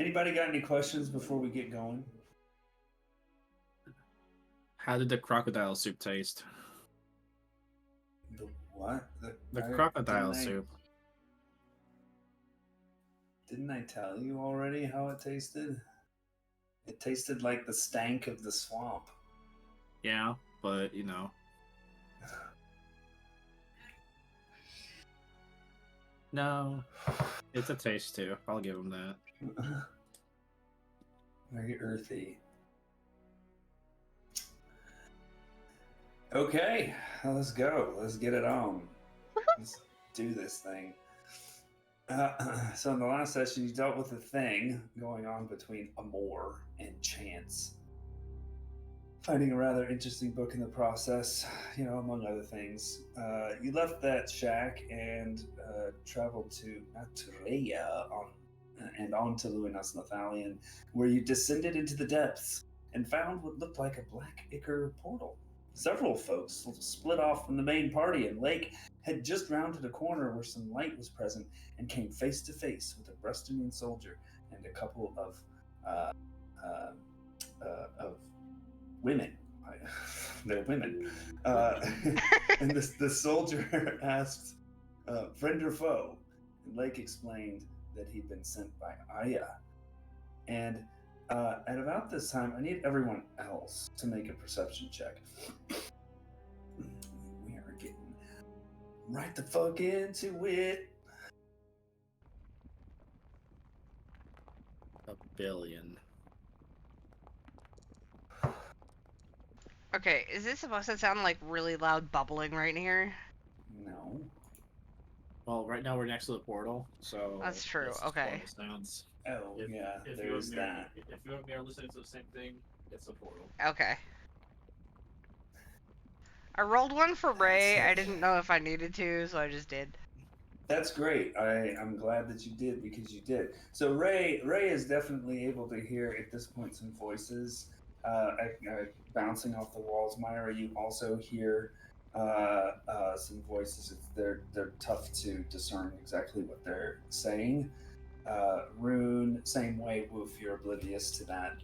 Anybody got any questions before we get going? How did the crocodile soup taste? The what? The crocodile didn't soup. Didn't I tell you already how it tasted? It tasted like the stank of the swamp. Yeah, but you know. No, it's a taste too. I'll give him that. Very earthy. Okay, let's go. Let's get it on. Let's do this thing. So in the last session, you dealt with a thing going on between Amor and Chance. Finding a rather interesting book in the process, you know, among other things. You left that shack and traveled to Déja and on to Luinas Nathalion, where you descended into the depths and found what looked like a black ichor portal. Several folks split off from the main party, and Lake had just rounded a corner where some light was present and came face to face with a Brestonian soldier and a couple of women. They're women. And the soldier asked, friend or foe? And Lake explained that he'd been sent by Aya. And at about this time, I need everyone else to make a perception check. We are getting right the fuck into it. A billion. Okay, is this supposed to sound like really loud bubbling right here? No. Well, right now we're next to the portal, so That's true. Okay. Sounds. Oh, yeah, If there's that. If you and me are listening to the same thing, it's a portal. Okay. I rolled one for Ray. I didn't know if I needed to, so I just did. That's great. I'm glad that you did, because you did. So Ray is definitely able to hear at this point some voices bouncing off the walls. Myra, you also hear some voices. They're tough to discern exactly what they're saying. Rune, same way. Woof, you're oblivious to that.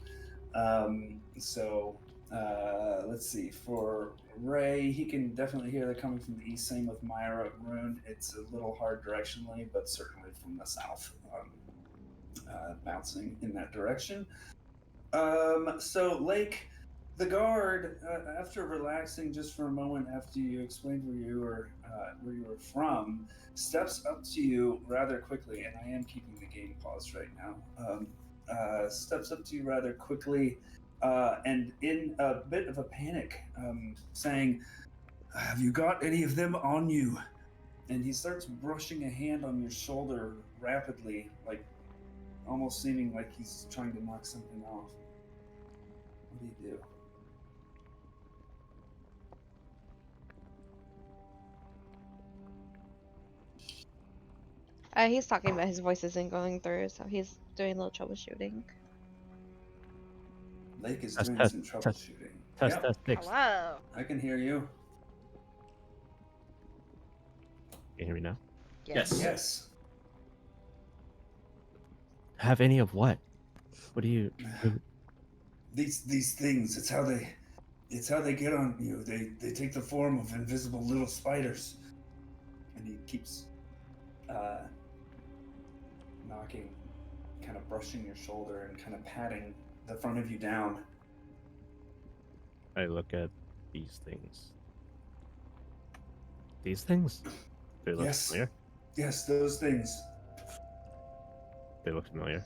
Let's see. For Ray, he can definitely hear they're coming from the east. Same with Myra. Rune, it's a little hard directionally, but certainly from the south, bouncing in that direction. So Lake, the guard, after relaxing just for a moment after you explained where you were from, steps up to you rather quickly, and I am keeping the game paused right now. Steps up to you rather quickly, and in a bit of a panic, saying, "Have you got any of them on you?" And he starts brushing a hand on your shoulder rapidly, like almost seeming like he's trying to knock something off. What do you do? He's talking about his voice isn't going through, so he's doing a little troubleshooting. Lake is doing some troubleshooting. Test 6. Hello. I can hear you. Can you hear me now? Yes. Yes. Have any of what? What do you? These things. It's how they get on you. They take the form of invisible little spiders. And he keeps knocking, kind of brushing your shoulder and kind of patting the front of you down. I look at these things. These things? They look familiar? Yes, those things. They look familiar.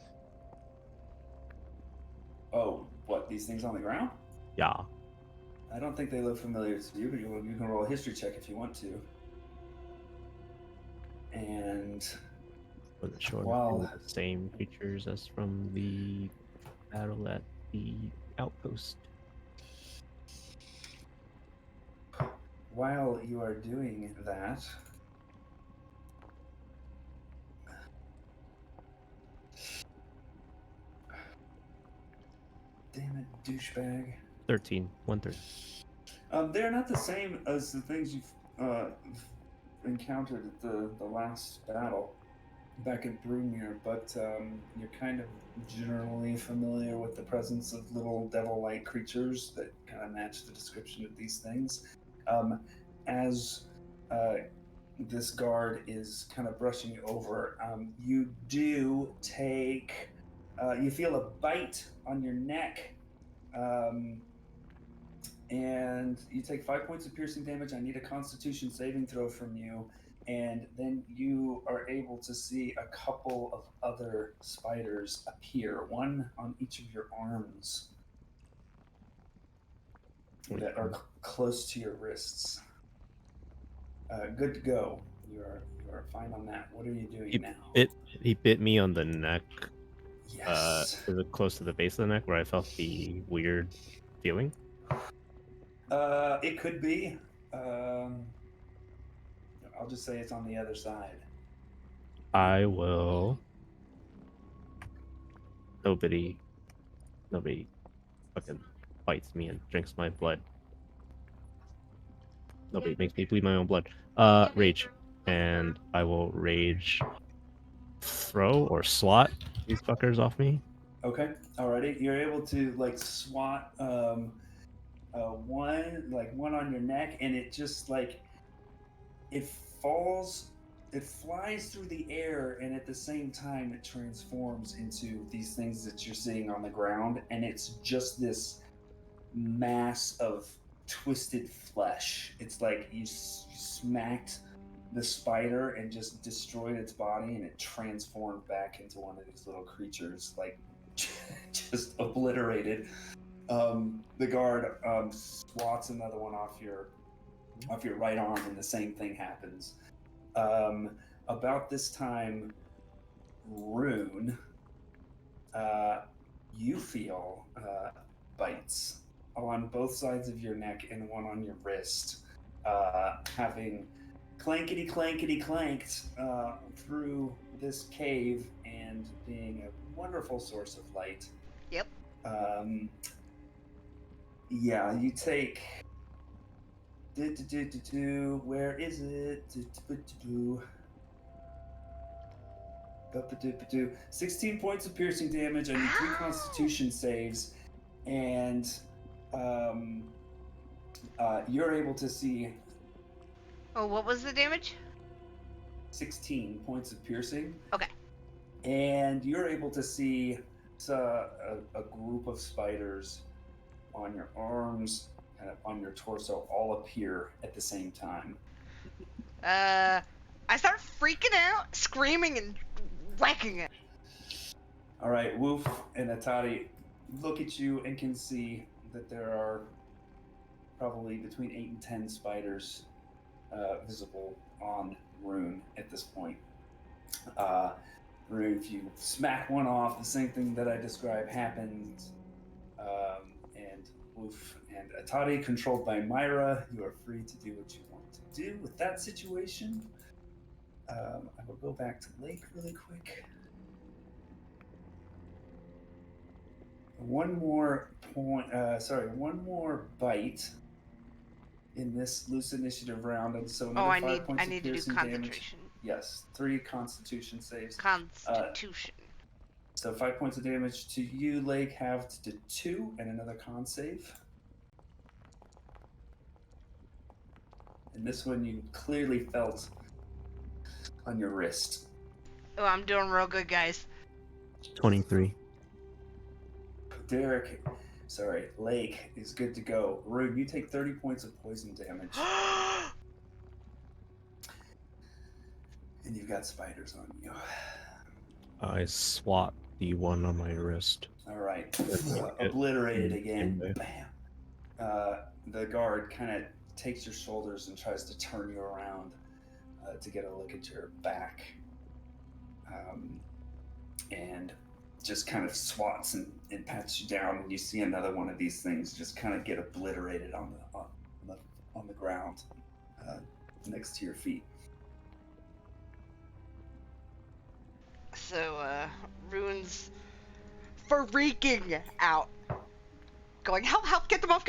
Oh, what, these things on the ground? Yeah. I don't think they look familiar to you, but you can roll a history check if you want to. And Wasn't sure Wow. if they were the same creatures as from the battle at the outpost. while you are doing that, damn it, douchebag. 13. 1/3. They're not the same as the things you've encountered at the last battle. back in Broomere, but you're kind of generally familiar with the presence of little devil-like creatures that kind of match the description of these things. As this guard is kind of brushing you over, you do take, you feel a bite on your neck, and you take 5 points of piercing damage. I need a Constitution saving throw from you, and then you are able to see a couple of other spiders appear, one on each of your arms that are close to your wrists. Good to go. You are fine on that. What are you doing now? He bit me on the neck. Yes. Is it close to the base of the neck where I felt the weird feeling? It could be. I'll just say it's on the other side. I will. Nobody fucking bites me and drinks my blood. Nobody makes me bleed my own blood. Rage. And I will rage throw or slot these fuckers off me. Okay, alrighty. You're able to like swat one on your neck, and it just like it flies through the air, and at the same time it transforms into these things that you're seeing on the ground, and it's just this mass of twisted flesh. It's like you smacked the spider and just destroyed its body, and it transformed back into one of these little creatures, like just obliterated. The guard swats another one off your right arm, and the same thing happens. About this time, Rune, you feel bites on both sides of your neck and one on your wrist, having clankety clanked through this cave and being a wonderful source of light. Yep. Yeah, you take. Where is it? 16 points of piercing damage. I need 3 Constitution saves, and you're able to see. Oh, what was the damage? 16 points of piercing. Okay. And you're able to see a group of spiders on your arms and on your torso all appear at the same time. I start freaking out, screaming, and whacking it. All right, Woof and Atari look at you and can see that there are probably between 8 and 10 spiders visible on Rune at this point. Rune, if you smack one off, the same thing that I described happens. And Woof and Atari, controlled by Myra, you are free to do what you want to do with that situation. I will go back to Lake really quick. One more bite in this loose initiative round, and so another 5 points I of need to do piercing concentration. damage. Yes, 3 Constitution saves. Constitution. So 5 points of damage to you, Lake, halved to 2, and another con save. And this one you clearly felt on your wrist. Oh, I'm doing real good, guys. 23. Lake is good to go. Rune, you take 30 points of poison damage. And you've got spiders on you. I swat the one on my wrist. All right. Obliterated again. Bam. The guard kind of takes your shoulders and tries to turn you around to get a look at your back. And just kind of swats and pats you down, and you see another one of these things just kind of get obliterated on the ground next to your feet. So, Rune's freaking out. Going, help, get them off!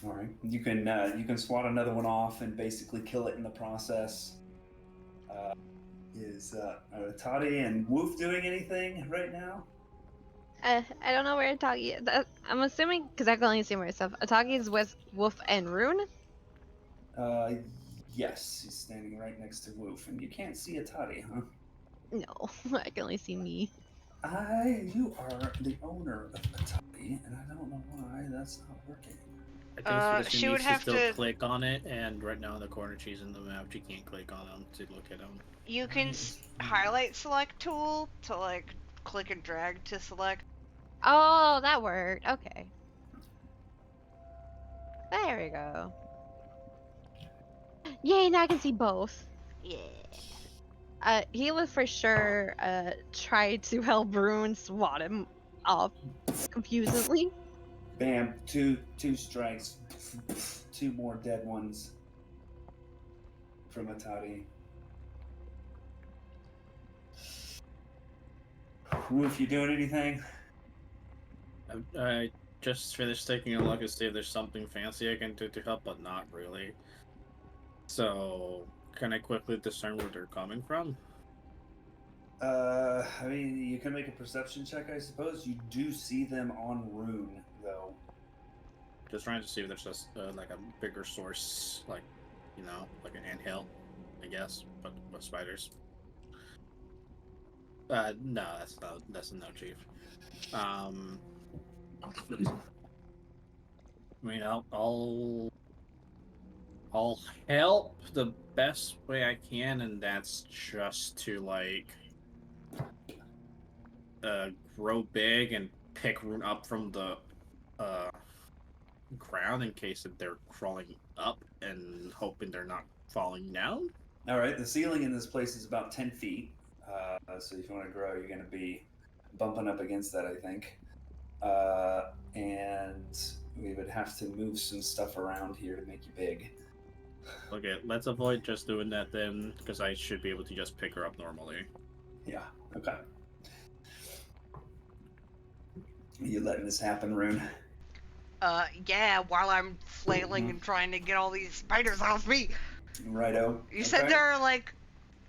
All right. You can swat another one off and basically kill it in the process. Is Toddy and Woof doing anything right now? I don't know where Atagi is. I'm assuming, because I can only see myself, Atagi is with Wolf and Rune? Uh, yes, he's standing right next to Woof, and you can't see Toddy, huh? No, I can only see me. You are the owner of Atari, and I don't know why that's not working. I think it's because she she would needs to have still to- click on it, and right now in the corner she's in the map. She can't click on them to look at them. You can highlight select tool to like click and drag to select. Oh, that worked. Okay. There we go. Yay, now I can see both. Yeah. He would for sure try to help Rune swat him off confusedly. Bam! Two strikes. 2 more dead ones from Atari. Woof, you doing anything? I just finished taking a look to see if there's something fancy I can do to help, but not really. So, can I quickly discern where they're coming from? I mean, you can make a perception check, I suppose. You do see them on Rune, though. Just trying to see if there's just like a bigger source, like, you know, like an anthill, I guess, but with spiders. No, that's a no, Chief. I mean, I'll help the best way I can, and that's just to like grow big and pick Rune up from the ground in case that they're crawling up and hoping they're not falling down. All right, the ceiling in this place is about 10 feet. So if you want to grow, you're going to be bumping up against that, I think. And we would have to move some stuff around here to make you big. Okay, let's avoid just doing that then, because I should be able to just pick her up normally. Yeah, okay. Are you letting this happen, Rune? Yeah, while I'm flailing and trying to get all these spiders off me. Righto. You said there are like,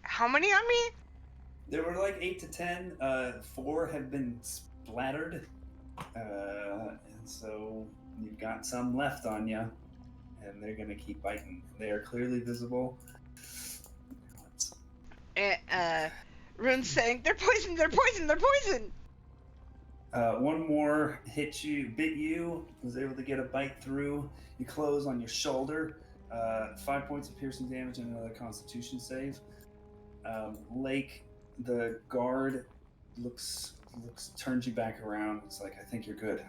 how many on me? There were like 8 to 10. 4 have been splattered. And so you've got some left on you. And they're going to keep biting. They are clearly visible. Rune's saying, they're poison, they're poison, they're poison! One more bit you, was able to get a bite through. You close on your shoulder. 5 points of piercing damage and another constitution save. Lake, the guard, turns you back around. It's like, I think you're good.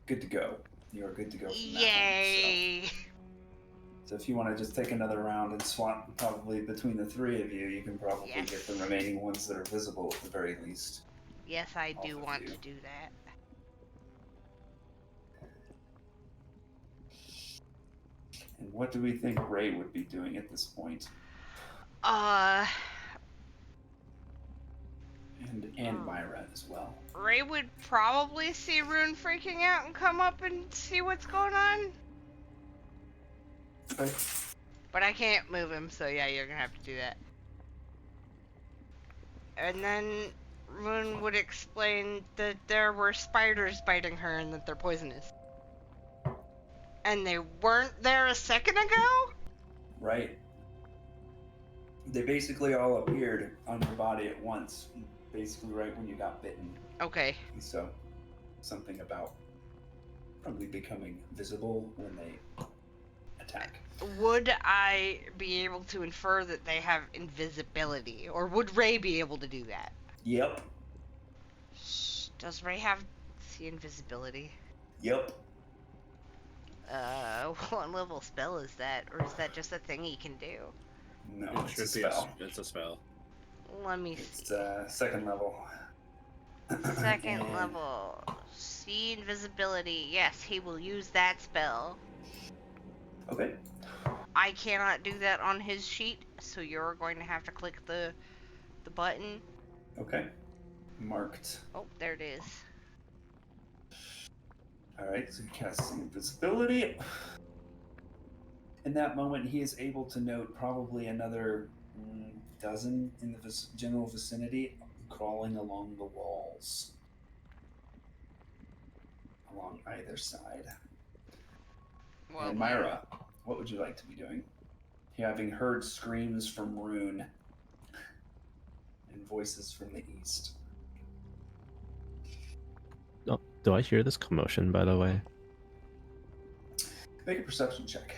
Good to go. You are good to go from Yay! that one, so if you want to just take another round and swap probably between the 3 of you, you can probably get the remaining ones that are visible at the very least. Yes, I do want to do that. And what do we think Ray would be doing at this point? And Myra as well. Ray would probably see Rune freaking out and come up and see what's going on. Okay. But I can't move him, so yeah, you're gonna have to do that. And then Rune would explain that there were spiders biting her and that they're poisonous. And they weren't there a second ago? Right. They basically all appeared on your body at once, basically right when you got bitten. Okay. So, something about probably becoming visible when they attack. Would I be able to infer that they have invisibility? Or would Ray be able to do that? Yep. Does Ray have the invisibility? Yep. What level spell is that? Or is that just a thing he can do? No, It it's should a be spell. it's a spell. Let me It's see. 2nd level. Second And- level. See invisibility. Yes, he will use that spell. Okay. I cannot do that on his sheet, so you're going to have to click the button. Okay. Marked. Oh, there it is. All right, so he casts invisibility. In that moment, he is able to note probably another dozen in the general vicinity crawling along the walls, along either side. Well, And Myra, what would you like to be doing? Having heard screams from Rune and voices from the east. Oh, do I hear this commotion, by the way? Make a perception check.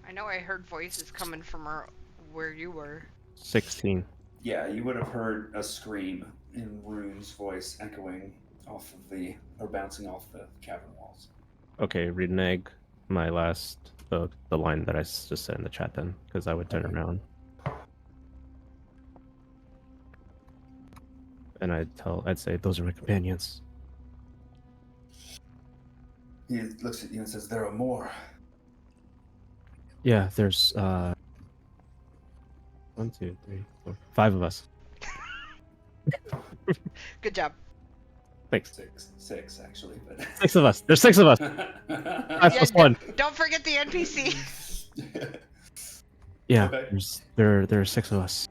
I know I heard voices coming from where you were. 16. Yeah, you would have heard a scream in Rune's voice echoing off of or bouncing off the cavern walls. Okay, renege my last, the line that I just said in the chat then, because I would turn Okay. around. And I'd say, those are my companions. He looks at you and says, "There are more." Yeah, there's 1, 2, 3, 4, 5 of us. Good job. Thanks. Six actually, but 6 of us. There's 6 of us. 5 plus 1. Don't forget the NPC. Yeah, Okay. there are 6 of us.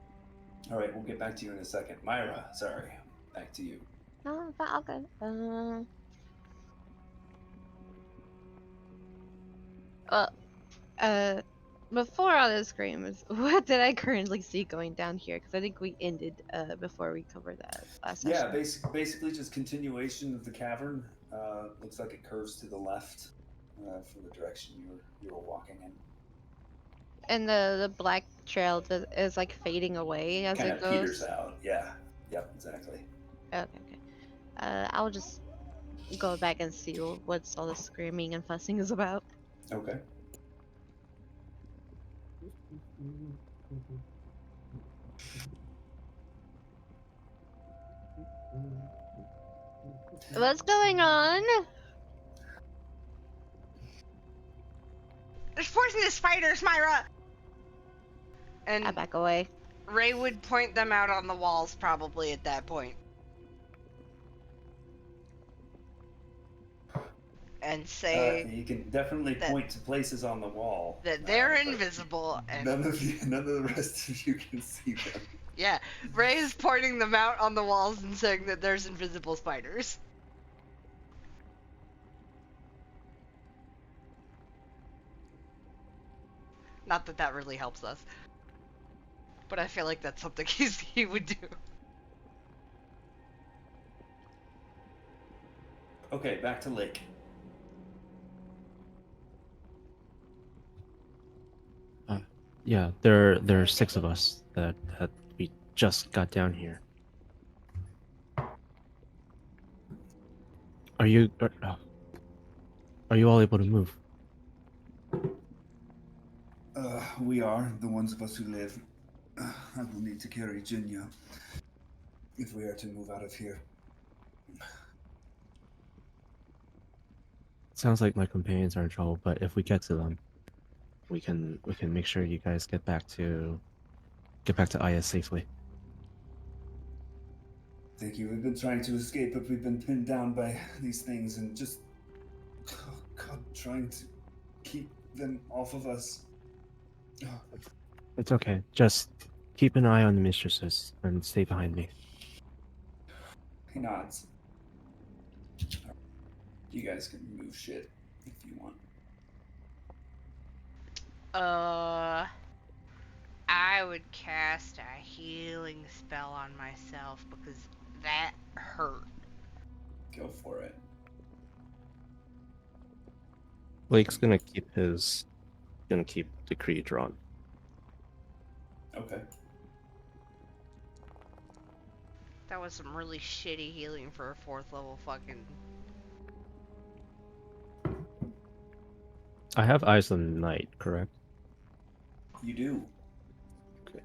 All right, we'll get back to you in a second. Myra, sorry, back to you. Oh, but I'll go. Well, before all the screams, what did I currently see going down here? Because I think we ended before we covered that last Yeah, session. basically just continuation of the cavern. Looks like it curves to the left from the direction you were walking in. And the black trail is like fading away as Kind it of goes. peters out. Yeah. Yep. Exactly. Okay. I'll just go back and see what's all the screaming and fussing is about. Okay. What's going on? There's poisonous spiders, Myra. I And back away. Ray would point them out on the walls probably at that point. And say You can definitely point to places on the wall that they're but invisible and none of the rest of you can see them. yeah, Ray is pointing them out on the walls and saying that there's invisible spiders. Not that that really helps us, but I feel like that's something he would do. Okay, back to Lake. Yeah, there are 6 of us that we just got down here. Are you all able to move? We are the ones of us who live. I will need to carry Jinya if we are to move out of here. Sounds like my companions are in trouble, but if we get to them, we can make sure you guys get back to IS safely. Thank you. We've been trying to escape, but we've been pinned down by these things and just trying to keep them off of us. It's okay. Just keep an eye on the mistresses and stay behind me. He nods. You guys can move shit if you want. I would cast a healing spell on myself because that hurt. Go for it. Blake's gonna keep Decree drawn. Okay. That was some really shitty healing for a 4th level fucking... I have Eyes on the Night, correct? You do. Okay.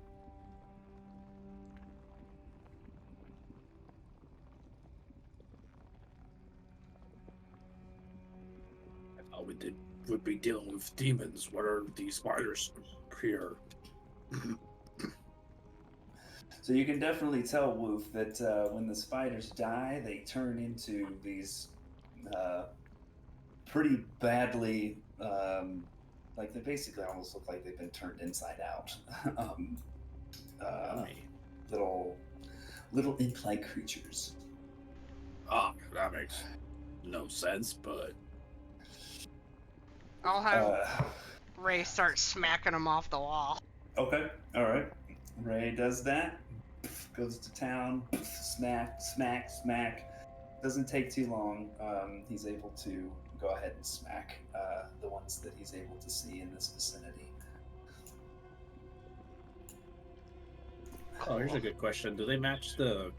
I thought would be dealing with demons. What are these spiders here? So you can definitely tell, Woof, that when the spiders die, they turn into these pretty badly, like they basically almost look like they've been turned inside out. Yummy. Little imp-like creatures. Ah, that makes no sense, but I'll have Uh, Ray start smacking them off the wall. okay, all right. Ray does that. Goes to town. Smack, smack, smack. Doesn't take too long. He's able to go ahead and smack the ones that he's able to see in this vicinity. oh, here's a good question. Do they match the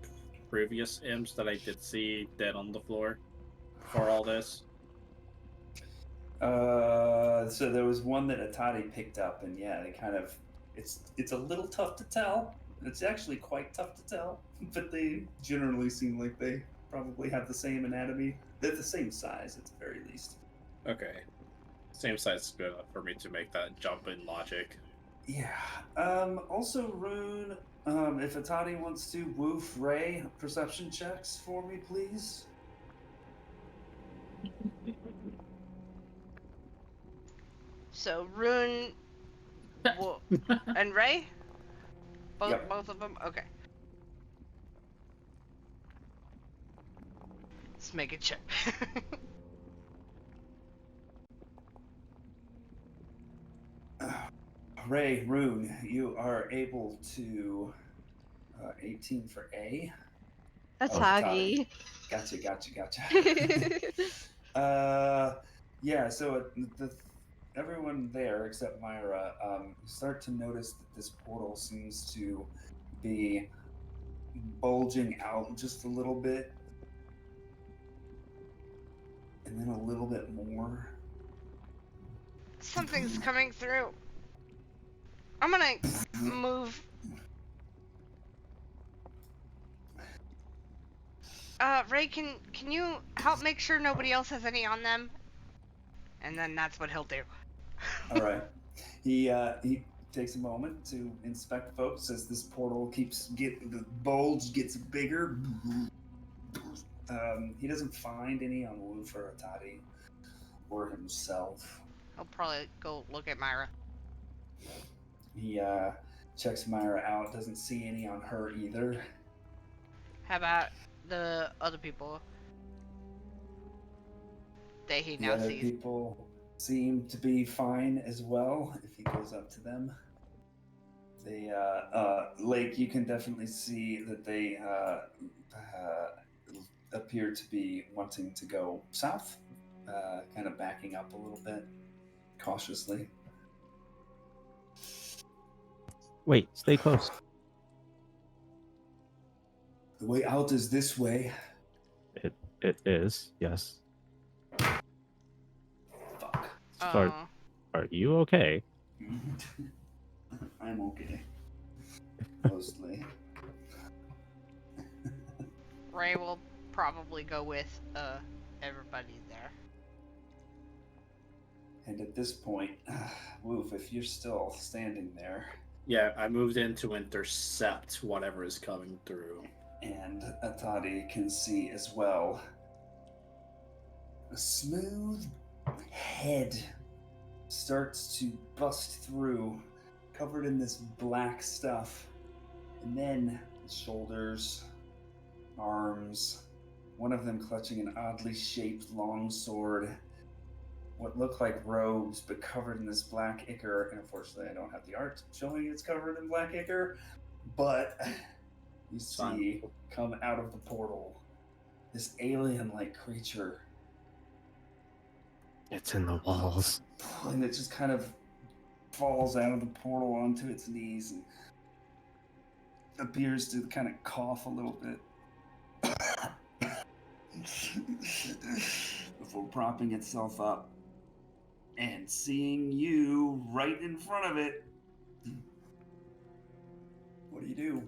previous imps that I did see dead on the floor for all this? So there was one that Atati picked up, and yeah, they kind of it's a little tough to tell. It's actually quite tough to tell, but they generally seem like they probably have the same anatomy. They're the same size at the very least. Okay. Same size is good enough for me to make that jump in logic. Yeah. Also, Rune, if Atati wants to, Woof, Ray, perception checks for me, please. So Rune and Ray? Yep. Both of them? Okay. Let's make a check. Ray, Rune, you are able to 18 for A. That's Oh, Hoggy. Gotcha. Yeah, so everyone there except Myra start to notice that this portal seems to be bulging out just a little bit, and then a little bit more. Something's coming through. I'm gonna move. Ray, can you help make sure nobody else has any on them? And then that's what he'll do. All right. He takes a moment to inspect folks as this portal the bulge gets bigger. He doesn't find any on Woof or Atati or himself. He'll probably go look at Myra. He checks Myra out, doesn't see any on her either. How about the other people that he The now other sees? people seem to be fine as well if he goes up to them. They, Lake, you can definitely see that they appear to be wanting to go south, kind of backing up a little bit, cautiously. Wait, stay close. The way out is this way. It is, yes. Fuck. Are you okay? I'm okay. Mostly. Ray will probably go with everybody there. And at this point, Woof, if you're still standing there, Yeah, I moved in to intercept whatever is coming through. and Atati can see as well, a smooth head starts to bust through, covered in this black stuff, and then shoulders, arms, one of them clutching an oddly shaped long sword, what look like robes but covered in this black ichor. And unfortunately I don't have the art showing it's covered in black ichor, but you see come out of the portal this alien-like creature, It's in the walls. and it just kind of falls out of the portal onto its knees and appears to kind of cough a little bit before propping itself up and seeing you right in front of it. What do you do?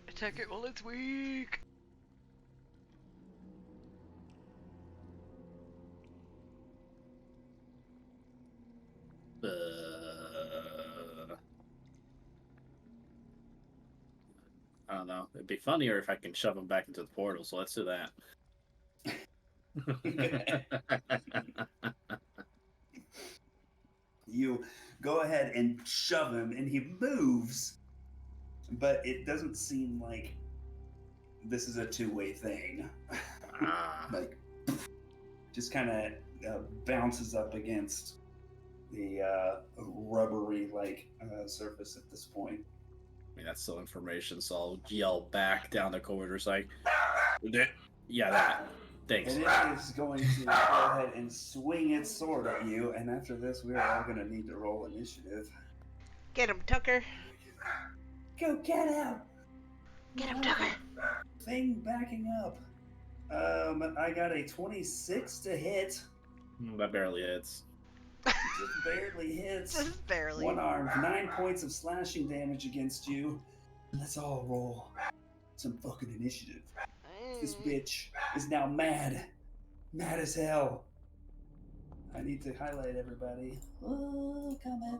Attack it while it's weak. don't know. It'd be funnier if I can shove him back into the portal, so let's do that. You go ahead and shove him, and he moves, but it doesn't seem like this is a two-way thing. Like, just kind of bounces up against the rubbery surface at this point. I mean, that's still information, so I'll yell back down the corridor, like, yeah, that. Thanks. And it is going to go ahead and swing its sword at you, and after this, we're all going to need to roll initiative. Get him, Tucker. Go get him! Get him, Tucker. Thing backing up. I got a 26 to hit. That barely hits. Just barely hits. Just barely. One arm, 9 points of slashing damage against you. Let's all roll some fucking initiative. This bitch is now mad. Mad as hell. I need to highlight everybody. Oh, come in.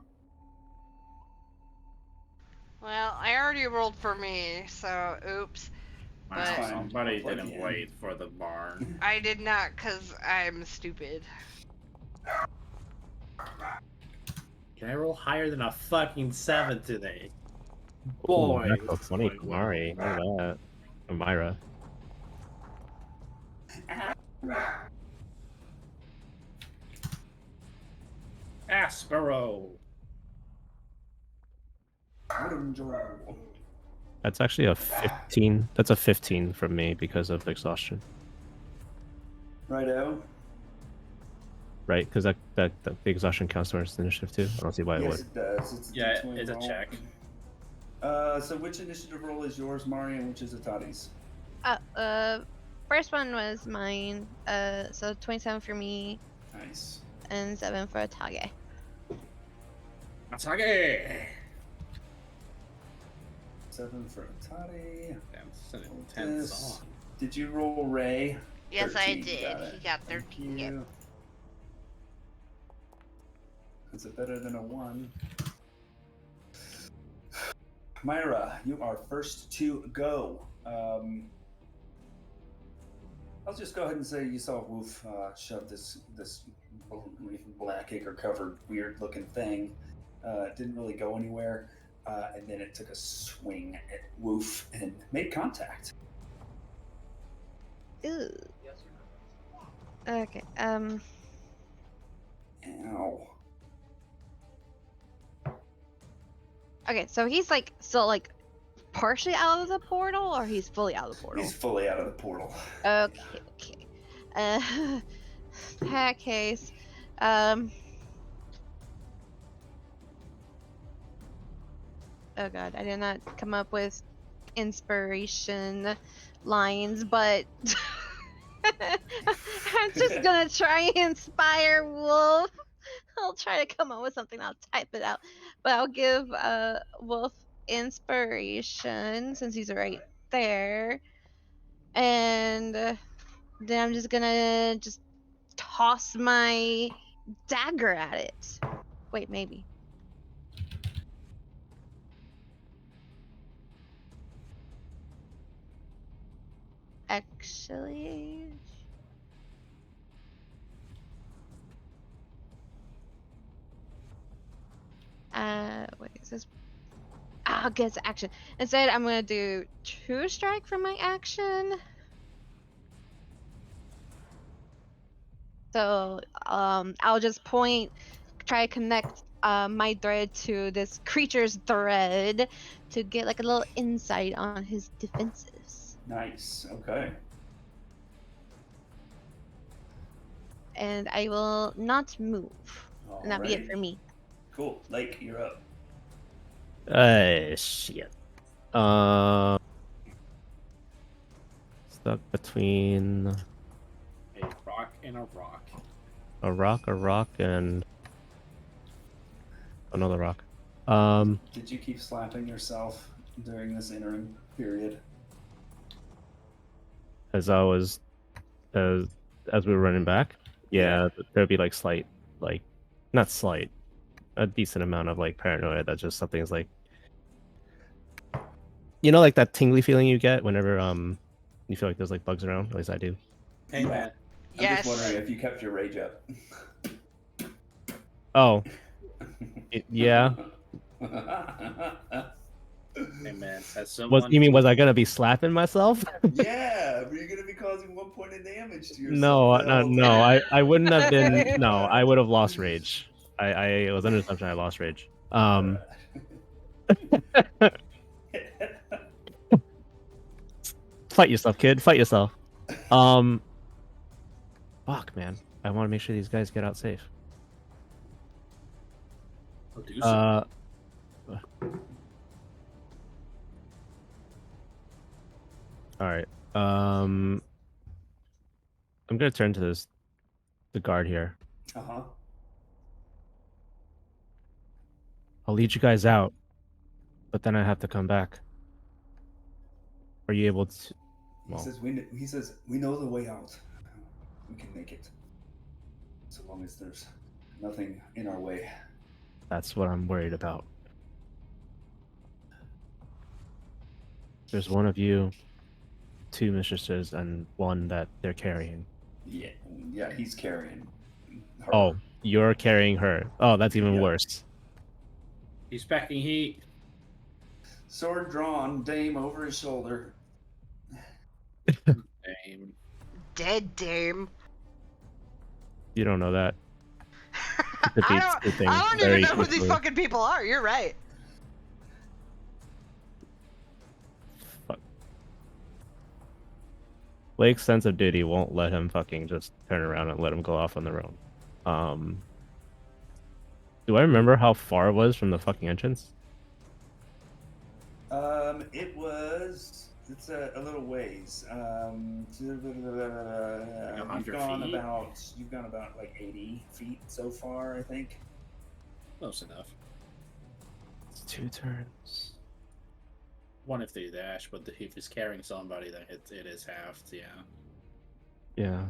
Well, I already rolled for me, so oops. That's But fine. Somebody I'll plug didn't you in. wait for the barn. I did not, because I'm stupid. Can I roll higher than a fucking 7 today? Ooh, Boy. natural 20, Kamari. Look at that. Or Myra. Aspero. That's actually a 15. That's a 15 from me because of exhaustion. Righto. Right? Because that the exhaustion counts towards initiative too. I don't see why it Yes, would. it does. It's a Yeah, D20 it's a roll. check. So which initiative roll is yours, Mari, and which is Atati's? First one was mine. So 27 for me Nice. and 7 for Atage. Atage! 7 for Atati. Damn, it's an Roll intense this. song. Did you roll Ray? Yes, I 13, did. it. He got Thank 13. Yep. you. Is it better than a 1? Myra, you are first to go. I'll just go ahead and say you saw Wolf shove this black acre covered weird looking thing. It didn't really go anywhere, and then it took a swing at Wolf and made contact. Ooh. Okay. Ow. Okay, so he's like still like partially out of the portal, or he's fully out of the portal? He's fully out of the portal. Okay, okay. That case, oh god, I did not come up with inspiration lines, but I'm just gonna try and inspire Wolf. I'll try to come up with something. I'll type it out, but I'll give Wolf inspiration since he's right there, and then I'm just gonna toss my dagger at it. Wait, maybe. Actually, wait, is this? I'll get to action. Instead, I'm gonna do 2 strike for my action. So, I'll just point, try to connect my thread to this creature's thread to get like a little insight on his defenses. Nice. Okay. And I will not move. And that'll be it Alrighty. for me. Cool. Lake, you're up. Shit. Stuck between A rock and a rock. a rock, and another rock. Did you keep slapping yourself during this interim period? As I was, as we were running back, yeah, there'd be like slight, like, not slight, a decent amount of like paranoia that just something's like you know, like that tingly feeling you get whenever you feel like there's like bugs around. At least I do. Hey, Yeah. man. I'm Yes. just wondering if you kept your rage up. Oh, yeah. Hey, man. As someone Was I gonna be slapping myself? Yeah, but you're gonna be causing 1 point of damage to yourself. No, the no, whole no. time. I wouldn't have been. No, I would have lost rage. I was under the assumption I lost rage. Fight yourself, kid. Fight yourself. Fuck, man. I want to make sure these guys get out safe. I'll do so. All right. I'm gonna turn to the guard here. Uh-huh. I'll lead you guys out, but then I have to come back. Are you able to? He says we know the way out. We can make it. So long as there's nothing in our way. That's what I'm worried about. There's one of you, 2 mistresses, and one that they're carrying. Yeah, he's carrying her. Oh, you're carrying her. Oh, that's even worse. He's packing heat. Sword drawn, dame over his shoulder. Dame. Dead dame. You don't know that. I don't even know who these fucking people are. You're right. Fuck. Blake's sense of duty won't let him fucking just turn around and let him go off on their own. Do I remember how far it was from the fucking entrance? It's a little ways. You've 100 gone feet. about like 80 feet so far, I think. Close enough. It's 2 turns. One if they dash, but if he's carrying somebody, then it is halved. Yeah. Yeah.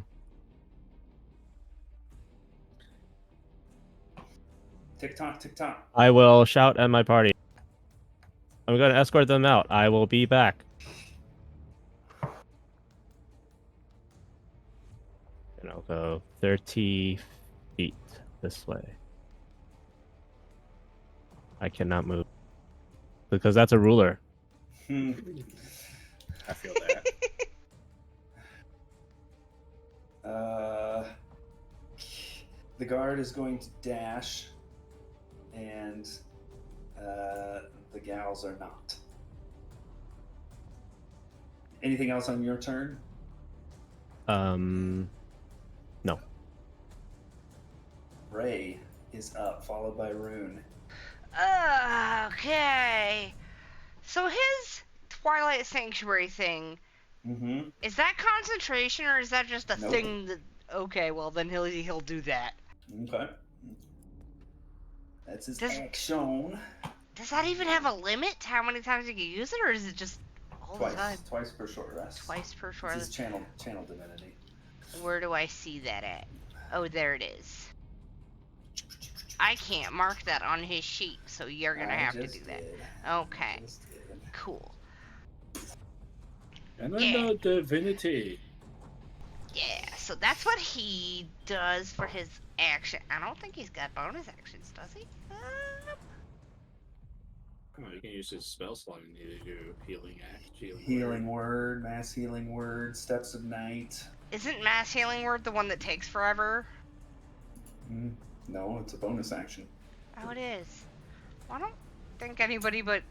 Tick tock, tick tock. I will shout at my party. I'm going to escort them out. I will be back. And I'll go 30 feet this way. I cannot move. Because that's a ruler. I feel that. The guard is going to dash, and the gals are not. Anything else on your turn? No. Ray is up, followed by Rune. Okay. So his Twilight Sanctuary thing, is that concentration or is that just a thing that... Okay, well then he'll do that. Okay. That's his action. Does that even have a limit to how many times you can use it, or is it just all the time? Twice per short rest. Twice per short rest. It's his channel divinity. Where do I see that at? Oh, there it is. I can't mark that on his sheet, so you're gonna have to do that. Okay. Cool. And then the divinity. Yeah, so that's what he does for his action. I don't think he's got bonus actions, does he? Oh, you can use his spell slot and either do healing word, mass healing word, steps of night. Isn't mass healing word the one that takes forever? No, it's a bonus action. Oh, it is. Well, I don't think anybody but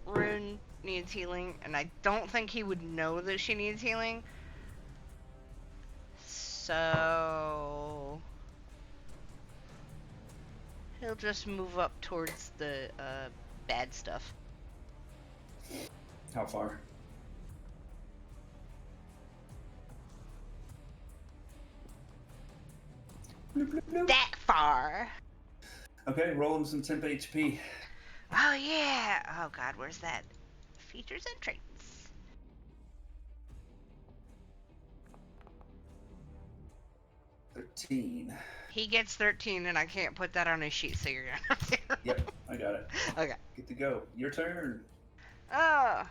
Rune needs healing, and I don't think he would know that she needs healing. So he'll just move up towards the bad stuff. How far? That far. Okay, roll him some temp HP. Oh yeah. Oh god, where's that? Features and traits. He gets 13, and I can't put that on his sheet, so you're gonna have to. Yep, I got it. Okay. Get to go. Your turn. Oh.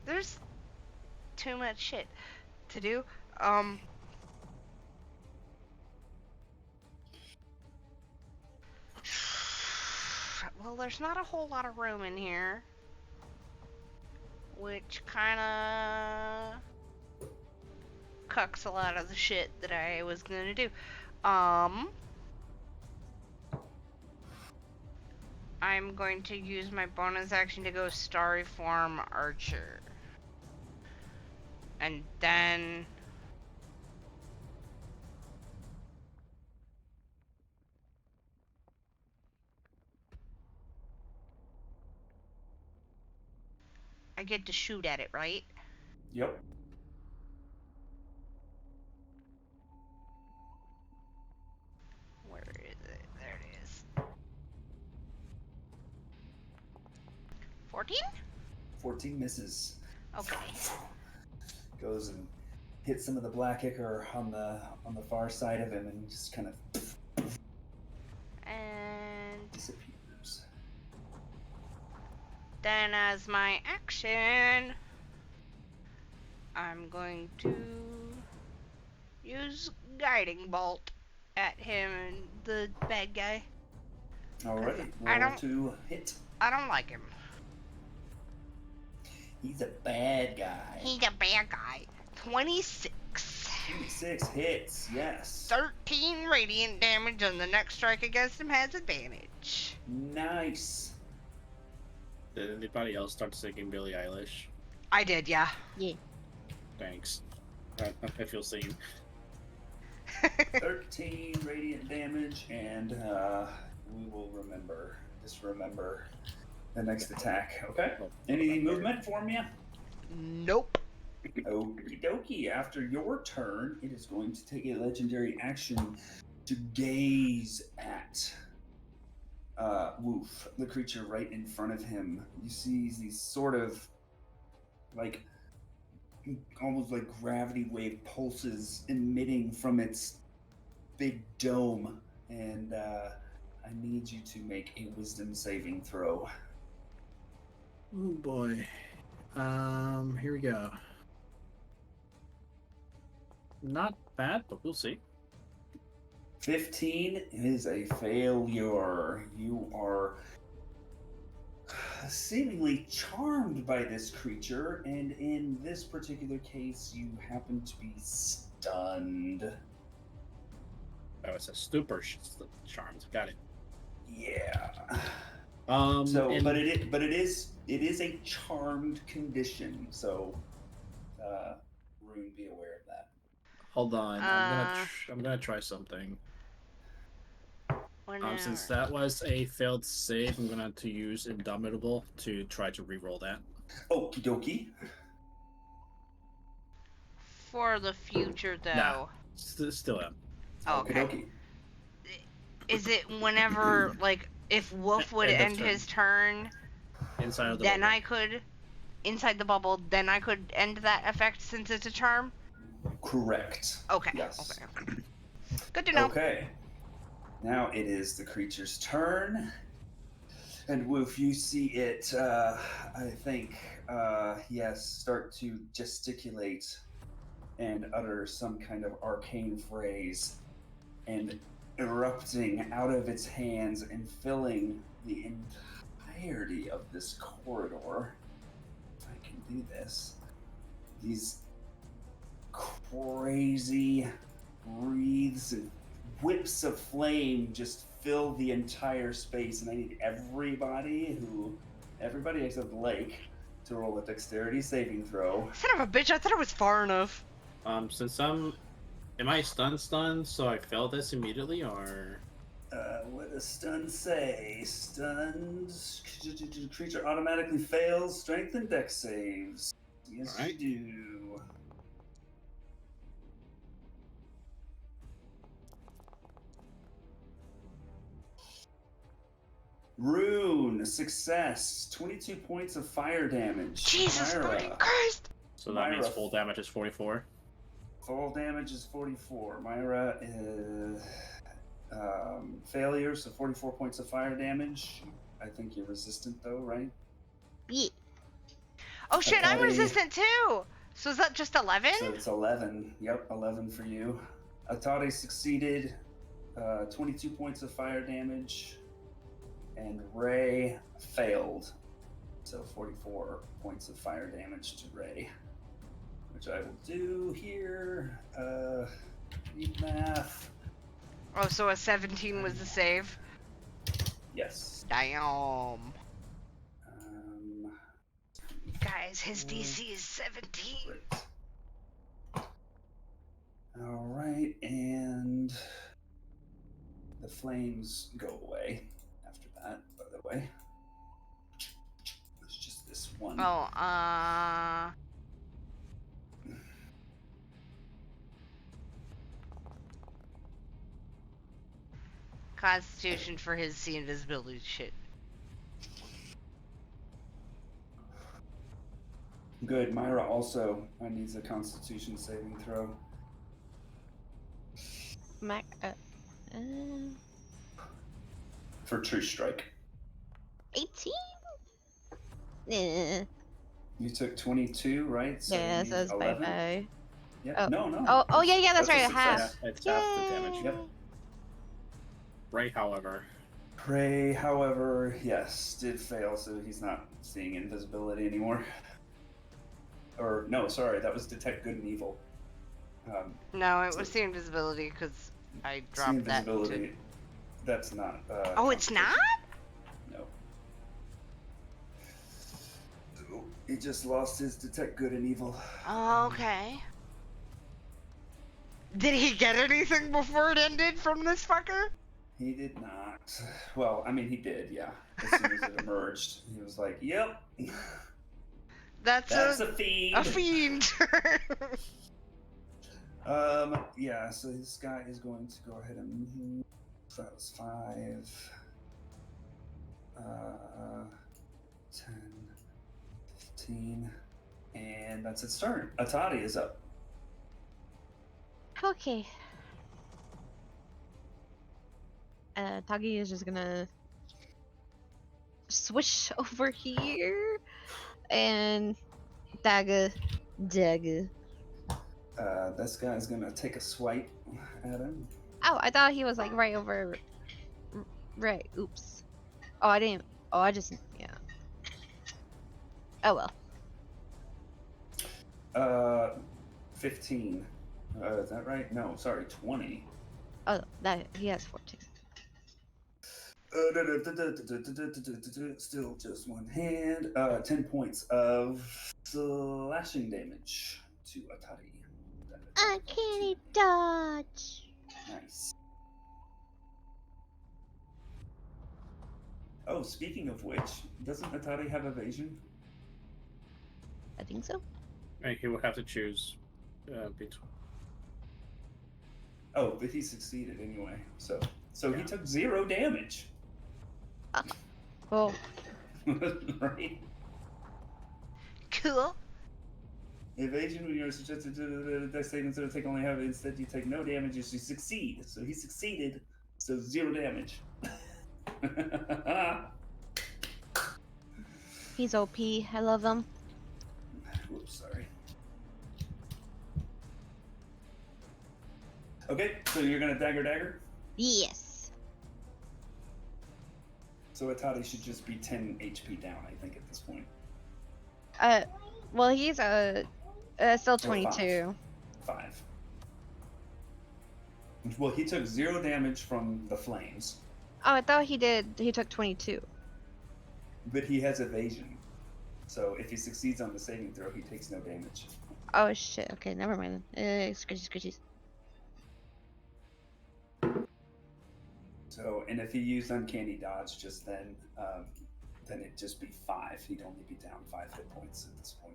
There's too much shit to do. Well, there's not a whole lot of room in here, which kinda cucks a lot of the shit that I was gonna do. I'm going to use my bonus action to go Starry Form Archer. And then... I get to shoot at it, right? Yep. Where is it? There it is. 14? 14 misses. Okay. Goes and hits some of the black ichor on the far side of him and just kind of And disappears. then as my action, I'm going to use Guiding Bolt at him, the bad guy. Alright, I roll don't- to hit. I don't like him. He's a bad guy. He's a bad guy. 26. 26 hits, yes. 13 radiant damage, and the next strike against him has advantage. Nice. Did anybody else start singing Billie Eilish? I did, yeah. Thanks. I feel seen. 13 radiant damage, and we will remember. Just remember the next attack, okay? Any movement for me? Nope. Okie dokie. After your turn, it is going to take a legendary action to gaze at Woof, the creature right in front of him. You see these sort of like almost like gravity wave pulses emitting from its big dome, and I need you to make a wisdom saving throw. Oh boy. Here we go. Not bad, but we'll see. 15 is a failure. You are seemingly charmed by this creature, and in this particular case, you happen to be stunned. Oh, it's a stupor charmed. Got it. Yeah. So, but it is a charmed condition. So, Rune, be aware of that. hold on. I'm gonna try something. Since that was a failed save, I'm gonna have to use Indomitable to try to re-roll that. Okie dokie. For the future, though. Nah. Still am. Okie Okay. dokie. Is it whenever, like, if Wolf would End of end turn. his turn, Inside of the then bubble. I could, inside the bubble, then I could end that effect since it's a charm? Correct. Okay. Yes. Okay. Good to know. Okay. Now it is the creature's turn. And Woof, you see it, I think, yes, start to gesticulate and utter some kind of arcane phrase, and erupting out of its hands and filling the entirety of this corridor. If I can do this. These crazy wreaths and whips of flame just fill the entire space, and I need everybody except Blake to roll a dexterity saving throw. Son of a bitch, I thought it was far enough. Since am I stunned, so I failed this immediately, or? What does stun say? Stunned creature automatically fails strength and dex saves. Yes, Alright. you do. Rune, success. 22 points of fire damage. Jesus Myra, fucking Christ! So that means Myra. full damage is 44. full damage is 44. Myra is failure, so 44 points of fire damage. I think you're resistant though, right? Yeah. Oh shit, I'm Atari- resistant too. So is that just 11? So it's 11. Yep, 11 for you. Atari succeeded, 22 points of fire damage, and Ray failed. So 44 points of fire damage to Ray, which I will do here. Need math. Oh, so a 17 was the save? Yes. Damn. Guys, his DC is 17. Great. All right, and the flames go away after that, by the way. It's just this one. Oh, Constitution for his see invisibility shit. Good. Myra also needs a Constitution saving throw. Mac. For True Strike. 18. Yeah. You took 22, right? So Yeah, you so need it's 11? bye. Yeah. Oh. No. Oh, yeah, that's right, a a half. success. It's half the damage. Yep. Ray, however. Prey, however, yes, did fail, so he's not seeing invisibility anymore. Or, no, sorry, that was Detect Good and Evil. No, it was see invisibility because I See dropped that. invisibility, that's not. Oh, it's not? No. So, he just lost his Detect Good and Evil. Oh, okay. Did he get anything before it ended from this fucker? He did not. Well, I mean, he did, yeah. As soon as it emerged, he was like, yep. That's a fiend. a fiend. Yeah, so this guy is going to go ahead and so that was 5, 10, 15, and that's its turn. Atari is up. Okay. Tagi is just gonna swish over here and dagger. This guy's gonna take a swipe at him. Oh, I thought he was like right over. Right. Oops. Oh, I didn't. Oh, I just. Yeah. Oh well. 15. Is that right? No, sorry, 20. Oh, that he has 14. Still just one hand. 10 points of slashing damage to Atari. Uncanny dodge. Nice. Oh, speaking of which, doesn't Atari have evasion? I think so. Right, he would have to choose between. Oh, but he succeeded anyway. So he Yeah. took 0 damage. Well, Right? Cool. Evasion when you're suggested to dex saving throw take only half. Instead, you take no damage as you succeed. So he succeeded. So 0 damage. he's OP. I love him. Whoops, sorry. Okay, so you're gonna dagger. Yes. So Atari should just be 10 HP down, I think, at this point. Well, he's still 22. 5. Well, he took 0 damage from the flames, Oh, I thought he did. He took 22. but he has evasion. So if he succeeds on the saving throw, he takes no damage. Oh shit. Okay, never mind then. Scritchies. So, and if he used Uncanny Dodge just then it'd just be 5. He'd only be down 5 hit points at this point.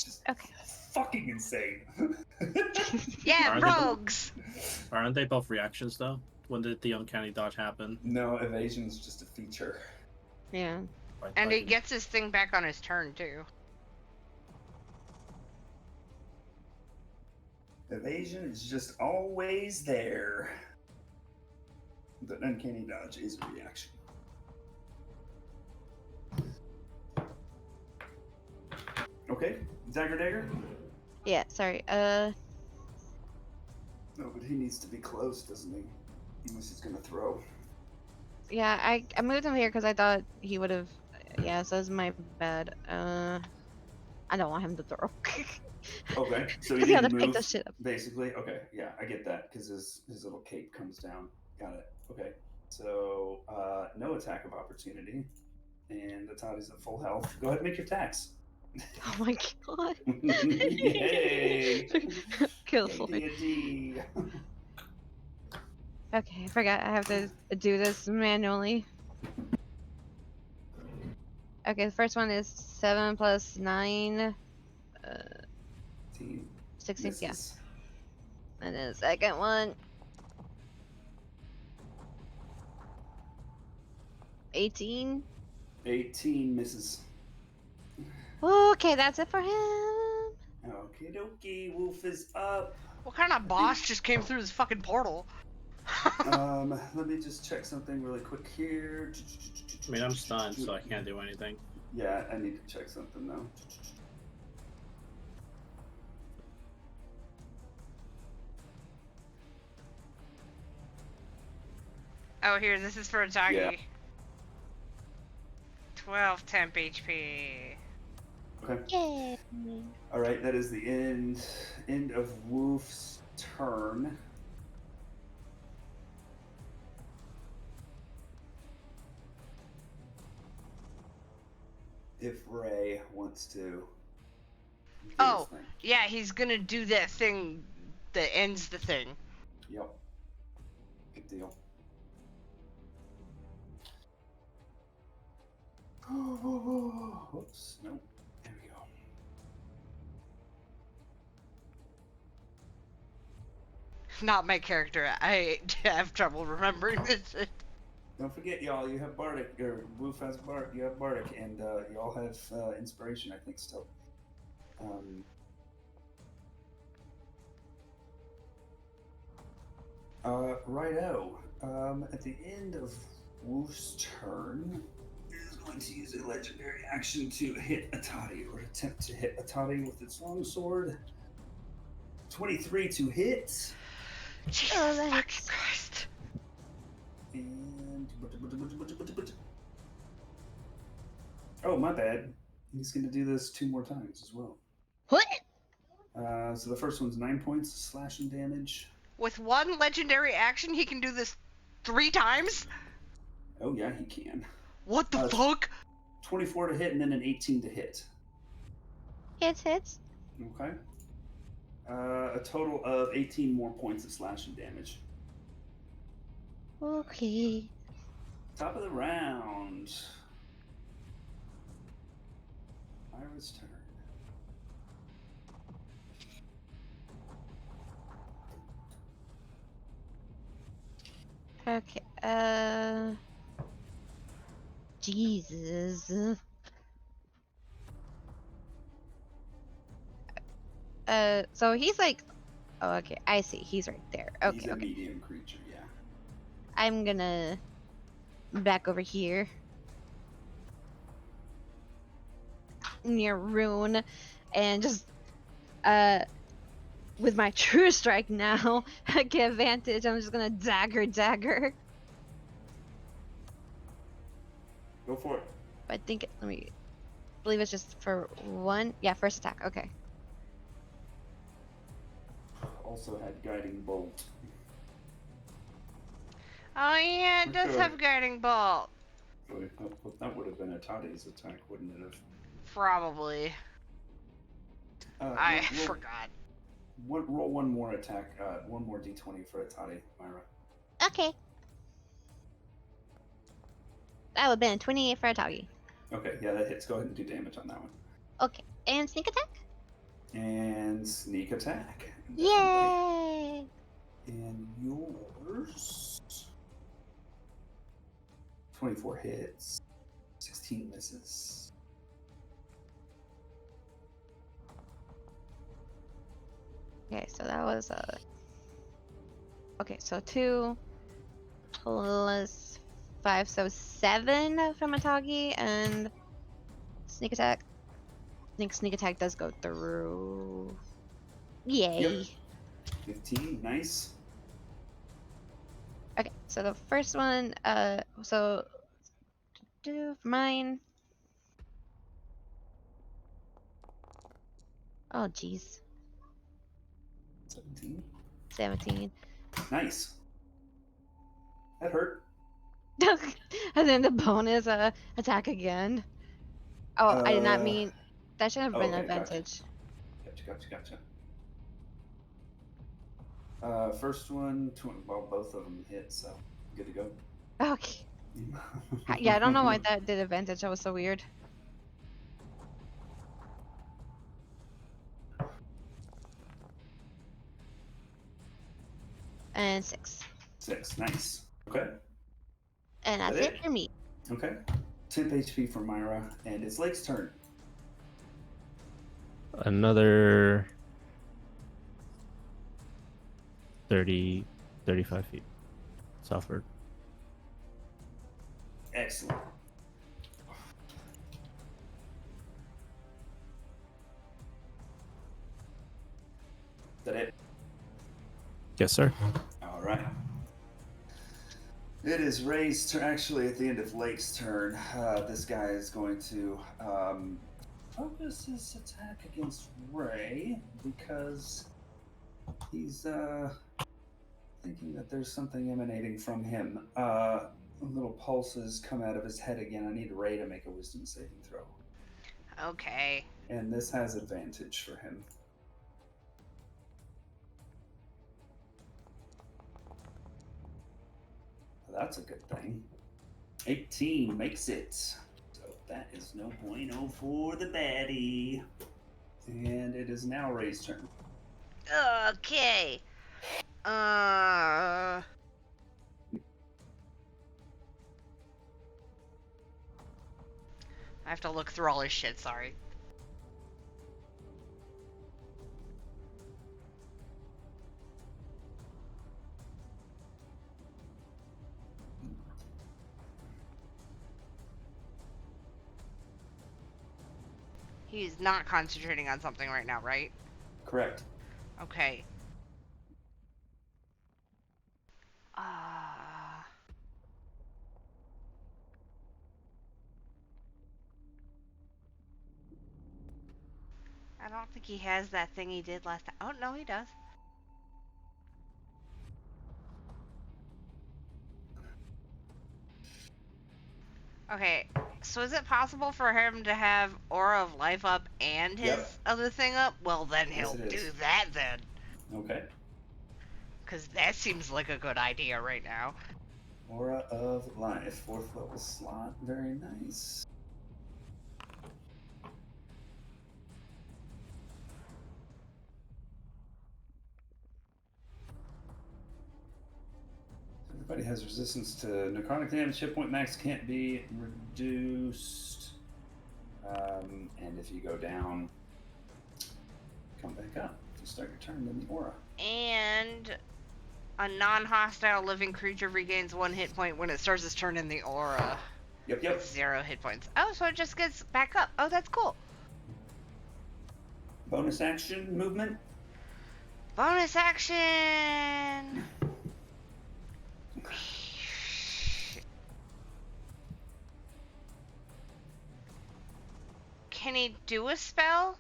Just Okay. fucking insane. Yeah, Are they- rogues. Aren't they both reactions though? When did the uncanny dodge happen? No, evasion's just a feature. Yeah. And he gets his thing back on his turn too. Evasion is just always there. The Uncanny Dodge is a reaction. Okay. Dagger. Yeah, sorry. No, but he needs to be close, doesn't he? Unless he's gonna throw. Yeah, I moved him here because I thought he would have. Yeah, so it's my bad. I don't want him to throw. Okay, so he Because he had to didn't pick move, this shit up. basically. Okay, yeah, I get that because his little cape comes down. Got it. Okay, so no attack of opportunity, and the Toddy's at full health. Go ahead and make your attacks. Oh my god. Yay! Kills me. D&D. Okay, I forgot I have to do this manually. Okay, the first one is 7 plus 9. 16, yeah. Misses. And then the second one. 18. 18 misses. Okay, that's it for him. Okie dokie, Wolf is up. What kind of boss just came through this fucking portal? Let me just check something really quick here. I mean, I'm stunned, so I can't do anything. Yeah, I need to check something though. Oh, here, this is for a doggy. Yeah. 12 temp HP. Okay. Yay. All right, that is the end of Wolf's turn. If Ray wants to. do Oh, his thing. yeah, he's gonna do that thing that ends the thing. Yep. Good deal. Whoops. Nope. There we go. Not my character. I have trouble remembering this shit. Don't forget, y'all. You have Bardic, or Wolf has Bardic. You have Bardic, and y'all have Inspiration, I think, still. Righto. At the end of Wolf's turn, is going to use a legendary action to hit a toddy, or attempt to hit a toddy with its longsword. 23 to hit. Jesus Oh, fucking that's- Christ. And oh, my bad. He's going to do this 2 more times as well. What? So the first one's 9 points of slashing damage. With one legendary action, he can do this 3 times? Oh yeah, he can. What the fuck? 24 to hit and then an 18 to hit. Hits. Okay. A total of 18 more points of slashing damage. Okay. Top of the round. Myra's turn. Okay. Jesus. So he's like, oh, okay, I see. He's right there. He's Okay, a okay. medium creature, yeah. I'm gonna back over here near Rune and just with my true strike now get advantage. I'm just gonna dagger. Go for it. I think let me believe it's just for one. Yeah, first attack. Okay. Also had guiding bolt. Oh yeah, it does Okay. have guiding bolt. Really, that would have been a Toddy's attack, wouldn't it have? Probably. I roll- forgot. Roll one more attack, one more d20 for a Toddy, Myra. Okay. That would have been 28 for a doggy. Okay, yeah, that hits. Go ahead and do damage on that one. Okay. And sneak attack? And sneak attack. Yay! And yours. 24 hits. 16 misses. Okay, so that was okay, so 2 plus 5, so 7 from Atagi and sneak attack. think sneak attack does go through. Yay. Yep. 15, nice. Okay, so the first one, so do mine. Oh, jeez. 17. 17. Nice. That hurt. And then the bonus attack again. Oh, I did not Uh, mean. That should have been an okay, gotcha. advantage. Gotcha. First one, well, both of them hit, so good to go. Okay. Yeah, I don't know why that did advantage. That was so weird. And 6. 6, nice. Okay. And that's it for me. Okay. 10 HP for Myra, and it's Lake's turn. Another 30, 35 feet southward. Excellent. Is that it? Yes, sir. All right. It is Ray's turn. Actually, at the end of Lake's turn, this guy is going to focus his attack against Ray because he's thinking that there's something emanating from him. Little pulses come out of his head again. I need Ray to make a wisdom saving throw. Okay. And this has advantage for him. That's a good thing. 18 makes it. So that is no bueno for the baddie. And it is now Ray's turn. Okay. I have to look through all his shit, sorry. He's not concentrating on something right now, right? Correct. Okay. I don't think he has that thing he did last time. Oh, no, he does. Okay, so is it possible for him to have Aura of Life up and his other thing up? Well, then he'll do that then. Okay. Because that seems like a good idea right now. Aura of Life, 4th level slot. Very nice. Everybody has resistance to necrotic damage. Hit point max can't be reduced. And if you go down, come back up. To start your turn, then the aura. And a non-hostile living creature regains 1 hit point when it starts its turn in the aura. Yep. With 0 hit points. Oh, so it just gets back up. Oh, that's cool. Bonus action movement. Bonus action! Can he do a spell?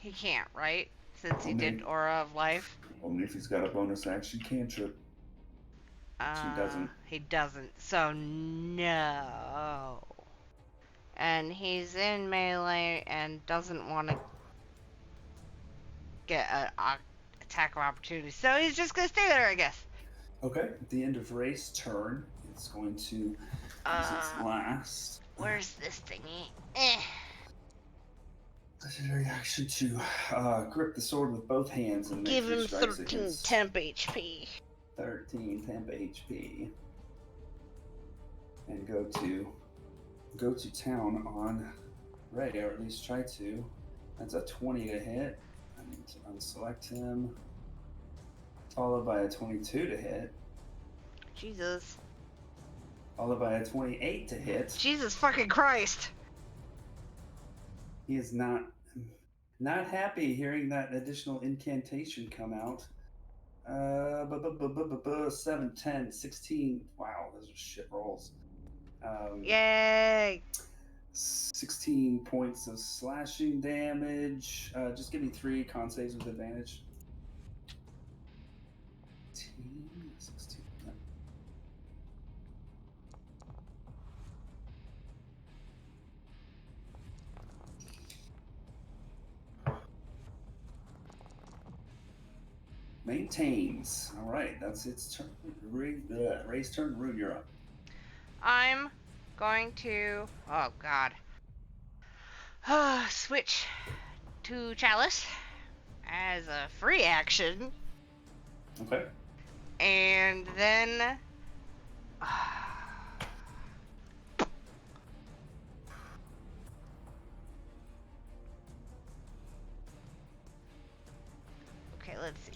He can't, right? Since he did Aura of Life. Only if he's got a bonus action cantrip. He doesn't. He doesn't. So no. And he's in melee and doesn't want to get an attack of opportunity. So he's just gonna stay there, I guess. Okay. At the end of Ray's turn, it's going to use its last. Where's this thingy? Legendary action to grip the sword with both hands and make Give him 3 strikes 13 against temp HP. 13 temp HP. And go to town on Ray, or at least try to. That's a 20 to hit. I need to unselect him. Followed by a 22 to hit. Jesus. Followed by a 28 to hit. Jesus fucking Christ. He is not happy hearing that additional incantation come out. 7, 10, 16. Wow, those are shit rolls. Yay! 16 points of slashing damage. Just give me 3 con saves with advantage. 16. Yeah. Maintains. All right, that's its turn. Ray's turn. Rune, you're up. I'm going to. Oh God. Switch to Chalice as a free action, Okay. and then. Okay, let's see.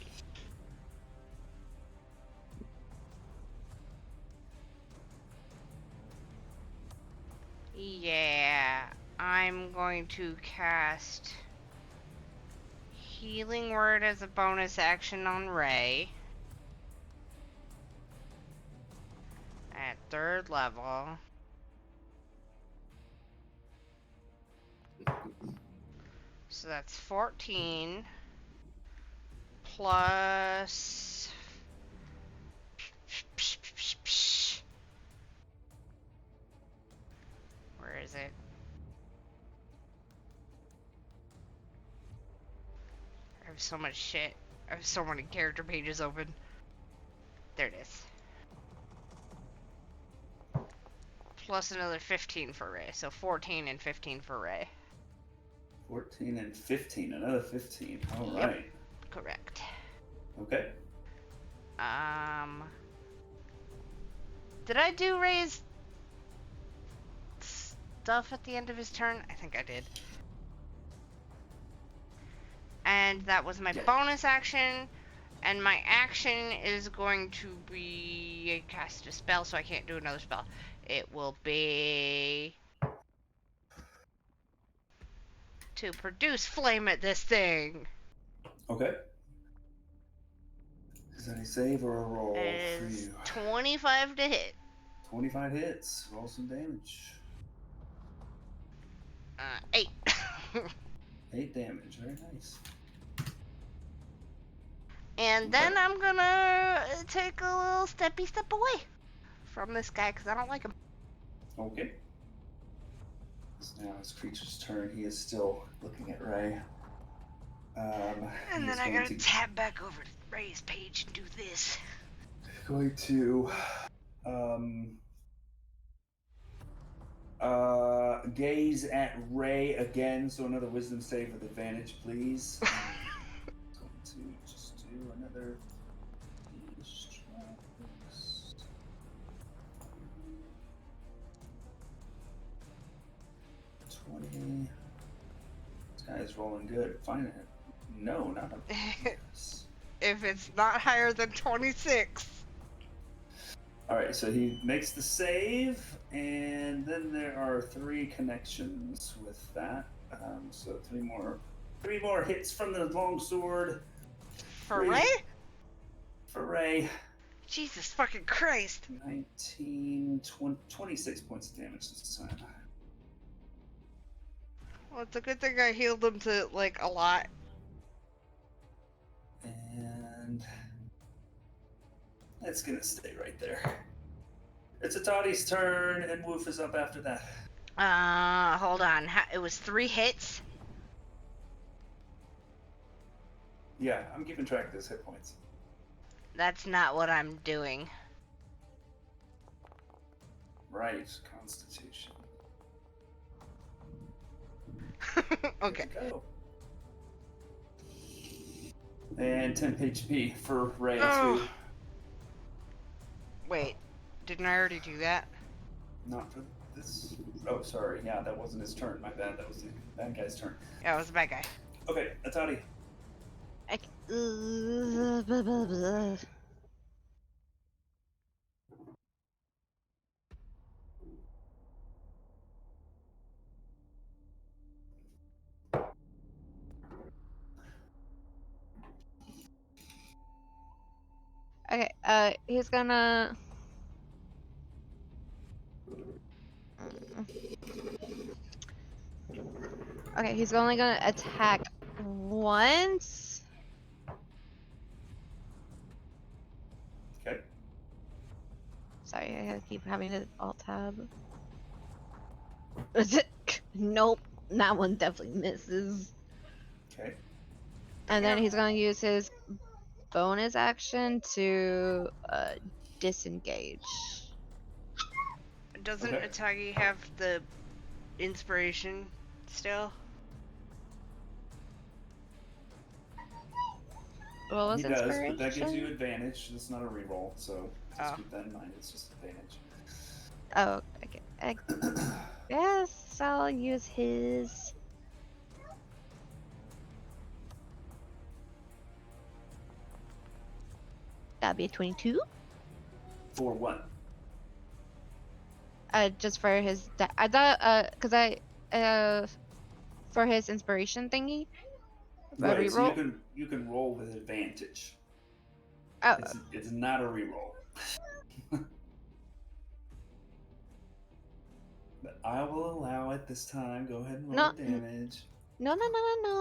Yeah, I'm going to cast Healing Word as a bonus action on Ray at 3rd level. So that's 14 plus. Where is it? I have so much shit. I have so many character pages open. There it is. Plus another 15 for Ray. So 14 and 15 for Ray. 14 and 15. Another 15. All Yep. right. Correct. Okay. Did I do Ray's stuff at the end of his turn? I think I did. And that was my bonus action. And my action is going to be cast a spell, so I can't do another spell. It will be to produce flame at this thing. Okay. Is that a save or a roll It for is you? 25 to hit. 25 hits. Roll some damage. 8. 8 damage. Very nice. And then I'm gonna take a little step away from this guy because I don't like him. Okay. It's now his creature's turn. He is still looking at Ray. And then I gotta tab back over to Ray's page and do this. Going to gaze at Ray again. So another wisdom save with advantage, please. Going to just do another. 20. This guy is rolling good. Find it. No, not a. Yes. If it's not higher than 26. All right, so he makes the save, and then there are 3 connections with that. So three more hits from the longsword. For Ray? For Ray. Jesus fucking Christ. 19, 20, 26 points of damage this time. Well, it's a good thing I healed him to, like, a lot. And it's gonna stay right there. It's Atati's turn, and Woof is up after that. Hold on. It was 3 hits? Yeah, I'm keeping track of his hit points. That's not what I'm doing. Right, Constitution. Okay. Go. And 10 HP for Ray, Oh. too. Wait, didn't I already do that? Not for this. Oh, sorry. Yeah, that wasn't his turn. My bad. That was the bad guy's turn. Yeah, it was a bad guy. Okay, Atati. Okay, he's gonna. Okay, he's only gonna attack once. Okay. Sorry, I gotta keep having to alt tab. Nope, that one definitely misses. Okay. And then he's gonna use his bonus action to disengage. Doesn't Okay. Atagi have the inspiration still? What was He does, inspiration? but that gives you advantage. It's not a reroll, so just Oh. keep that in mind. It's just advantage. Oh, okay. I guess I'll use his. That'd be a 22. For what? Just for his. I thought, for his inspiration thingy. Right. So Reroll. you can roll with advantage. Oh, It's not a reroll. But I will allow it this time. Go ahead and roll No, the damage. no.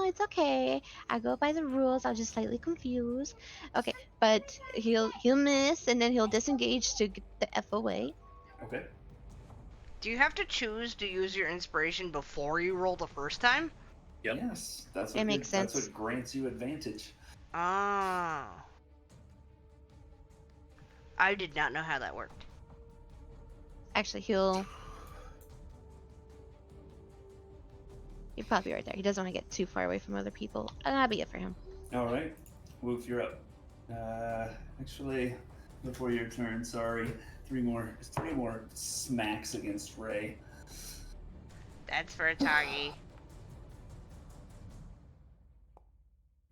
It's okay. I go by the rules. I'm just slightly confused. Okay, but he'll miss, and then he'll disengage to get the F away. Okay. Do you have to choose to use your inspiration before you roll the first time? Yep. Yes, that's It what makes that's sense. what grants you advantage. Ah. I did not know how that worked. Actually, he'll probably be right there. He doesn't want to get too far away from other people, and that'll be it for him. All right, Woof, you're up. Actually, before your turn, sorry, three more smacks against Ray. That's for Atagi.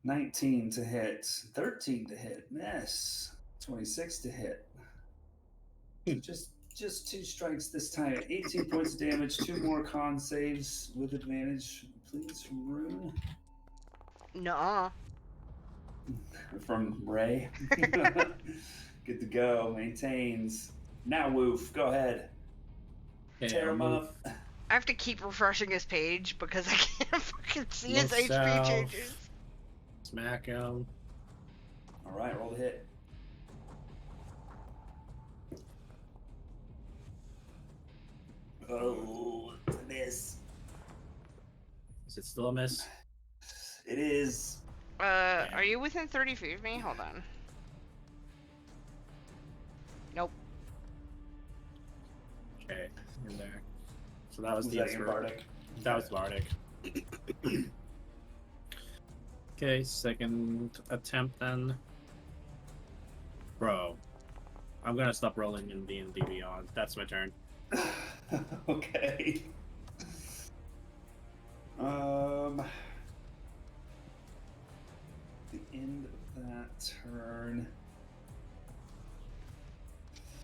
19 to hit, 13 to hit, miss, 26 to hit. Just 2 strikes this time. 18 points of damage. 2 more con saves with advantage, please, Rune. Nuh-uh. From Ray. Good to go. Maintains. Now, Woof, go ahead. Okay, Tear I'll him move up. I have to keep refreshing his page because I can't fucking see his Move HP south. changes. Smack him. All right, roll the hit. Oh, miss. Is it still a miss? It is. Are you within 30 feet of me? Hold on. Nope. Okay, in there. So that was Was the that your Bardic? That was Bardic. Okay, second attempt then. Bro, I'm gonna stop rolling in D&D Beyond. That's my turn. Okay. The end of that turn.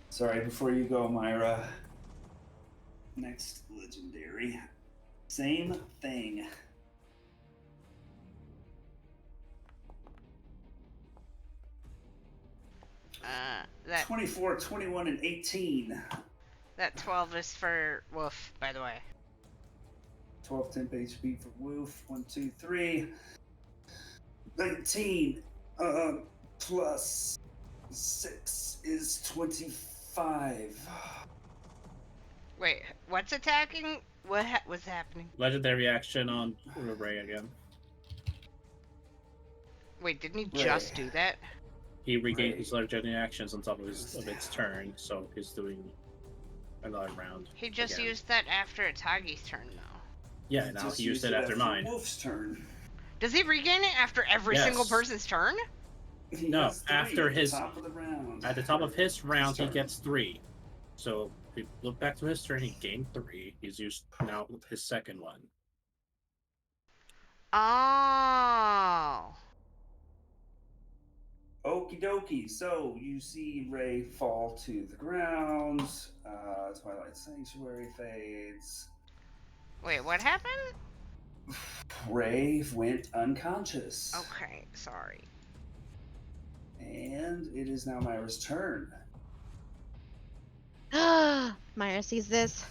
Sorry, before you go, Myra. Next legendary. Same thing. That 24, 21, and 18. that 12 is for Wolf, by the way. 12 temp HP for Woof. 1, 2, 3. 19 plus 6 is 25. Wait, what's attacking? What was happening? Legendary action on Ray again. Wait, didn't he just do that? He regained Ray. his legendary actions on top of its turn, so he's doing another round. He just again. used that after Atagi's turn, though. Yeah, now Just he used it after mine. Wolf's turn. Does he regain it after every Yes. single person's turn? He No, has 3 after at the his- top of the round. At the top of his round, he Turn. gets 3. So if you look back to his turn, he gained 3. He's used now his second one. Oh. Okie dokie. So you see Ray fall to the ground. Twilight Sanctuary fades. Wait, what happened? Ray went unconscious. Okay, sorry. And it is now Myra's turn. Myra sees this,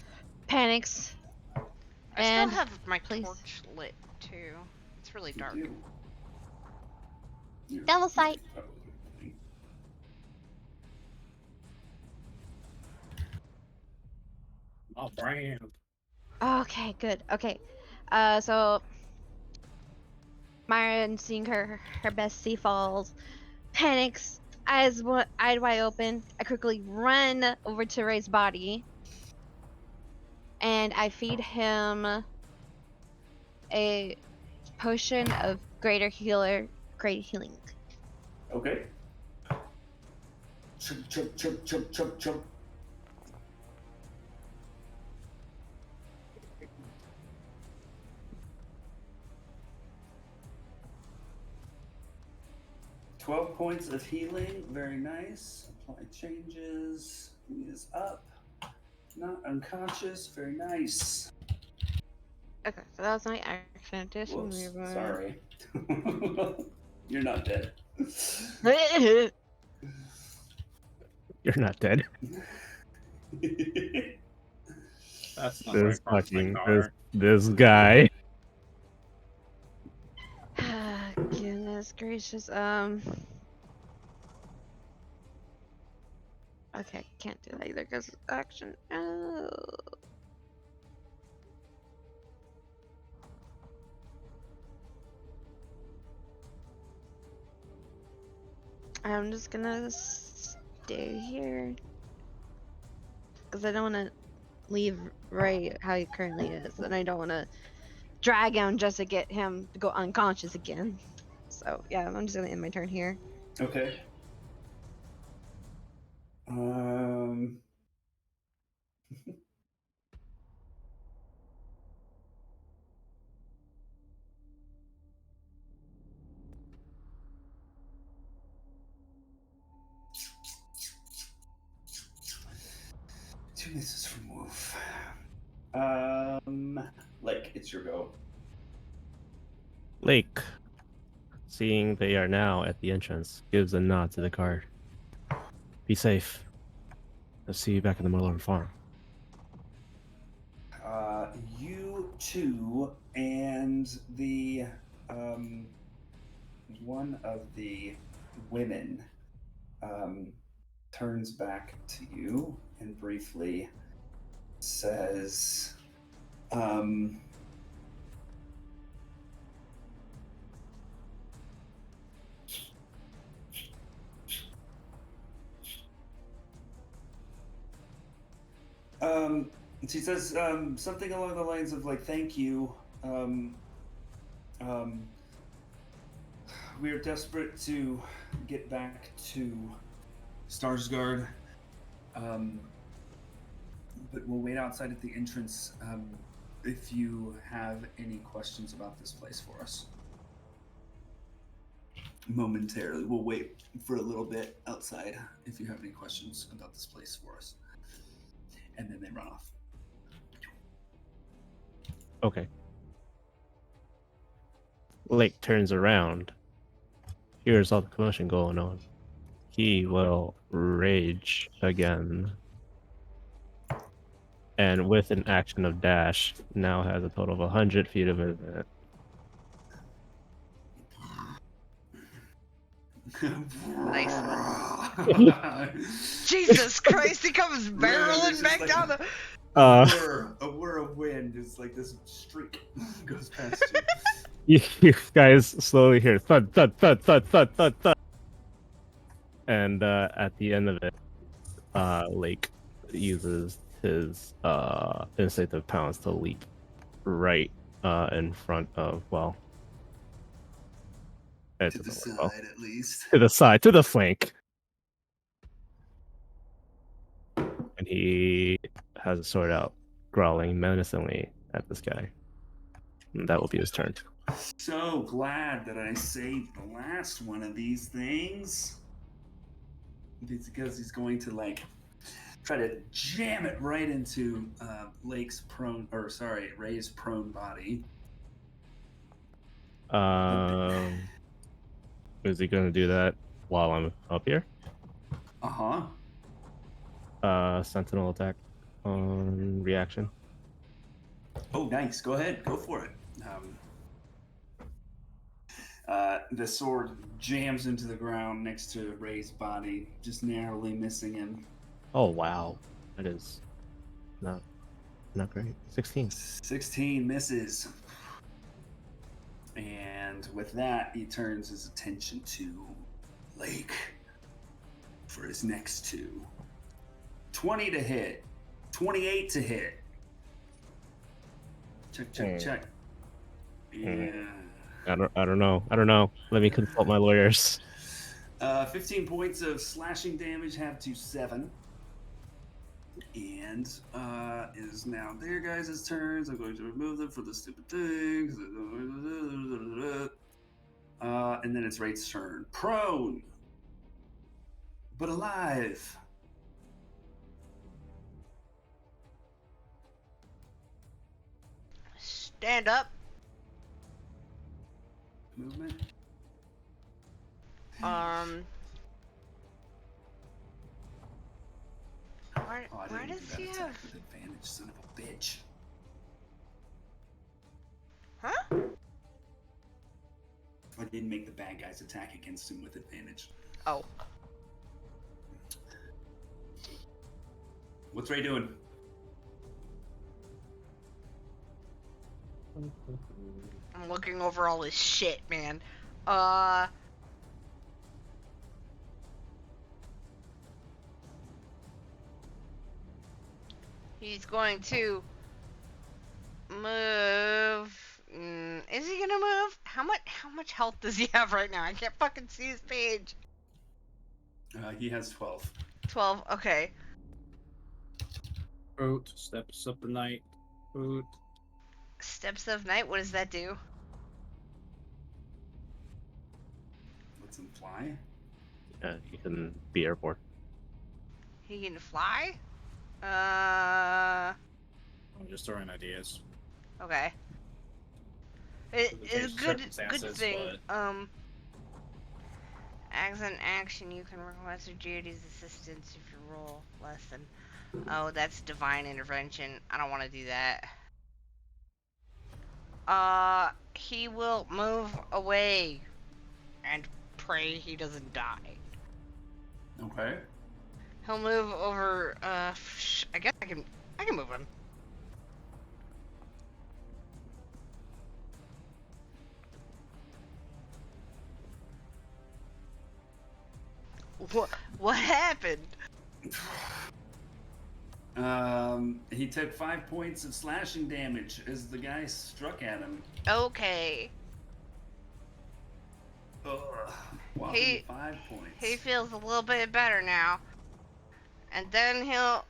panics, I still and have my please. torch lit too. It's really You dark. do. You're Yellow sight. probably good. Oh, brand. Okay, good. Okay. So Myra, seeing her bestie falls, panics, eyes wide open. I quickly run over to Ray's body, and I feed him a potion of great healing. Okay. Chug, chug, chug, chug, chug, chug. $12 points of healing. Very nice. Apply changes. He is up. Not unconscious. Very nice. Okay, so that was my action. Whoops. Sorry. You're not dead. You're not dead. That's not This right part of my fucking car. this guy. Goodness gracious. Okay, can't do that either because action. Oh. I'm just gonna stay here because I don't want to leave Ray how he currently is, and I don't want to drag him just to get him to go unconscious again. So yeah, I'm just gonna end my turn here. Okay. Two misses from Wolf. Lake, it's your go. Lake, seeing they are now at the entrance, gives a nod to the guard. Be safe. I'll see you back in the Merlin farm. You two and the one of the women turns back to you and briefly says, she says something along the lines of like, "Thank you. We are desperate to get back to Starsguard, but we'll wait outside at the entrance if you have any questions about this place for us." Momentarily, we'll wait for a little bit outside if you have any questions about this place for us. And then they run off. Okay. Lake turns around. Here's all the commotion going on. He will rage again. And with an action of dash, now has a total of 100 feet of movement. Nice one. Jesus Christ, he comes barreling just back like down the. A whir of wind is like this streak goes past you. You guys slowly hear thud, thud, thud, thud, thud, thud, thud. And at the end of it, Lake uses his instinctive pounds to leap right in front of, well, To the side, at least. to the side, to the flank. And he has a sword out, growling menacingly at this guy. And that will be his turn. So glad that I saved the last one of these things. It's because he's going to like try to jam it right into Ray's prone body. Is he going to do that while I'm up here. Sentinel attack on reaction. Oh, nice. Go ahead. Go for it. The sword jams into the ground next to Ray's body, just narrowly missing him. Oh wow, that is not great. 16. 16 misses. And with that, he turns his attention to Lake for his next two. 20 to hit. 28 to hit. Check. Yeah. I don't know. Let me consult my lawyers. 15 points of slashing damage, have to 7. And it is now their guys' turns. I'm going to remove them for the stupid things. And then it's Raid's turn. Prone, but alive. Stand up. Movement. Why does he have with advantage, son of a bitch? Huh? I didn't make the bad guys attack against him with advantage. Oh. What's Ray doing? I'm looking over all his shit, man. He's going to move. Is he gonna move? How much health does he have right now? I can't fucking see his page. He has 12. 12. Okay. Fruit, steps of the night. Fruit. Steps of Night. What does that do? Lets him fly. You can be airborne. He can fly? I'm just throwing ideas. Okay. case It's of good circumstances, thing. but- As an action, you can request a deity's assistance if you roll less than. Oh, that's divine intervention. I don't want to do that. He will move away and pray he doesn't die. Okay. He'll move over. I guess I can move him. What happened? He took 5 points of slashing damage as the guy struck at him. Okay. Ugh. Wow, 5 points. He feels a little bit better now. And then he'll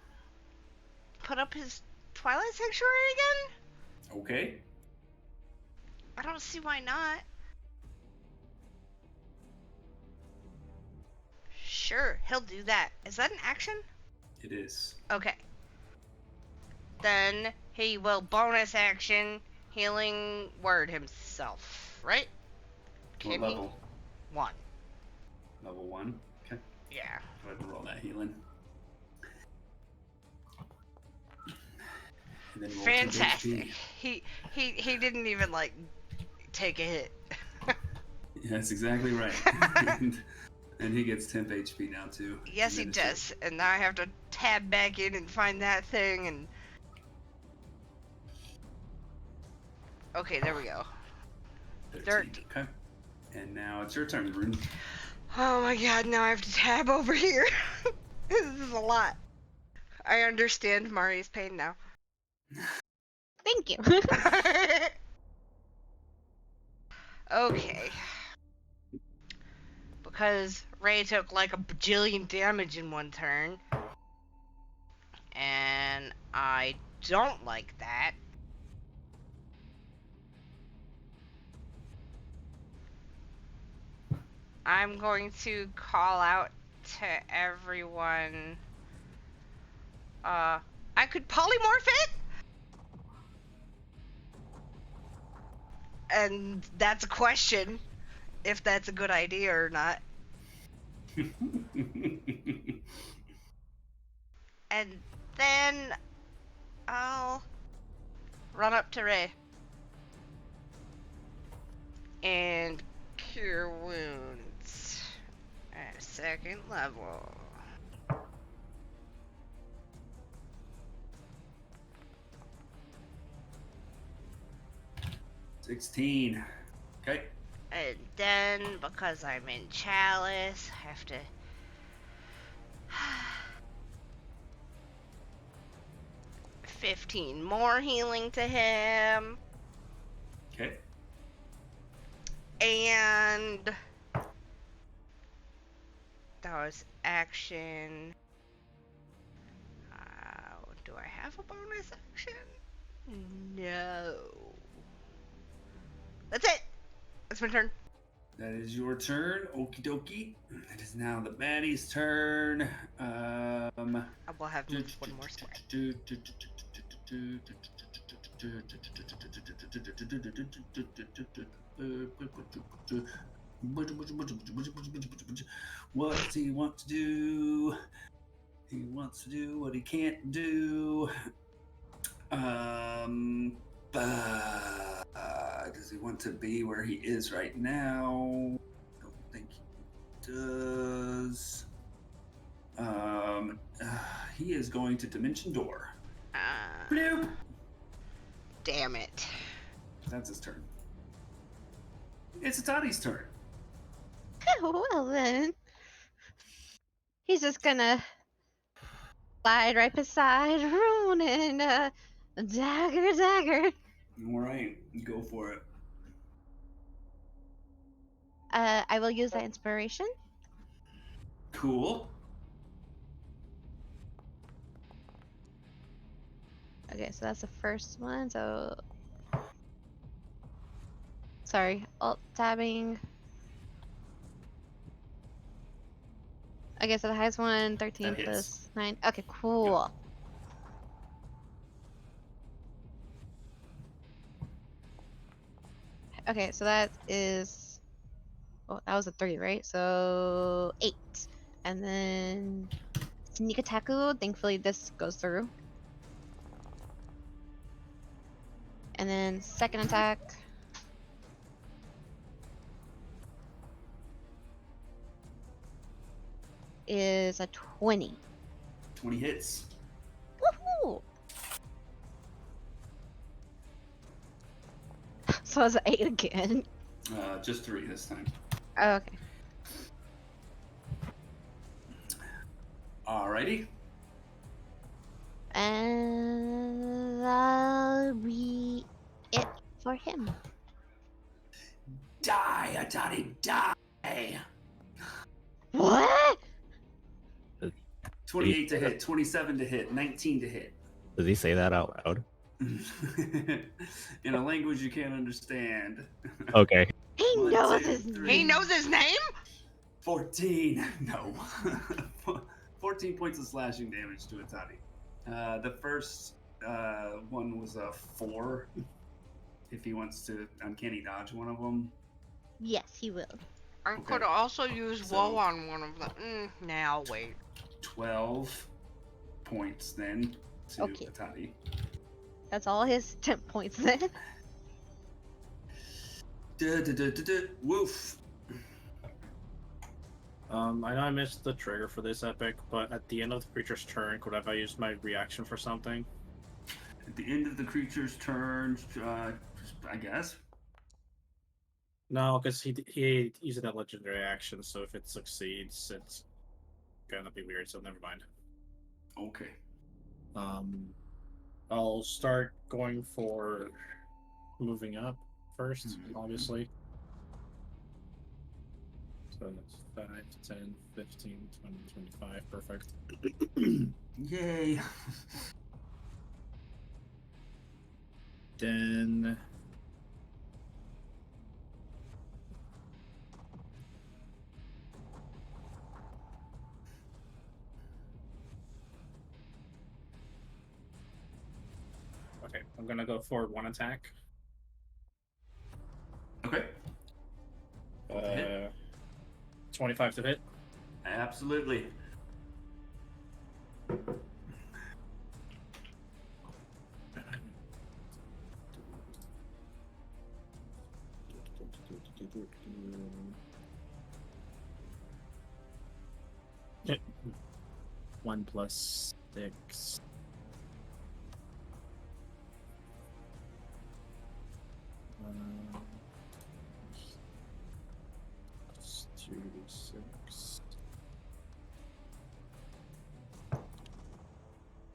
put up his Twilight Sanctuary again? Okay. I don't see why not. Sure, he'll do that. Is that an action? It is. Okay. Then he will bonus action healing word himself, right? What Can he? level? 1. Level 1? Okay. Yeah. Go ahead and roll that healing. And then roll 2 Fantastic. HP. He didn't even like take a hit. Yeah, that's exactly right. and he gets temp HP now too. Yes, he does. And now I have to tab back in and find that thing and. Okay, there we go. 13. Okay. And now it's your turn, Rune. Oh my god, now I have to tab over here. This is a lot. I understand Mari's pain now. Thank you. Okay. Because Ray took like a bajillion damage in one turn. And I don't like that. I'm going to call out to everyone. I could polymorph it? And that's a question, if that's a good idea or not. And then I'll run up to Ray and cure wounds at 2nd level. $16. Okay. And then, because I'm in Chalice, I have to... 15 more healing to him. Okay. And... that was action. Do I have a bonus action? No. That's it! That's my turn. That is your turn. Okie dokie. It is now the baddie's turn. I will have moved one more square. What does he want to do? He wants to do what he can't do. Does he want to be where he is right now? Don't think he does. He is going to Dimension Door. Bloop. Damn it. That's his turn. It's Atati's turn. Well then, he's just gonna slide right beside Ronan. Dagger. All right, go for it. I will use that inspiration. Cool. Okay, so that's the first one. So, sorry, alt tabbing. Okay, so the highest one, 13 That hits. plus 9. Okay, cool. Okay, so that is... oh, that was a 3, right? So 8. And then sneak attack. Thankfully this goes through. And then second attack. Is a 20. 20 hits. Woohoo! So it's an 8 again. Just 3 this time. Oh, okay. Alrighty. And that'll be it for him. Die, Atati, die! What? 28 to hit, 27 to hit, 19 to hit. Does he say that out loud? In a language you can't understand. Okay. He 1, knows 2, his 3, He name. knows his name? 14. No. 14 points of slashing damage to Atati. The first one was a 4. If he wants to uncanny dodge one of them. Yes, he will. I Okay. could also use So- woe on one of them. Now wait. 12 points then to Okay. Atati. That's all his temp points then. Woof. I know I missed the trigger for this epic, but at the end of the creature's turn, could I use my reaction for something? At the end of the creature's turn, I guess. No, because he used that legendary action, so if it succeeds, it's gonna be weird. So never mind. Okay. I'll start going for moving up first, Mhm. obviously. So that's 5, 10, 15, 20, 25. Perfect. Yay. Then okay, I'm gonna go for 1 attack. Okay. To hit. 25 to hit. Absolutely. Yeah. 1 plus 6. Plus 2, 6.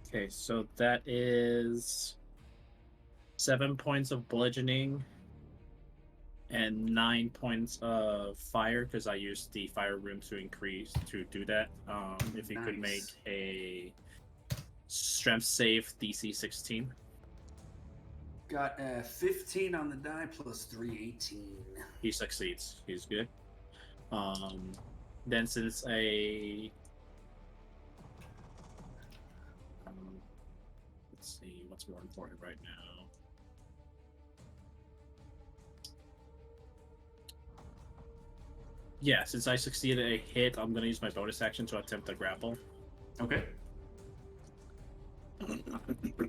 Okay, so that is 7 points of bludgeoning and 9 points of fire because I used the fire room to do that. If you could make Nice. a strength save DC 16. Got 15 on the die plus 3, 18. He succeeds. He's good. Then since let's see what's more important right now. Yeah, since I succeeded a hit, I'm gonna use my bonus action to attempt to grapple. Okay.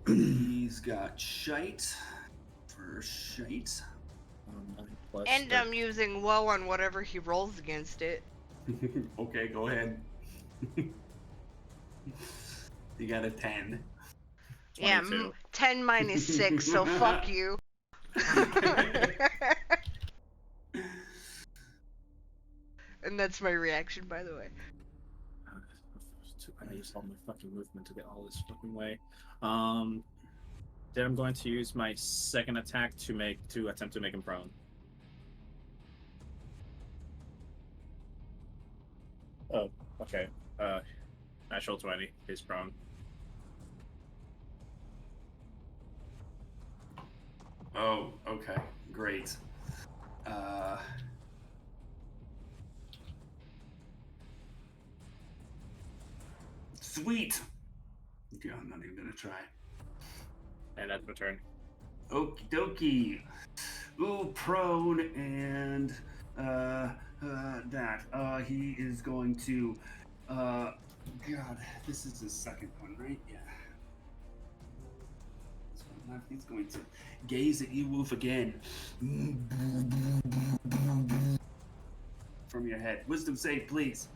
He's got shite for shite. 9 plus And 13. I'm using woe on whatever he rolls against it. Okay, go ahead. You got a 10. Yeah, 22. 10 minus 6, so fuck you. And that's my reaction, by the way. I used all my fucking movement to get all this fucking way. Then I'm going to use my second attack to attempt to make him prone. Oh, okay. Natural 20. He's prone. Oh, okay. Great. Sweet. Yeah, I'm not even gonna try. And that's my turn. Okie dokie. Ooh, prone and that. He is going to God, this is his second one, right? Yeah. This one left. He's going to gaze at you, Wolf, again. From your head. Wisdom save, please.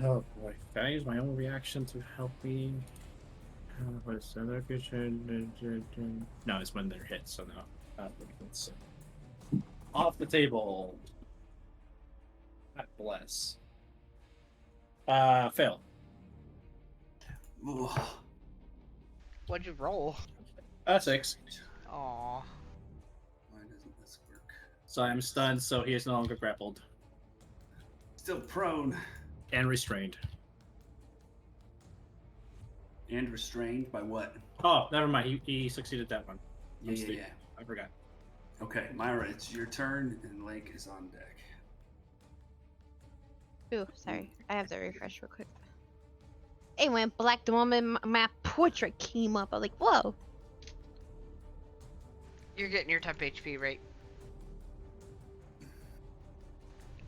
Oh boy. Can I use my own reaction to help me? What is that? No, it's when they're hit, so no. Let's see. Off the table. God bless. Fail. Ooh. What'd you roll? 6. Aw. Why doesn't this work? So I'm stunned, so he is no longer grappled. Still prone And restrained. and restrained by what? Oh, never mind. He succeeded that one. Yeah. I forgot. Okay, Myra, it's your turn, and Lake is on deck. Ooh, sorry. I have to refresh real quick. It went black the moment my portrait came up. I was like, whoa. You're getting your temp HP, right?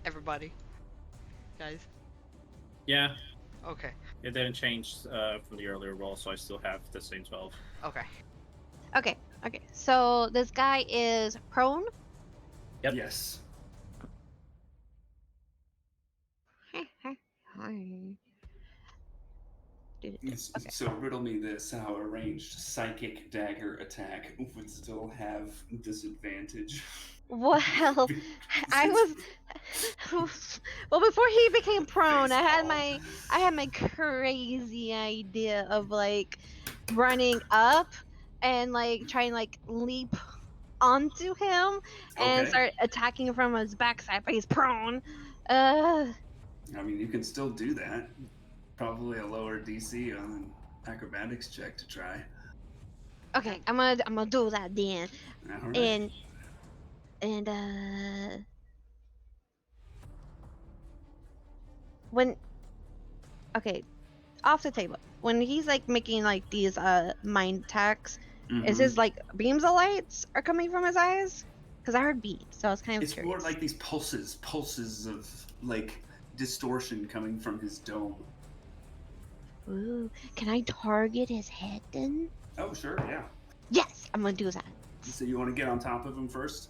Everybody? Guys? Yeah, Okay. it didn't change from the earlier roll, so I still have the same 12. Okay. Okay. So this guy is prone. Yep. Yes. Okay. So riddle me this: how a ranged psychic dagger attack would still have disadvantage. Well, I was. Well, before he became prone, I had my crazy idea of like running up and like trying like leap onto him and Okay. start attacking from his backside, but he's prone. I mean, you can still do that. Probably a lower DC on an acrobatics check to try. Okay, I'm gonna do that then. All right. And when off the table, when he's like making like these mind attacks, is his like beams of lights are coming from his eyes? Because I heard beep, so I was kind of It's curious. more like these pulses of like distortion coming from his dome. Ooh, can I target his head then? Oh, sure, yeah. Yes, I'm gonna do that. So you want to get on top of him first?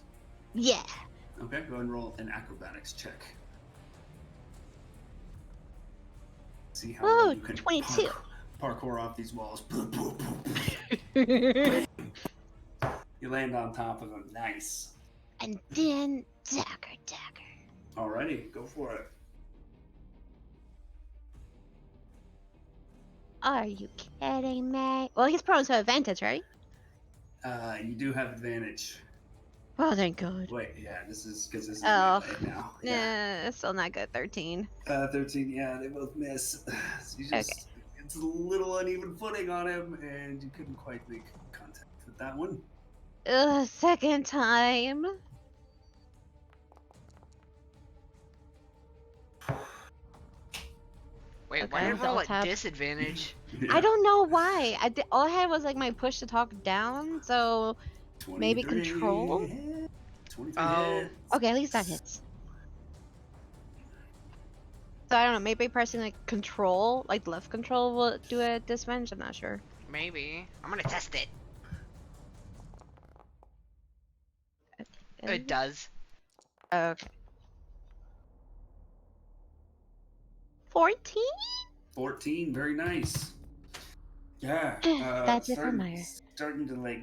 Yeah. Okay, go ahead and roll an acrobatics check. See how well Ooh, you can 22. parkour off these walls. You land on top of him. Nice. And then dagger. Alrighty, go for it. Are you kidding me? Well, he's prone to advantage, right? You do have advantage. Oh, thank God. Wait, yeah, this is because this is Oh, melee now. Yeah. still not good. 13. 13, yeah, they both miss. So you just, it's a little uneven footing on him, and you couldn't quite make contact with that one. Ugh, second time. Wait, Okay, why did I roll I'll at tap. disadvantage? I don't know why. All I had was like my push to talk down, so maybe 23 control? hit. 23 Oh. hit. okay, at least that hits. So I don't know, maybe pressing like control, like left control will do a disadvantage, I'm not sure. Maybe. I'm gonna test it. It does. Okay. 14? 14, very nice. Yeah. That's it for Meyer. Starting to like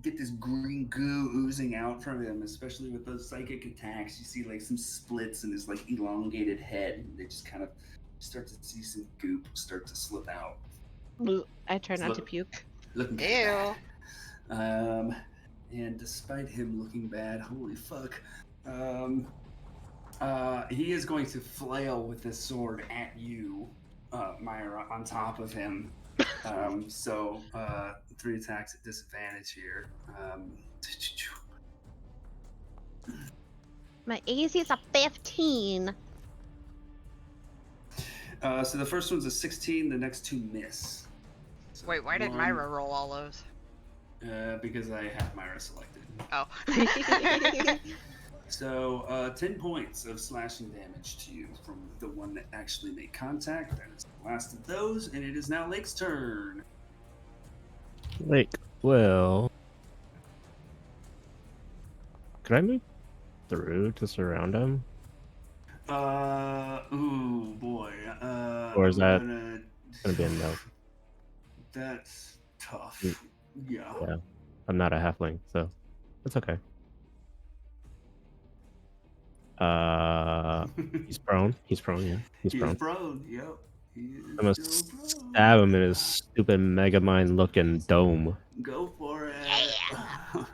get this green goo oozing out from him, especially with those psychic attacks. You see like some splits in his like elongated head, and they just kind of start to see some goop start to slip out. I try not to puke. Looking Ew. kinda bad. And despite him looking bad, holy fuck, he is going to flail with this sword at you, Myra, on top of him. So 3 attacks at disadvantage here. My AC is a 15. So the first one's a 16, the next 2 miss. So Wait, why did one- Myra roll all those? Because I have Myra selected. Oh. So 10 points of slashing damage to you from the one that actually made contact. That is the last of those, and it is now Lake's turn. Lake, well, could I move through to surround him? Ooh boy. Or is that gonna be a no? That's tough. Mm. Yeah. Yeah, I'm not a halfling, so it's okay. He's prone. He's prone. Yeah, he's prone. He's prone. Yep. He is I'm gonna still prone. stab him in his stupid Megamind looking dome. Go for it. Yeah.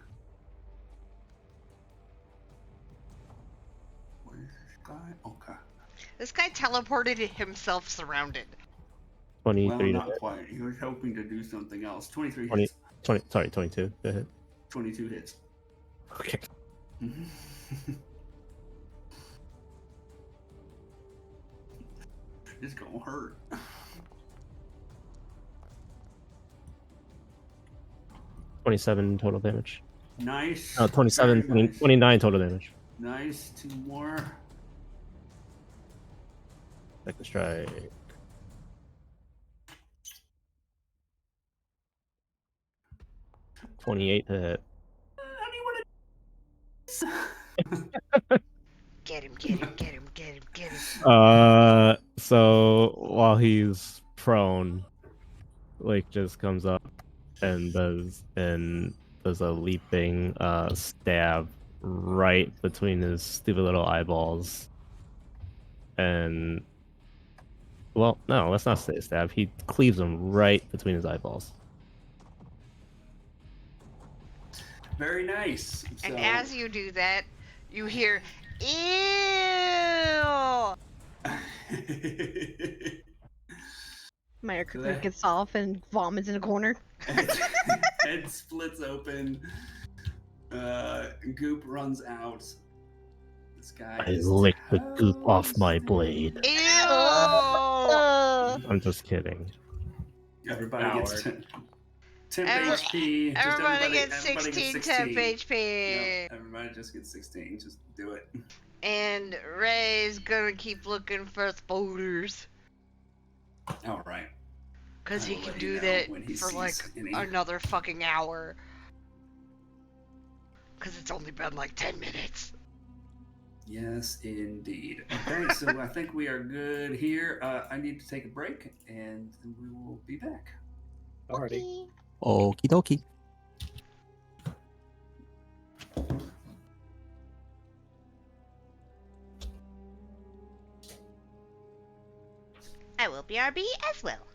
Where's this guy? Okay. This guy teleported himself surrounded. 23 Well, to not hit. quite. He was hoping to do something else. 23 20 hits. 22 to hit. 22 hits. Okay. It's gonna hurt. 27 total damage. Nice. No, 27, Very nice. 29 total damage. Nice. 2 more. Second strike. $28 to hit. Get him, get him, get him, get him, get him. So while he's prone, Lake just comes up and does a leaping stab right between his stupid little eyeballs. And well, no, let's not say stab. He cleaves him right between his eyeballs. Very nice. And So- as you do that, you hear, ew! Meyer quickly gets off and vomits in a corner. Head splits open. Goop runs out. This guy I is licked the goop off my toast. blade. Ew! Ugh. I'm just kidding. Everybody gets Howard. Temp Every- HP. Just Everybody gets everybody 16 temp 16. HP. Yep, everybody just gets 16. Just do it. And Ray's gonna keep looking for spoilers. All right. Because I he will can let you do know that when he for sees like any. another fucking hour. Because it's only been like 10 minutes. Yes, indeed. Okay, so I think we are good here. I need to take a break, and we will be back. Alrighty. Okie dokie. I will BRB as well.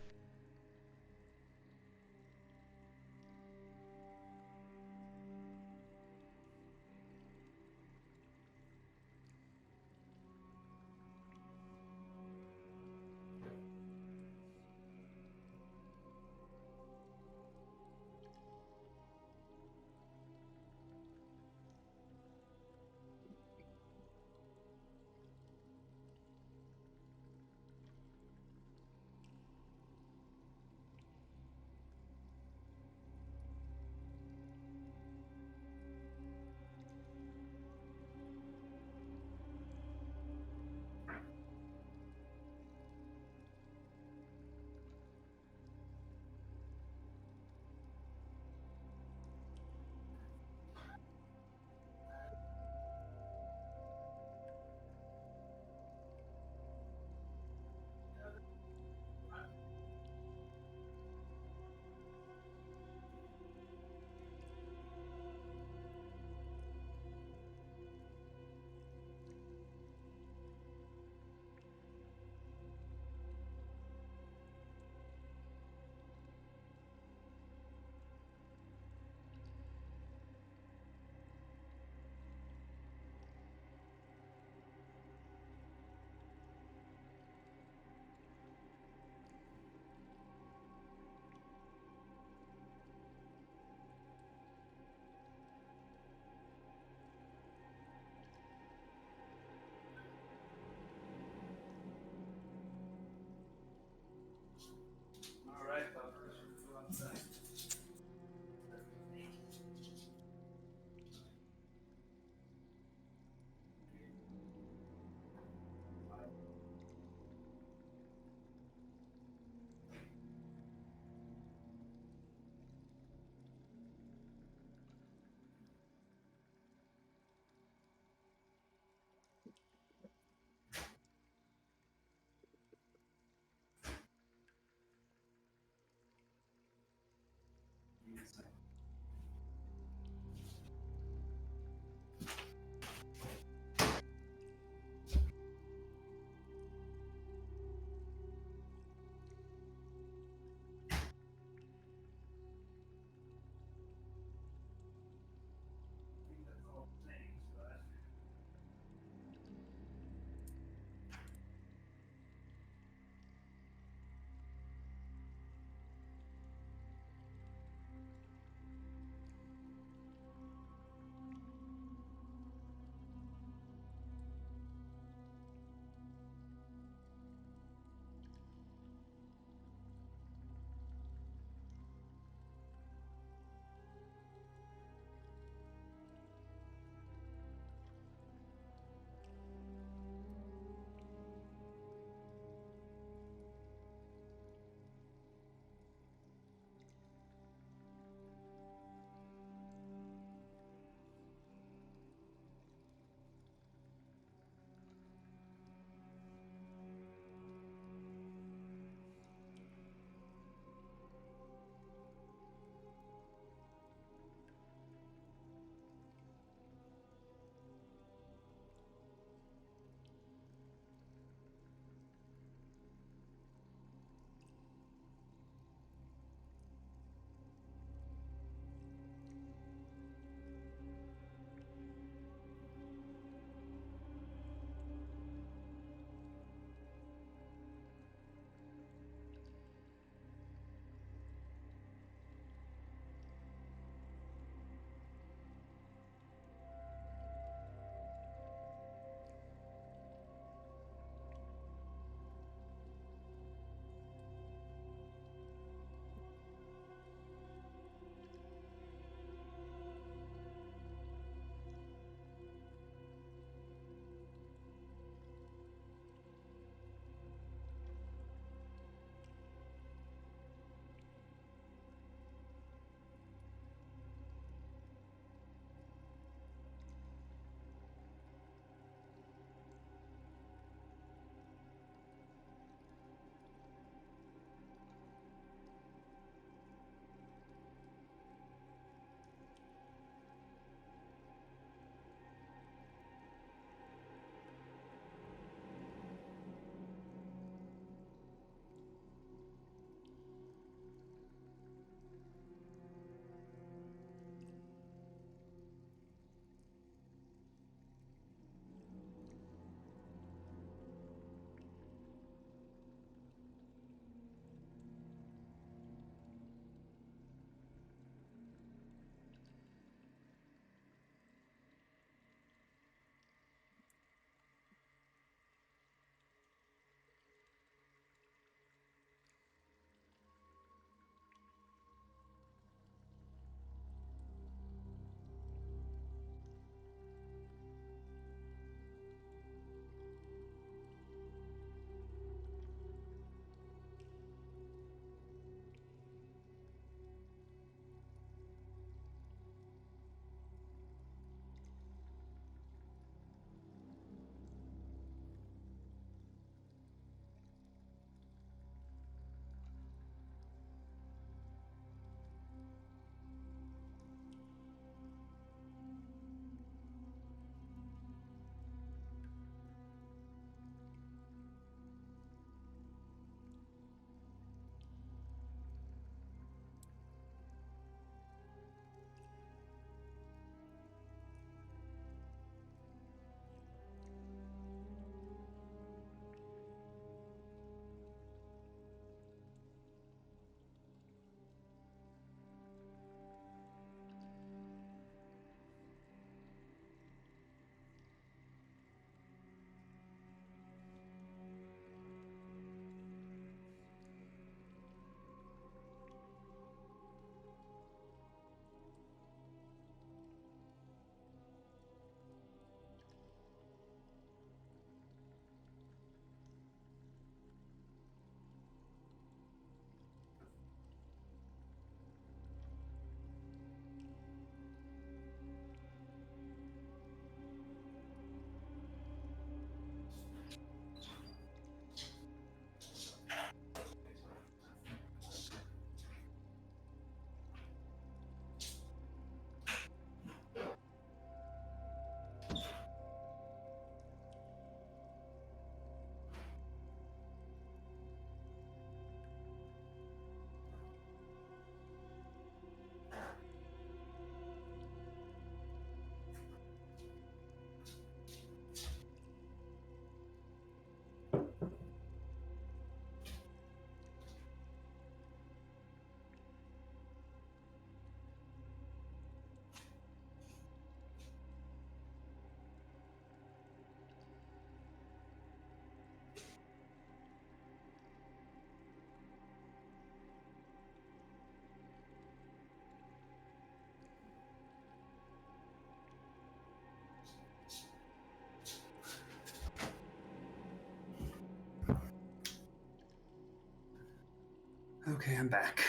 Okay, I'm back.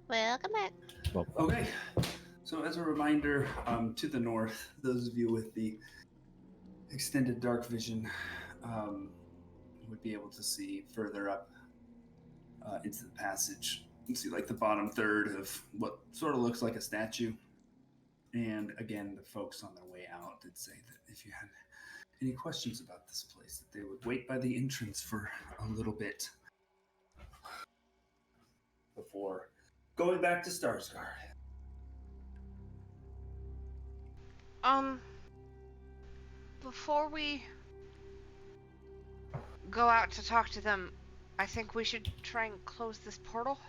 Welcome back. Okay, so as a reminder, to the north, those of you with the extended dark vision would be able to see further up into the passage. You can see like the bottom third of what sort of looks like a statue. And again, the folks on their way out did say that if you had any questions about this place, that they would wait by the entrance for a little bit before going back to Starsguard. Before we go out to talk to them, I think we should try and close this portal.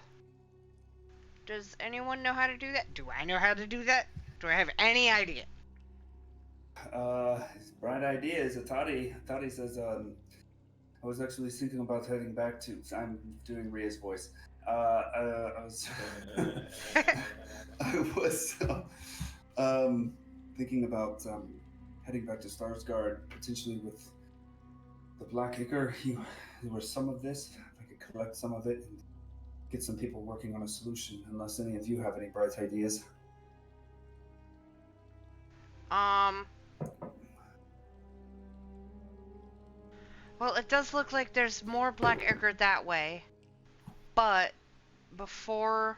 Does anyone know how to do that? Do I know how to do that? Do I have any idea? Bright ideas. Atati says, I was actually thinking about heading back to. I'm doing Ria's voice. I was. I was thinking about heading back to Starsguard, potentially with the Black Ichor. There was some of this. If I could collect some of it and get some people working on a solution. Unless any of you have any bright ideas. Well, it does look like there's more Black Ichor that way, but before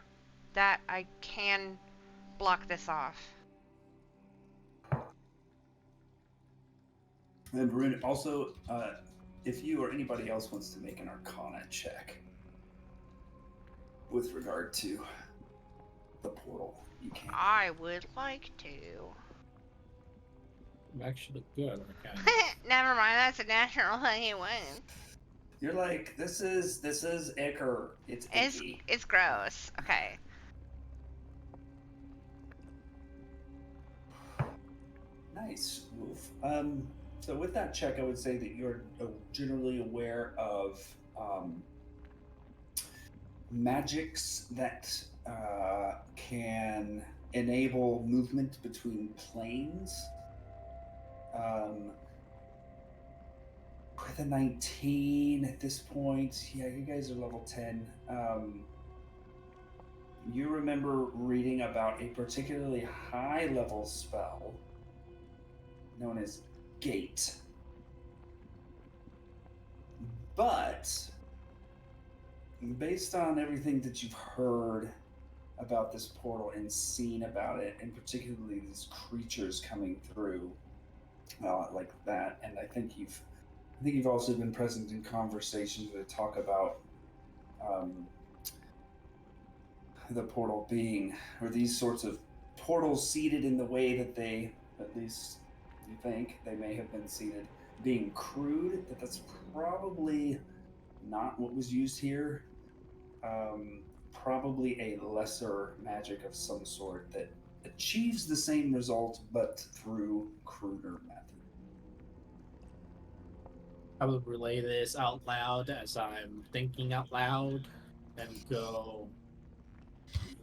that, I can block this off. And Varun, also, if you or anybody else wants to make an Arcana check with regard to the portal, you can. I would like to. I'm actually good. Okay. Never mind, that's a natural 21. You're like, this is Ichor. It's icky. It's gross. Okay. Nice, Wolf. So with that check, I would say that you're generally aware of magics that can enable movement between planes. With a 19 at this point, yeah, you guys are level 10. You remember reading about a particularly high level spell known as Gate. But based on everything that you've heard about this portal and seen about it, and particularly these creatures coming through like that, and I think you've also been present in conversations that talk about the portal being, or these sorts of portals seated in the way that they, at least you think they may have been seated, being crude, that's probably not what was used here. Probably a lesser magic of some sort that achieves the same result, but through cruder method. I will relay this out loud as I'm thinking out loud and go.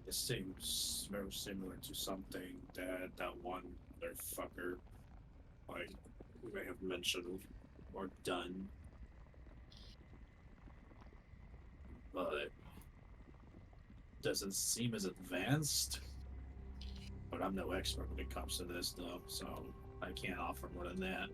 This seems very similar to something that one motherfucker may have mentioned or done, but doesn't seem as advanced. But I'm no expert when it comes to this, though, so I can't offer more than that.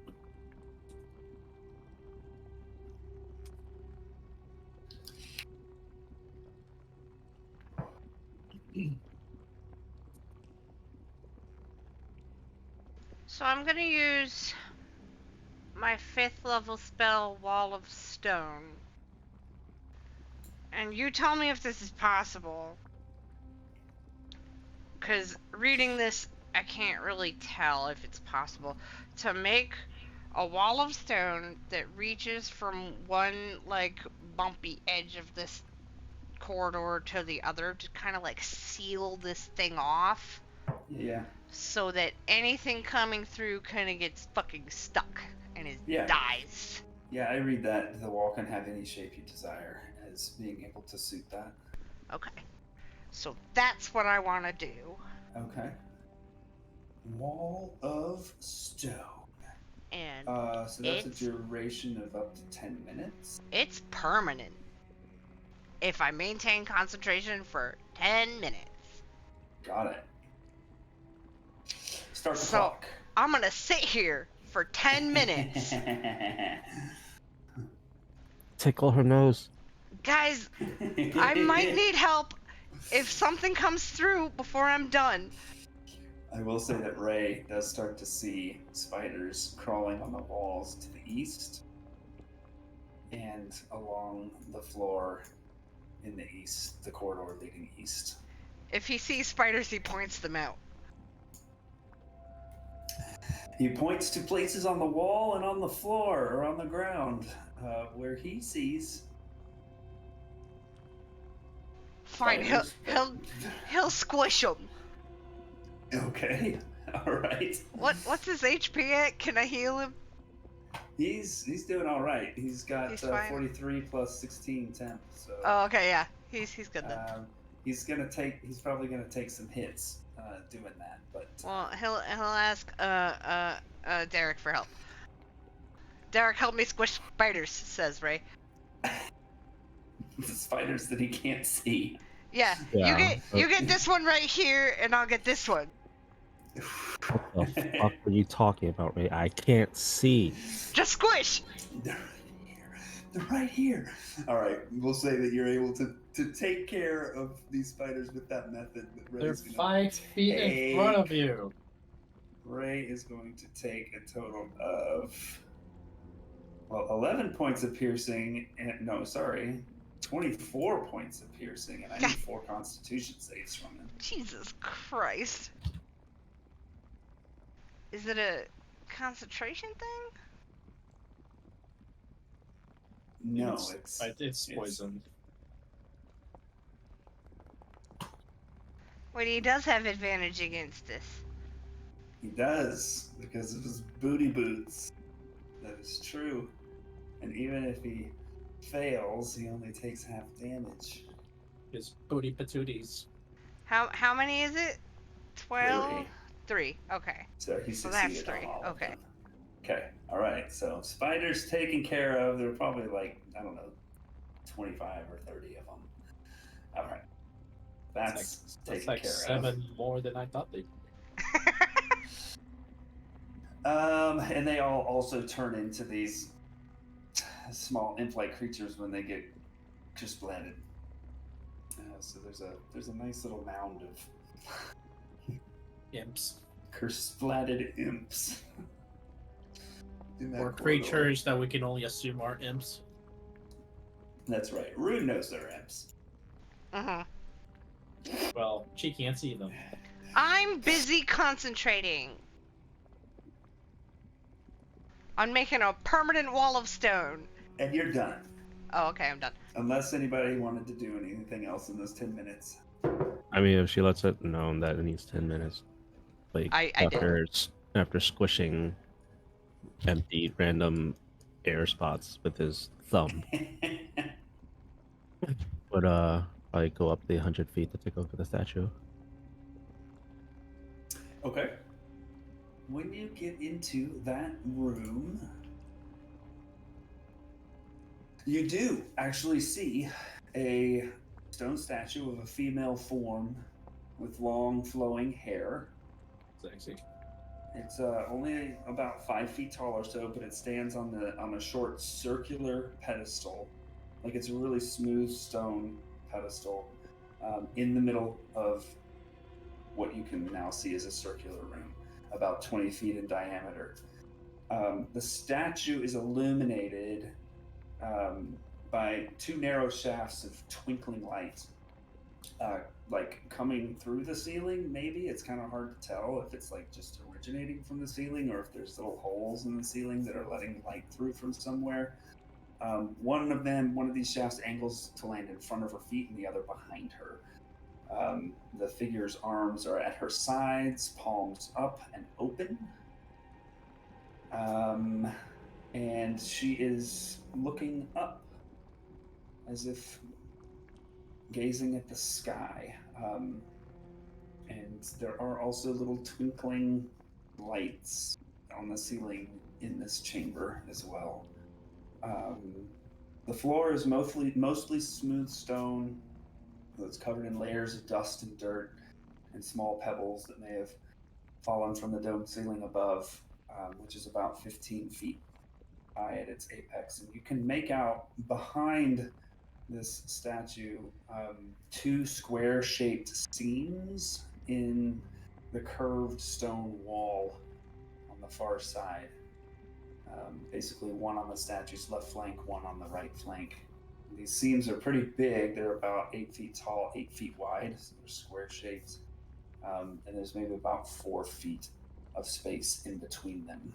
So I'm gonna use my 5th level spell, Wall of Stone. And you tell me if this is possible. Because reading this, I can't really tell if it's possible to make a wall of stone that reaches from one, like, bumpy edge of this corridor to the other to kind of, like, seal this thing off. Yeah. So that anything coming through kind of gets fucking stuck and dies. Yeah, I read that the wall can have any shape you desire as being able to suit that. Okay. So that's what I want to do. Okay. Wall of Stone. And so that's a duration of up to 10 minutes. It's permanent. if I maintain concentration for 10 minutes. Got it. Start the So- clock. I'm gonna sit here for 10 minutes. Tickle her nose. Guys, I might need help if something comes through before I'm done. I will say that Ray does start to see spiders crawling on the walls to the east and along the floor in the east, the corridor leading east. If he sees spiders, he points them out. He points to places on the wall and on the floor or on the ground where he sees. Fine, spiders. he'll squish them. Okay, all right. What's his HP at? Can I heal him? He's doing all right. He's got He's fine. 43 plus 16 temp. So Oh, okay, yeah. He's good then. he's probably gonna take some hits doing that. But Well, he'll ask Derek for help. Derek, help me squish spiders, says Ray. the spiders that he can't see. Yeah, Yeah. you get this one right here, and I'll get this one. What the fuck are you talking about, Ray? I can't see. Just squish. They're right here. All right, we'll say that you're able to take care of these spiders with that method. That They're Ray's gonna 5 feet in front of you. Ray is going to take a total of 11 points of piercing, and 24 points of piercing, and I need 4 Constitution saves from him. Jesus Christ. Is it a concentration thing? No, It's poison. Wait, he does have advantage against this. He does because of his booty boots. That is true, and even if he fails, he only takes half damage. His booty patooties. How many is it? 12? 3. 3. Okay. So he So succeeded that's on 3. all of Okay. them. Okay. All right. So spiders taken care of. There are probably 25 or 30 of them. All right. That's taken That's like care 7 more than I thought they'd. of. And they all also turn into these small imp-like creatures when they get crystallized. So there's a nice little mound of Imps. crystallized imps. in that Or corridor. creatures that we can only assume are imps. That's right. Rune knows they're imps. Uh-huh. Well, she can't see them. I'm busy concentrating on making a permanent wall of stone. And you're done. Oh, okay, I'm done. Unless anybody wanted to do anything else in those 10 minutes. I mean, if she lets it known that it needs 10 minutes, like I after squishing empty random air spots with his thumb, would probably go up the 100 feet to take over the statue. Okay. When you get into that room, you do actually see a stone statue of a female form with long flowing hair. Sexy. It's only about 5 feet tall or so, but it stands on a short circular pedestal, like it's a really smooth stone pedestal, in the middle of what you can now see as a circular room, about 20 feet in diameter. The statue is illuminated by 2 narrow shafts of twinkling light, like coming through the ceiling. Maybe it's kind of hard to tell if it's like just originating from the ceiling or if there's little holes in the ceiling that are letting light through from somewhere. One of these shafts angles to land in front of her feet and the other behind her. The figure's arms are at her sides, palms up and open. And she is looking up as if gazing at the sky. And there are also little twinkling lights on the ceiling in this chamber as well. The floor is mostly smooth stone that's covered in layers of dust and dirt and small pebbles that may have fallen from the dome ceiling above, which is about 15 feet high at its apex. And you can make out behind this statue two square-shaped seams in the curved stone wall on the far side. Basically, one on the statue's left flank, one on the right flank. These seams are pretty big. They're about 8 feet tall, 8 feet wide. So they're square shaped. And there's maybe about 4 feet of space in between them.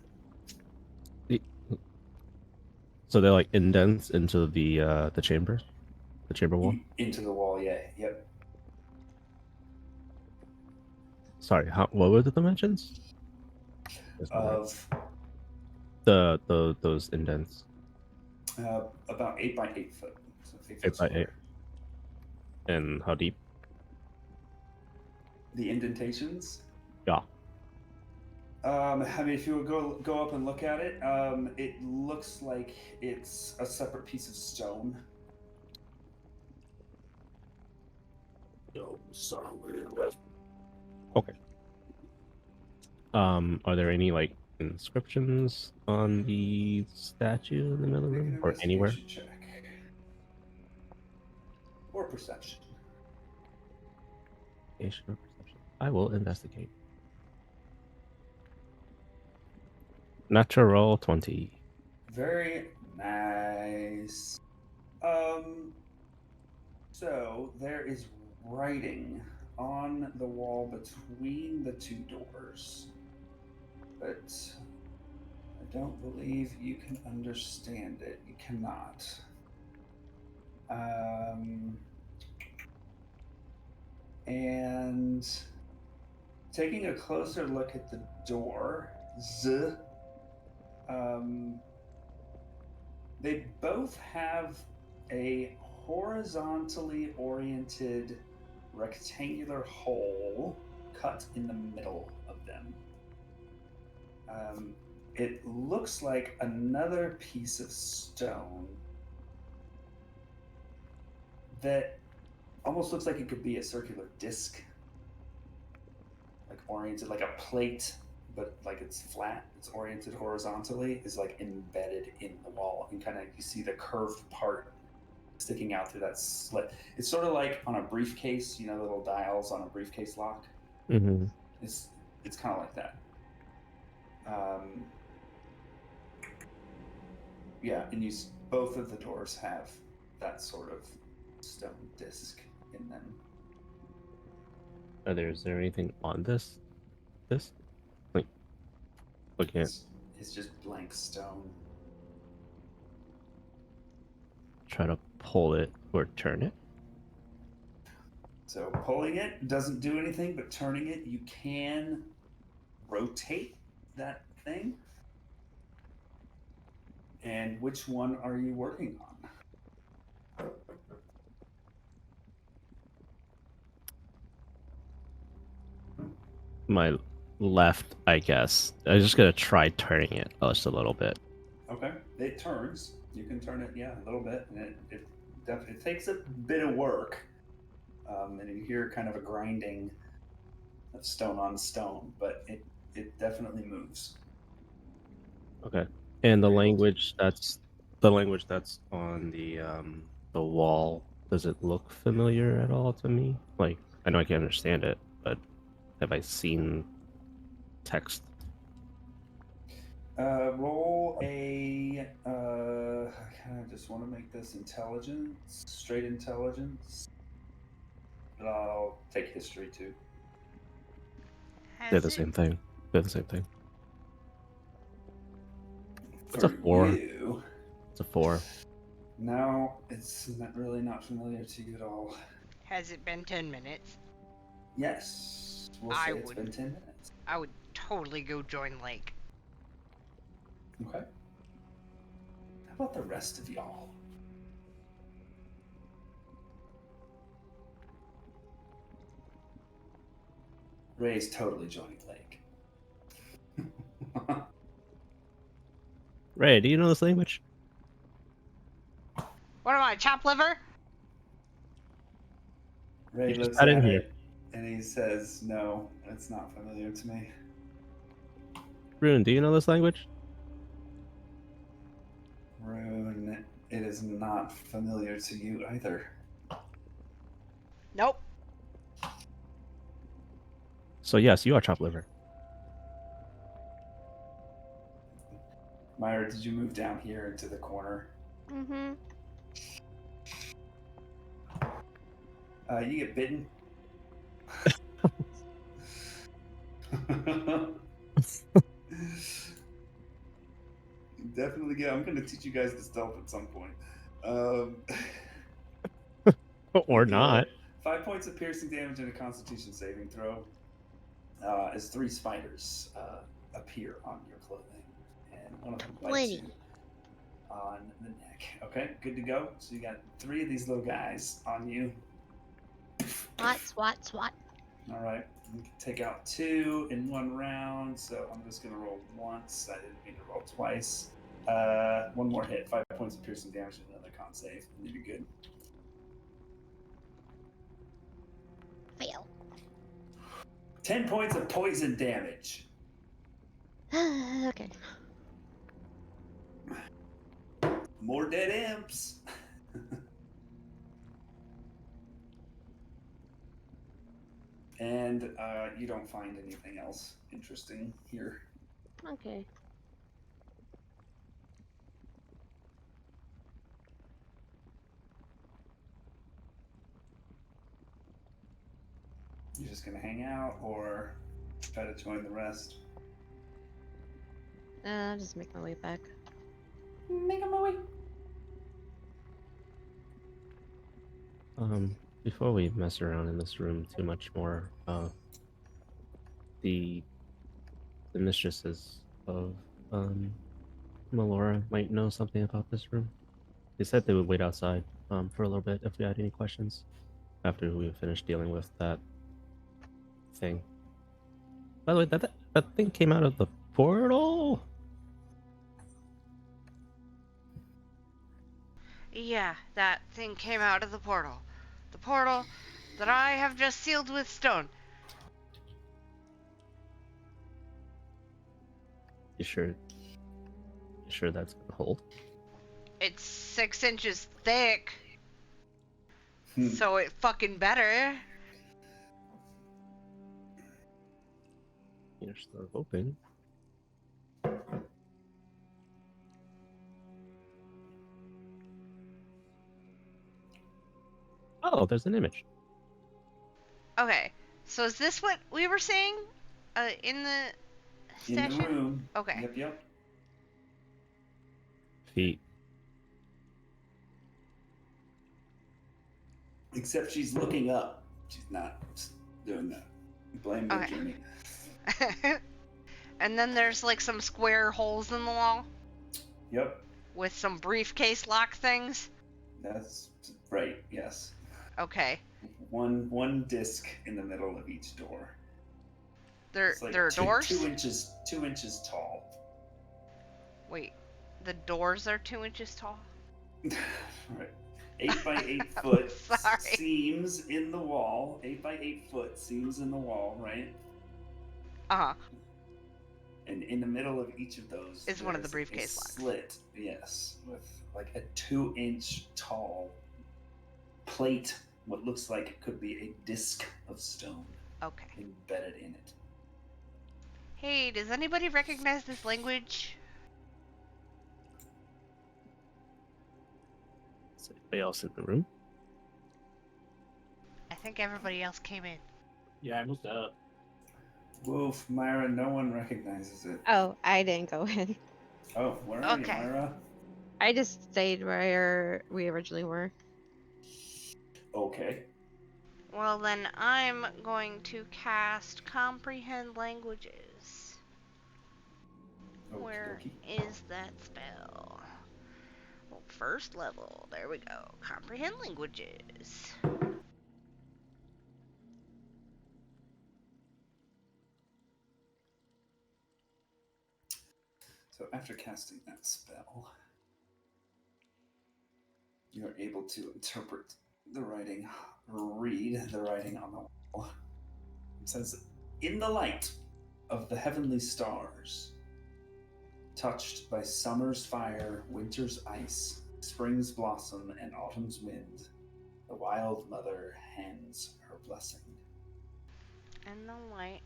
So they're like indents into the chamber wall. Into the wall, yeah. Yep. Sorry, what were the dimensions? Of those indents. about 8 by 8 foot. So 8 8 foot by square. 8. And how deep? The indentations? Yeah. I mean, if you would go up and look at it, it looks like it's a separate piece of stone. Okay. Are there any like inscriptions on the statue in the middle of Make the an room or anywhere? investigation check. Or perception. Investigation or perception? I will investigate. Natural 20. Very nice. So there is writing on the wall between the two doors, but I don't believe you can understand it. You cannot. And taking a closer look at the door, they both have a horizontally oriented rectangular hole cut in the middle of them. It looks like another piece of stone that almost looks like it could be a circular disc, like oriented like a plate, but like it's flat, it's oriented horizontally, is like embedded in the wall, and kind of you see the curved part sticking out through that slit. It's sort of like on a briefcase, you know, the little dials on a briefcase lock. Mm-hmm. It's kind of like that. Yeah, and both of the doors have that sort of stone disc in them. Is there anything on this? Like, looking at. It's just blank stone. Try to pull it or turn it. So pulling it doesn't do anything, but turning it, you can rotate that thing. And which one are you working on? My left, I guess. I'm just gonna try turning it just a little bit. Okay, it turns. You can turn it, yeah, a little bit, and it definitely takes a bit of work. And you hear kind of a grinding of stone on stone, but it definitely moves. Okay. And the language that's on the wall, does it look familiar at all to me? Like, I know I can understand it, but have I seen text? Roll a. I kind of just want to make this intelligence, straight intelligence. But I'll take history too. They're the same thing. They're the same thing. It's For a 4. you, It's a 4. no, it's not familiar to you at all. Has it been 10 minutes? Yes, we'll say it's been 10 minutes. I would totally go join Lake. Okay. How about the rest of y'all? Ray's totally joining Lake. Ray, do you know this language? What am I, chopped liver? Ray You just looks got at in here. it and he says, "No, it's not familiar to me." Rune, do you know this language? Rune, it is not familiar to you either. Nope. So yes, you are chopped liver. Myra, did you move down here into the corner? Mm-hmm. You get bitten. Definitely get. I'm going to teach you guys to stealth at some point. Or you not. deal 5 points of piercing damage and a Constitution saving throw. As 3 spiders appear on your clothing, and one of them bites you on the neck. Okay, good to go. So you got 3 of these little guys on you. Swat. All right, you can take out 2 in 1 round. So I'm just gonna roll once. I didn't mean to roll twice. 1 more hit, 5 points of piercing damage, and another con save, and you'll be good. Fail. 10 points of poison damage. Okay. More dead imps. And you don't find anything else interesting here. Okay. You're just gonna hang out or try to join the rest? I'll just make my way back. Make a movie. Before we mess around in this room too much more, the mistresses of Melora might know something about this room. They said they would wait outside for a little bit if we had any questions after we finished dealing with that thing. By the way, that thing came out of the portal. Yeah, that thing came out of the portal. The portal that I have just sealed with stone. You sure? You sure that's gonna hold? It's 6 inches thick. Hmm. So it fucking better. You're still hoping. Oh, there's an image. Okay, so is this what we were saying? In the In the session? room. Okay. Yep. Feet. Except she's looking up. She's not doing that. Blame the Okay. journey. And then there's like some square holes in the wall Yep. with some briefcase lock things. That's right. Yes. Okay. One disc in the middle of each door. There It's like are doors? 2 inches tall. Wait, the doors are 2 inches tall? Right. 8 by 8 foot Sorry. seams in the wall. 8 by 8 foot seams in the wall, right? Uh-huh. And in the middle of each of those Is one of the there's briefcase a locks. slit, yes, with like a 2-inch tall plate, what looks like it could be a disc of stone Okay. embedded in it. Hey, does anybody recognize this language? Is anybody else in the room? I think everybody else came in. Yeah, I moved up. Wolf, Myra, no one recognizes it. Oh, I didn't go in. Oh, where are Okay. you, Myra? I just stayed where we originally were. Okay. Well, then I'm going to cast Comprehend Languages. Where Okey-dokey. is that spell? Well, first level. There we go. Comprehend Languages. So after casting that spell, you're able to interpret the writing, read the writing on the wall. It says, "In the light of the heavenly stars, touched by summer's fire, winter's ice, spring's blossom, and autumn's wind, the wild mother hands her blessing." In the light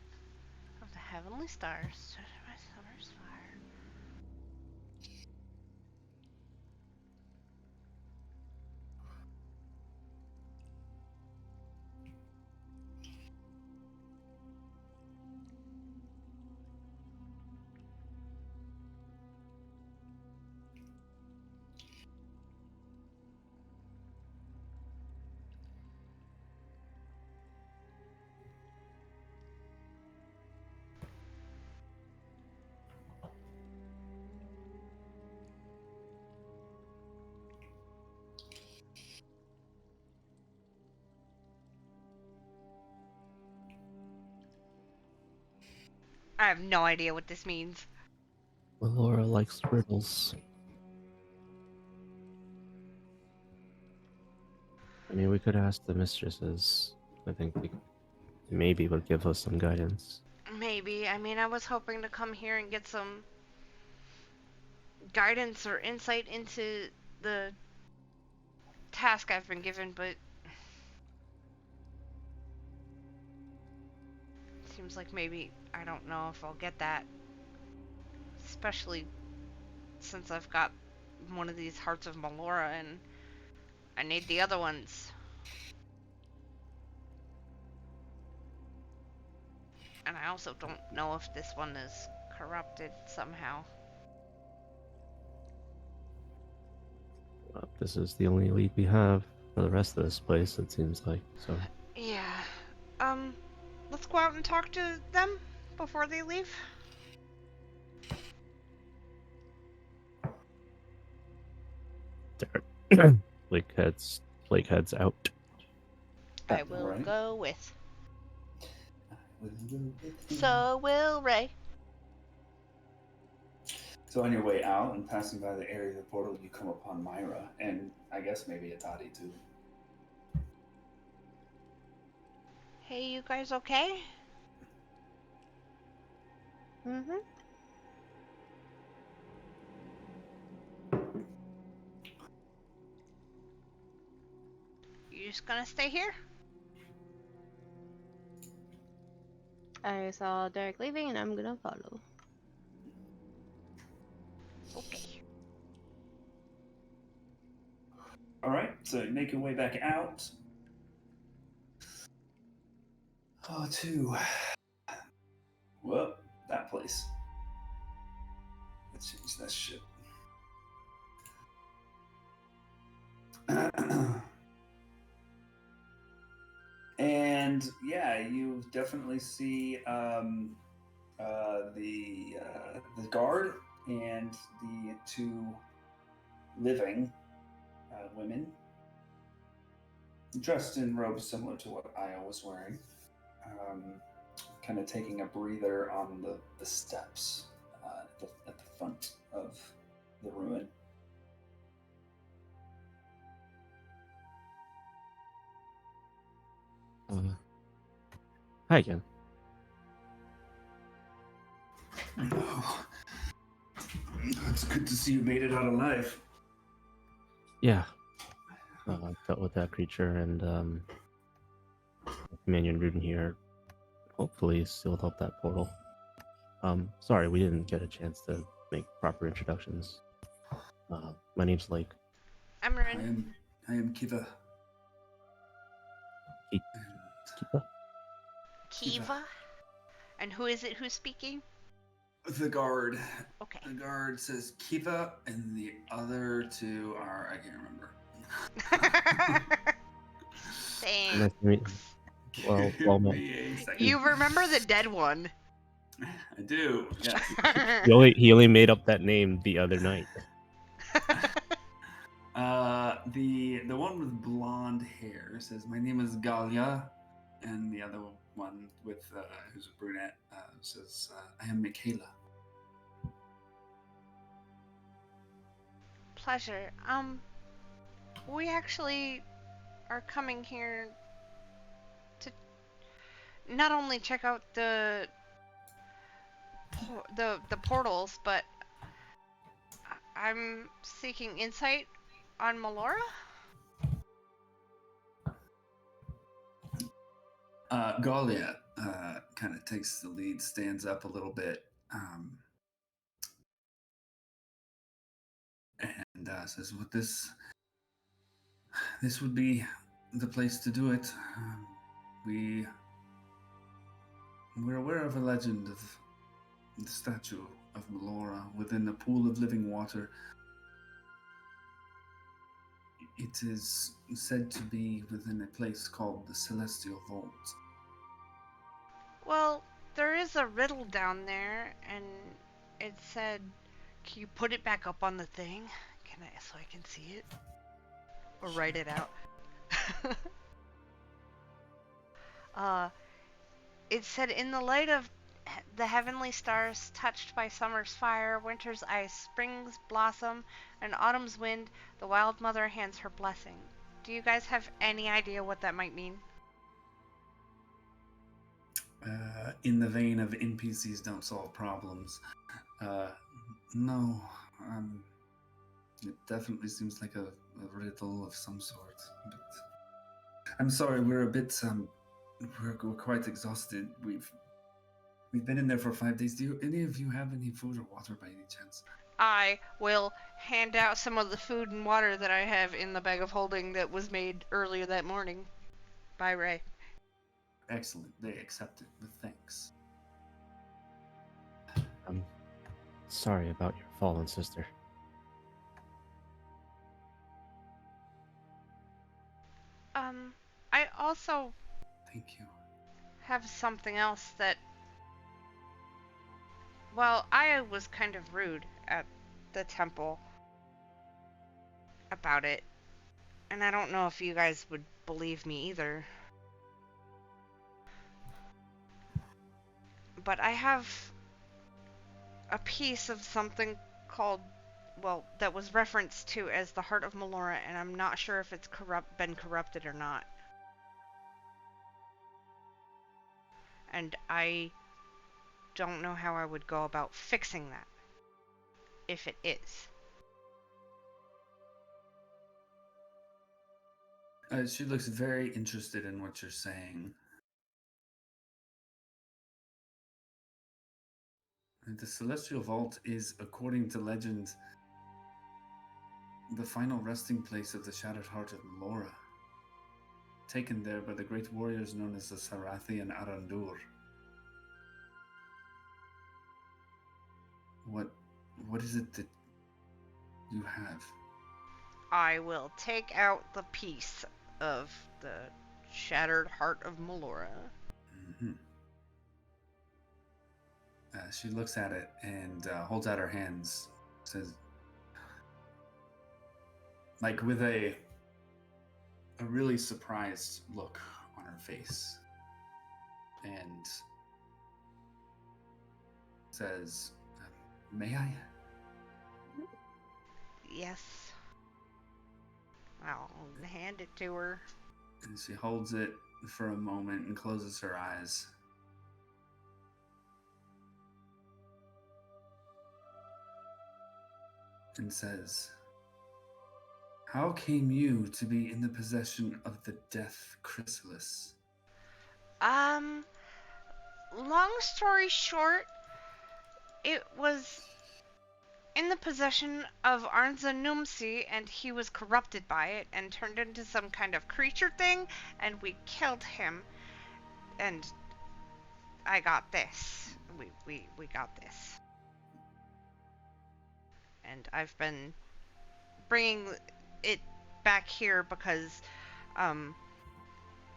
of the heavenly stars, touched by summer's fire. I have no idea what this means. Laura likes riddles. I mean, we could ask the mistresses. I think they maybe would give us some guidance. Maybe. I mean, I was hoping to come here and get some guidance or insight into the task I've been given, but seems like maybe I don't know if I'll get that. Especially since I've got one of these Hearts of Melora and I need the other ones. And I also don't know if this one is corrupted somehow. This is the only lead we have for the rest of this place, it seems like. So Yeah. Let's go out and talk to them before they leave. Blake heads out. I will Alright. go with. So, So will Ray. on your way out and passing by the area of the portal, you come upon Myra, and I guess maybe Atati too. Hey, you guys okay? Mm-hmm. You just gonna stay here? I saw Derek leaving and I'm gonna follow. Okay. All right, so you make your way back out. To well, that place. Let's change that shit. And yeah, you definitely see the guard and the two living women dressed in robes similar to what Io was wearing, kind of taking a breather on the steps at the front of the ruin. Hi again. Oh, it's good to see you made it out alive. Yeah. I dealt with that creature and Companion Ruden here. Hopefully sealed up that portal. Sorry, we didn't get a chance to make proper introductions. My name's Lake. I'm Rin. I am Kiva. Kiva? Kiva? And who is it who's speaking? The guard. Okay. The guard says Kiva, and the other two are I can't remember. Thanks. Nice to meet you. Well, Give met. me a second. You remember the dead one. I do. Yes. He only made up that name the other night. The one with blonde hair says, "My name is Galia," and the other one with who's a brunette says, "I am Michaela." Pleasure. We actually are coming here to not only check out the portals, but I'm seeking insight on Melora. Galia kind of takes the lead, stands up a little bit, and says, "With this would be the place to do it. We're aware of a legend of the statue of Melora within a pool of living water. It is said to be within a place called the Celestial Vault." Well, there is a riddle down there, and it said, "Can you put it back up on the thing? Can I, so I can see it, or write it out?" It said, "In the light of the heavenly stars, touched by summer's fire, winter's ice, spring's blossom, and autumn's wind, the wild mother hands her blessing." Do you guys have any idea what that might mean? In the vein of NPCs don't solve problems, no. It definitely seems like a riddle of some sort. But I'm sorry, we're a bit we're quite exhausted. We've been in there for 5 days. Do any of you have any food or water by any chance? I will hand out some of the food and water that I have in the bag of holding that was made earlier that morning by Ray. Excellent. They accept it with thanks. I'm sorry about your fallen sister. I also Thank you. have something else that, well, I was kind of rude at the temple about it, and I don't know if you guys would believe me either. But I have a piece of something called, well, that was referenced to as the Heart of Melora, and I'm not sure if it's been corrupted or not. And I don't know how I would go about fixing that, if it is. She looks very interested in what you're saying. The Celestial Vault is, according to legend, the final resting place of the Shattered Heart of Melora, taken there by the great warriors known as the Sarathi and Arandur. What is it that you have? I will take out the piece of the Shattered Heart of Melora. Mm-hmm. She looks at it and holds out her hands, says, like with a really surprised look on her face, and says, "May I?" Yes. I'll hand it to her. And she holds it for a moment and closes her eyes. And says, "How came you to be in the possession of the Death Chrysalis?" Long story short, it was in the possession of Arnza Numsi, and he was corrupted by it and turned into some kind of creature thing, and we killed him. And I got this. We got this. And I've been bringing it back here because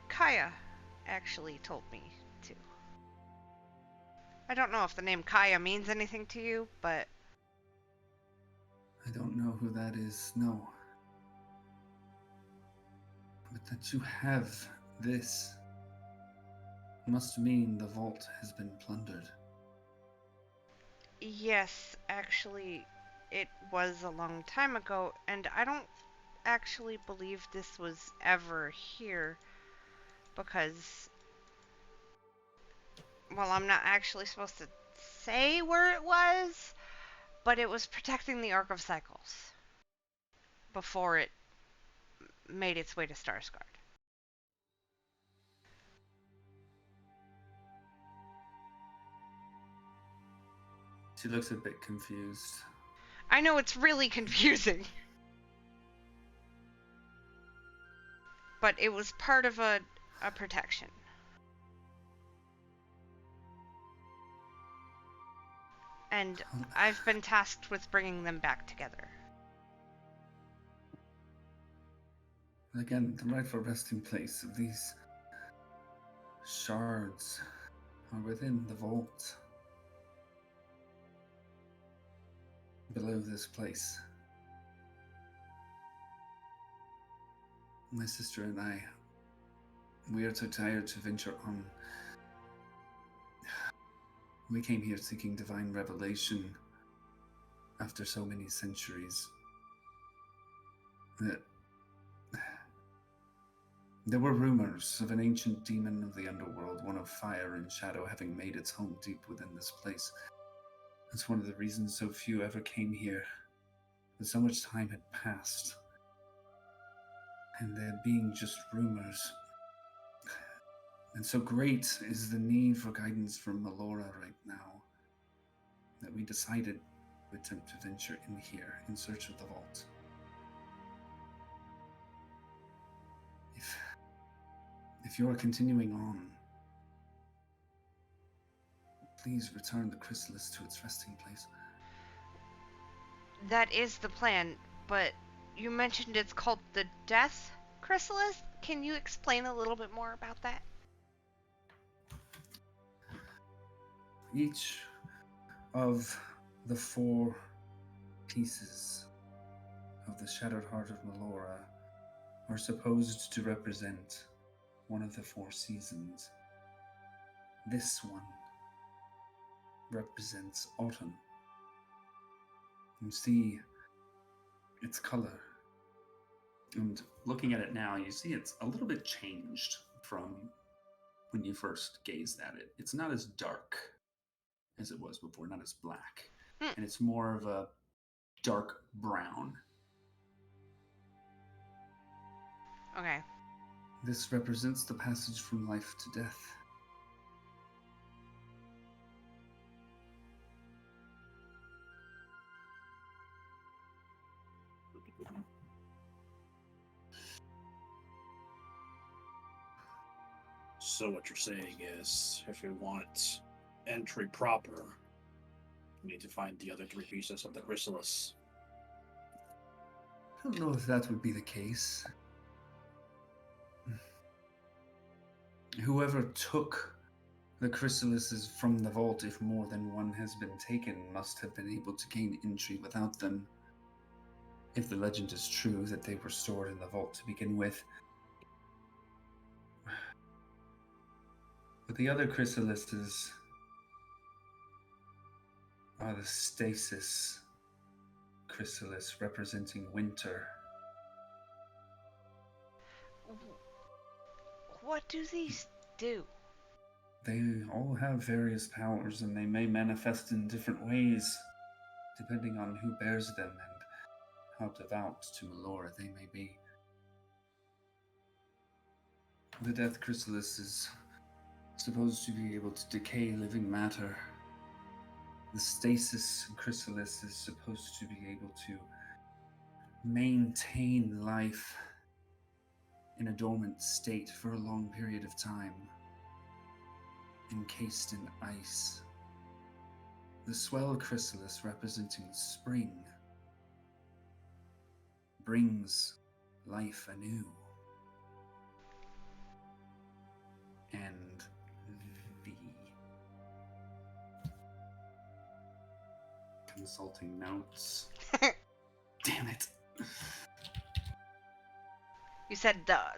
Kaya actually told me to. I don't know if the name Kaya means anything to you, but I don't know who that is, no. But that you have this must mean the vault has been plundered. yes, actually, it was a long time ago, and I don't actually believe this was ever here because, well, I'm not actually supposed to say where it was, but it was protecting the Ark of Cycles before it made its way to Starsguard. She looks a bit confused. I know it's really confusing. But it was part of a protection. And I've been tasked with bringing them back together. Again, the rightful resting place of these shards are within the vault. Below this place. My sister and I, we are too tired to venture on. We came here seeking divine revelation after so many centuries. There were rumors of an ancient demon of the underworld, one of fire and shadow, having made its home deep within this place. That's one of the reasons so few ever came here. But so much time had passed. And there being just rumors. And so great is the need for guidance from Melora right now, that we decided to attempt to venture in here in search of the vault. If you're continuing on, please return the chrysalis to its resting place. That is the plan, but you mentioned it's called the Death Chrysalis. Can you explain a little bit more about that? Each of the 4 pieces of the Shattered Heart of Melora are supposed to represent one of the 4 seasons. This one represents autumn. You see its color. And looking at it now, you see it's a little bit changed from when you first gazed at it. It's not as dark as it was before, not as black. And it's more of a dark brown. Okay. This represents the passage from life to death. So what you're saying is, if you want entry proper, you need to find the other 3 pieces of the chrysalis. I don't know if that would be the case. Whoever took the chrysalises from the vault, if more than one has been taken, must have been able to gain entry without them. If the legend is true that they were stored in the vault to begin with. But the other chrysalises are the stasis chrysalis, representing winter. What do these do? They all have various powers, and they may manifest in different ways, depending on who bears them and how devout to Melora they may be. The Death Chrysalis is supposed to be able to decay living matter. The Stasis Chrysalis is supposed to be able to maintain life in a dormant state for a long period of time, encased in ice. The Swell Chrysalis, representing spring, brings life anew. And the consulting notes. Damn it. You said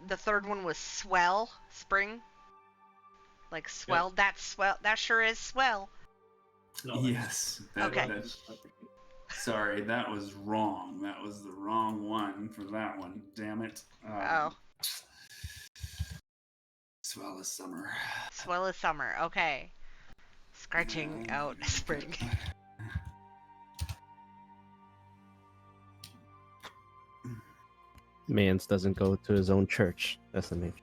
the third one was swell, spring? Like swell, that's swell, that sure is swell. No, Yes. Okay. That's Sorry, that was wrong. That was the wrong one for that one. Damn it. Oh. Swell is summer. Swell is summer. Okay. Scratching out spring. Mans doesn't go to his own church. That's amazing.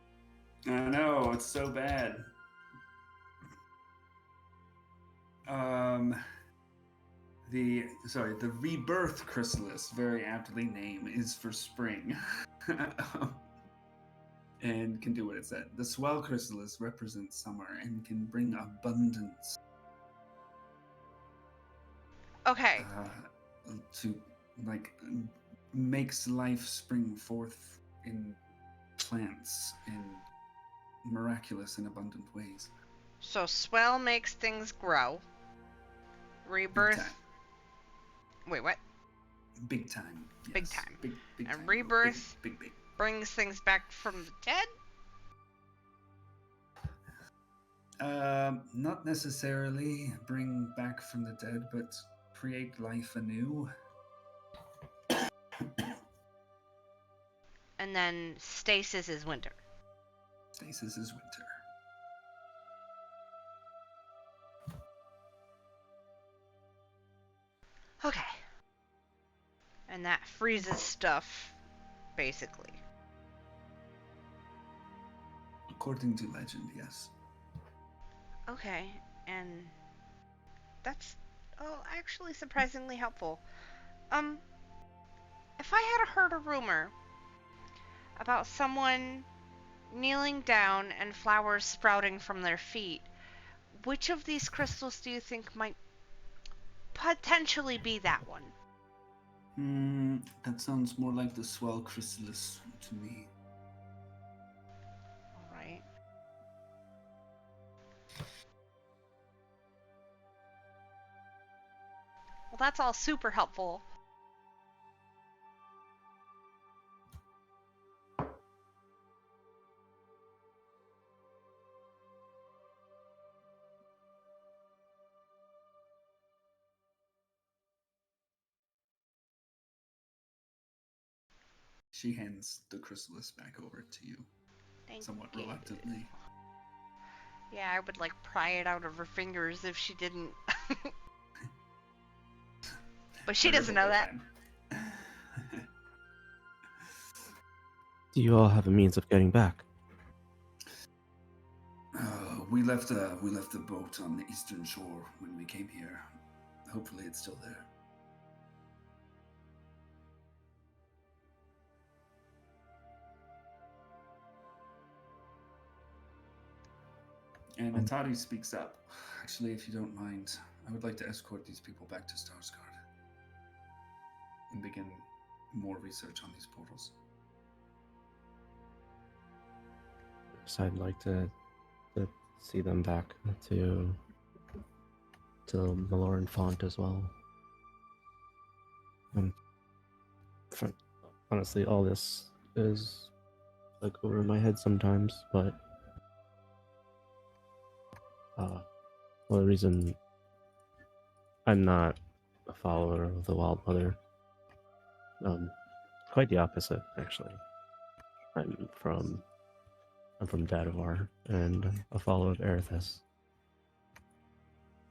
I know, it's so bad. The rebirth chrysalis, very aptly named, is for spring. And can do what it said. The swell chrysalis represents summer and can bring abundance. Okay. To makes life spring forth in plants in miraculous and abundant ways. So swell makes things grow. Rebirth. Wait, what? Big time. Yes. Big time. Big And time. rebirth Big. brings things back from the dead? Not necessarily bring back from the dead, but create life anew. And then stasis is winter. Stasis is winter. Okay. And that freezes stuff, basically. According to legend, yes. Okay, and that's actually surprisingly helpful. If I had heard a rumor about someone kneeling down and flowers sprouting from their feet, which of these crystals do you think might potentially be that one? That sounds more like the swell chrysalis to me. Alright. Well, that's all super helpful. She hands the chrysalis back over to you, somewhat Thank you. reluctantly. Yeah, I would pry it out of her fingers if she didn't. But she doesn't know that. Do you all have a means of getting back? We left a boat on the eastern shore when we came here. Hopefully it's still there. And Atari speaks up. Actually, if you don't mind, I would like to escort these people back to Starsguard and begin more research on these portals. So I'd like to see them back to Maloran Font as well. Honestly, all this is over my head sometimes, but well, the reason I'm not a follower of the Wild Mother, quite the opposite, actually. I'm from Dadavar and a follower of Erithus.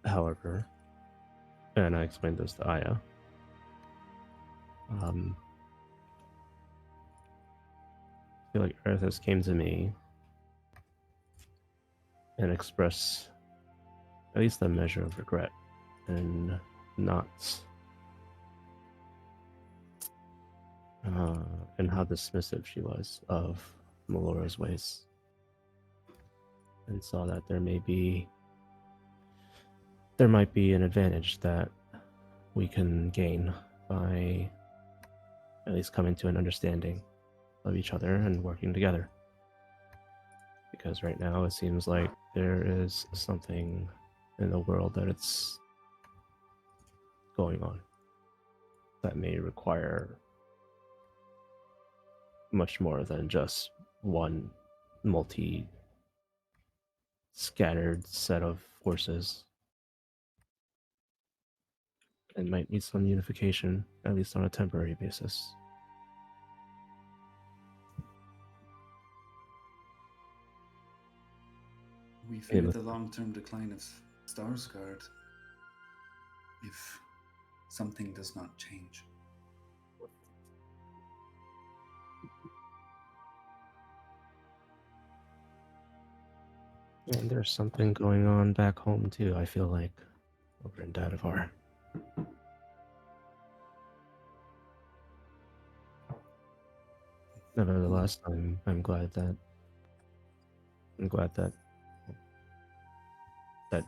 However, and I explained this to Aya, I feel like Erithus came to me and expressed at least a measure of regret and not and how dismissive she was of Melora's ways, and saw that there might be an advantage that we can gain by at least coming to an understanding of each other and working together. Because right now it seems like there is something in the world that it's going on that may require much more than just one scattered set of forces. and might need some unification, at least on a temporary basis. We fear Anyway. the long-term decline of Starsguard if something does not change. And there's something going on back home too, I feel like, over in Dadavar. Nevertheless, I'm glad that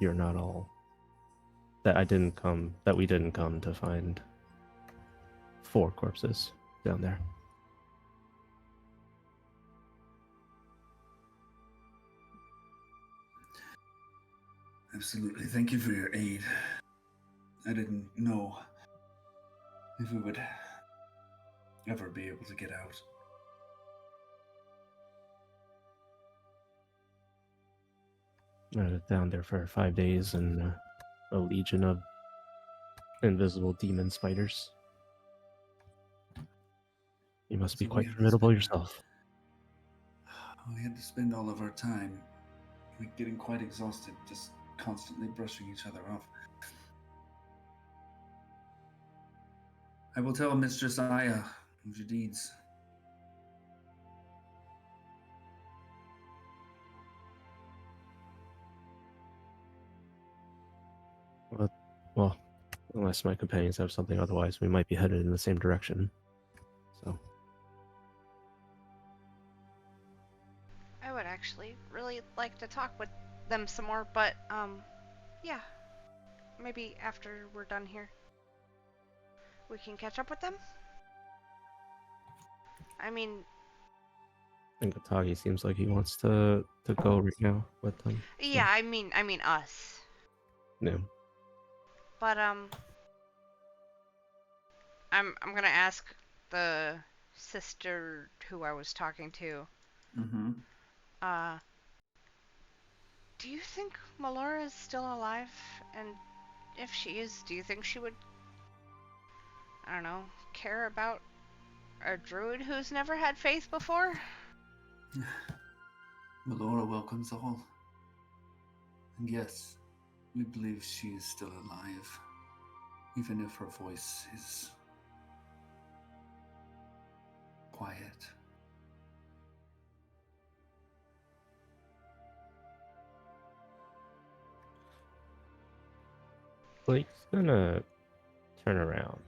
you're not all that we didn't come to find 4 corpses down there. Absolutely. Thank you for your aid. I didn't know if we would ever be able to get out. I was down there for 5 days and a legion of invisible demon spiders. You must be So we quite had to formidable spend- yourself. We had to spend all of our time getting quite exhausted, just constantly brushing each other off. I will tell Mistress Aya of your deeds. Well, unless my companions have something otherwise, we might be headed in the same direction. So, I would actually really like to talk with them some more, but yeah, maybe after we're done here, we can catch up with them. I mean, I think Atagi seems like he wants to go right now with them. yeah, I mean us. No. But I'm gonna ask the sister who I was talking to. Mm-hmm. Do you think Melora is still alive? And if she is, do you think she would, I don't know, care about a druid who's never had faith before? Melora welcomes all. And yes, we believe she is still alive, even if her voice is quiet. Blake's gonna turn around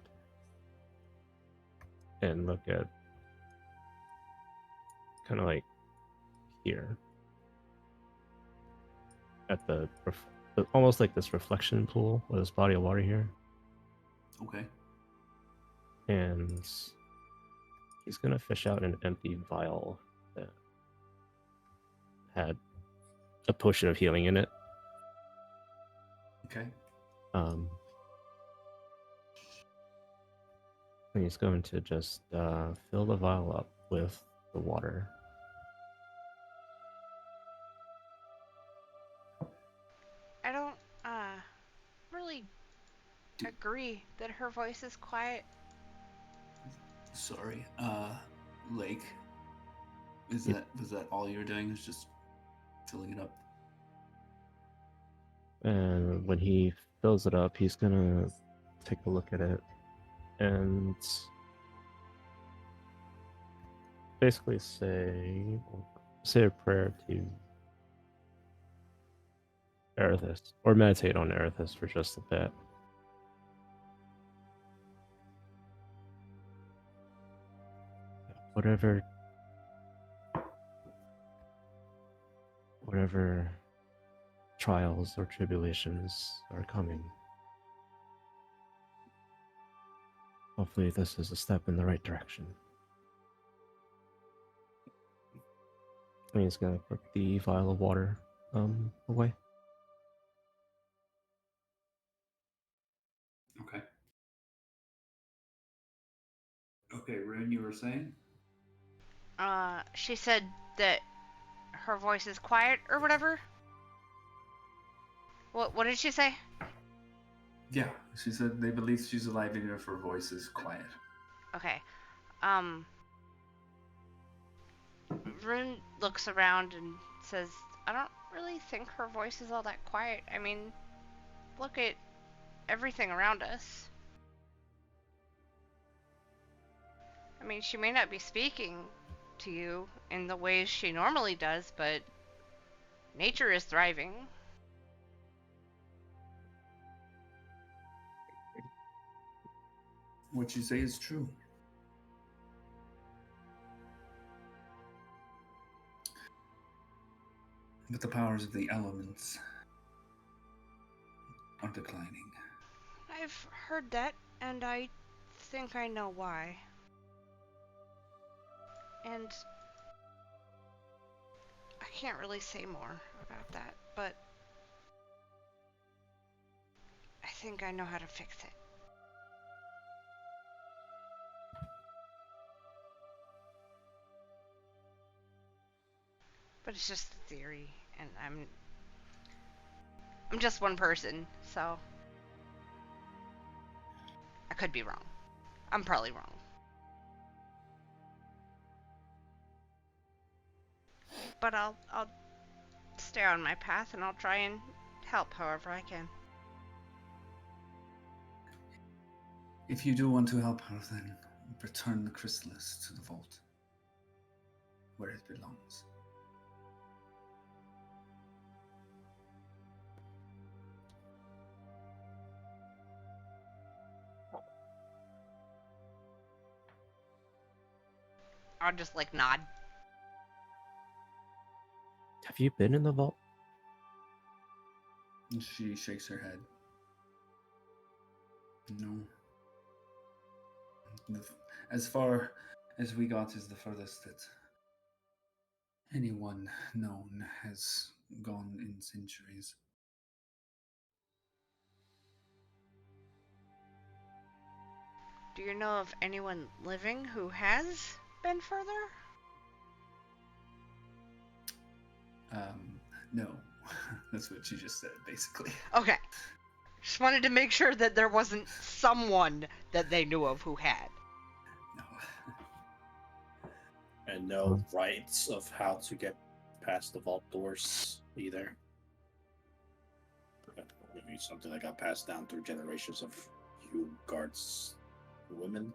and look at kind of like here at the almost like this reflection pool with this body of water here, Okay. and he's gonna fish out an empty vial that had a potion of healing in it. Okay. And he's going to just fill the vial up with the water. I don't really agree that her voice is quiet. Sorry. Lake. Was that all you were doing? Was just filling it up? And when he fills it up, he's gonna take a look at it and basically say a prayer to Erithus, or meditate on Erithus for just a bit. Whatever trials or tribulations are coming, hopefully this is a step in the right direction. And he's gonna put the vial of water away. Okay. Okay, Rune, you were saying? She said that her voice is quiet or whatever. What did she say? Yeah, she said they believe she's alive even if her voice is quiet. Okay. Rune looks around and says, I don't really think her voice is all that quiet. I mean, look at everything around us. I mean, she may not be speaking to you in the ways she normally does, but nature is thriving. What you say is true. But the powers of the elements are declining. I've heard that, and I think I know why. And I can't really say more about that, but I think I know how to fix it. But it's just a theory, and I'm just one person, so I could be wrong. I'm probably wrong. But I'll stay on my path, and I'll try and help however I can. If you do want to help her, then return the chrysalis to the vault, where it belongs. I'll just nod. Have you been in the vault? And she shakes her head. No. As far as we got is the furthest that anyone known has gone in centuries. Do you know of anyone living who has been further? No. That's what she just said, basically. Okay. Just wanted to make sure that there wasn't someone that they knew of who had. No. And no rights of how to get past the vault doors either. Maybe something that got passed down through generations of you guards, women.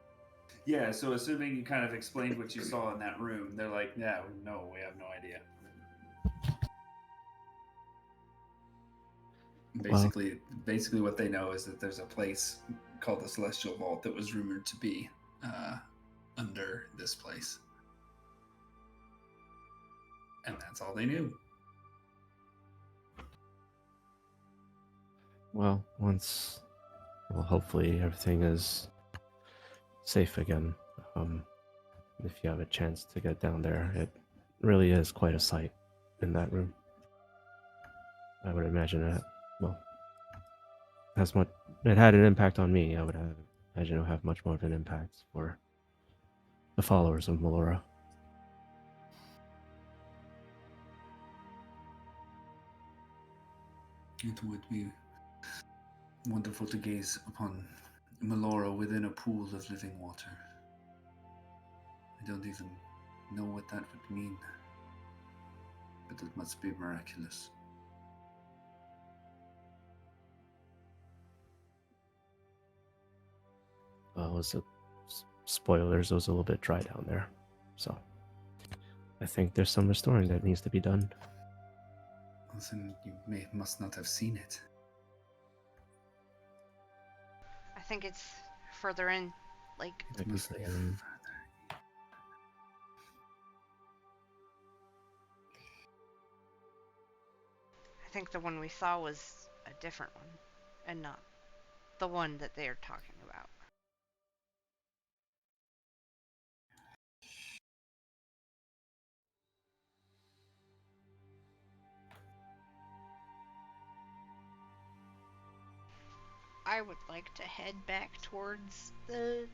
Yeah, so assuming you kind of explained what you saw in that room, they're like, yeah, no, we have no idea. Basically what they know is that there's a place called the Celestial Vault that was rumored to be under this place. And that's all they knew. Well, hopefully everything is safe again. If you have a chance to get down there, it really is quite a sight in that room. I would imagine it, it had an impact on me. I would imagine it would have much more of an impact for the followers of Melora. It would be wonderful to gaze upon Melora within a pool of living water. I don't even know what that would mean, but it must be miraculous. Well, spoilers, it was a little bit dry down there. So I think there's some restoring that needs to be done. Then you must not have seen it. I think it's further in. It must be further. I think the one we saw was a different one, and not the one that they are talking about. I would like to head back towards the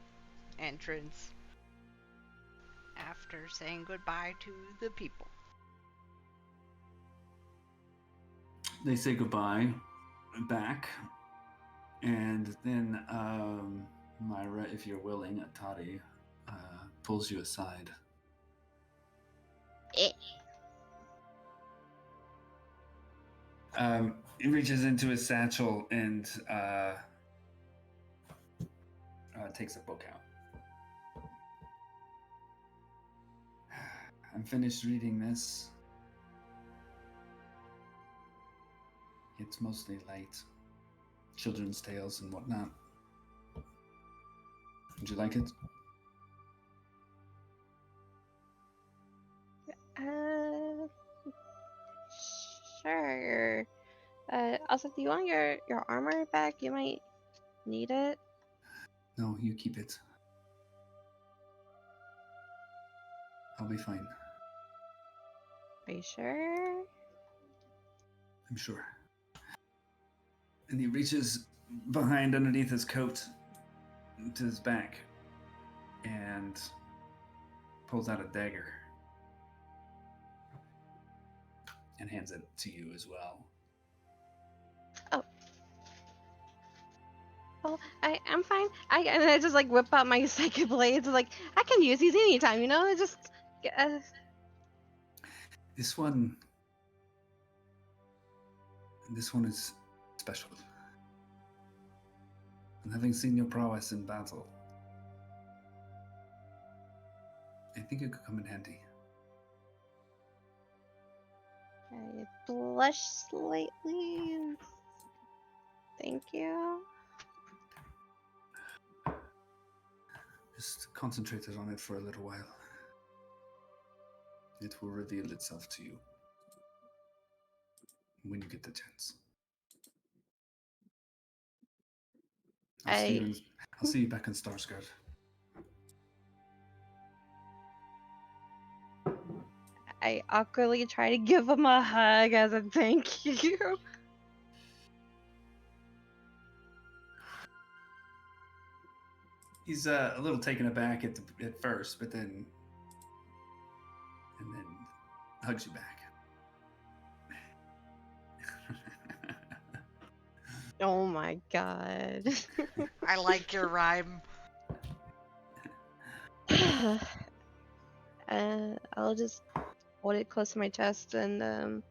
entrance after saying goodbye to the people. They say goodbye back, And then Myra, if you're willing, Atari pulls you aside. Eh. He reaches into his satchel and takes a book out. I'm finished reading this. It's mostly light. Children's tales and whatnot. Would you like it? Sure. Also, do you want your armor back? You might need it. No, you keep it. I'll be fine. Are you sure? I'm sure. And he reaches behind underneath his coat to his back and pulls out a dagger and hands it to you as well. Oh, I'm fine. And I just like whip out my psychic blades. Like I can use these anytime, you know. It's just This one is special. And having seen your prowess in battle, I think it could come in handy. I blush slightly. Thank you. Just concentrated on it for a little while. It will reveal itself to you when you get the chance. I'll see you back in Starsguard. I awkwardly try to give him a hug as a thank you. He's a little taken aback at first, but then hugs you back. Oh my god. I like your rhyme. I'll just hold it close to my chest and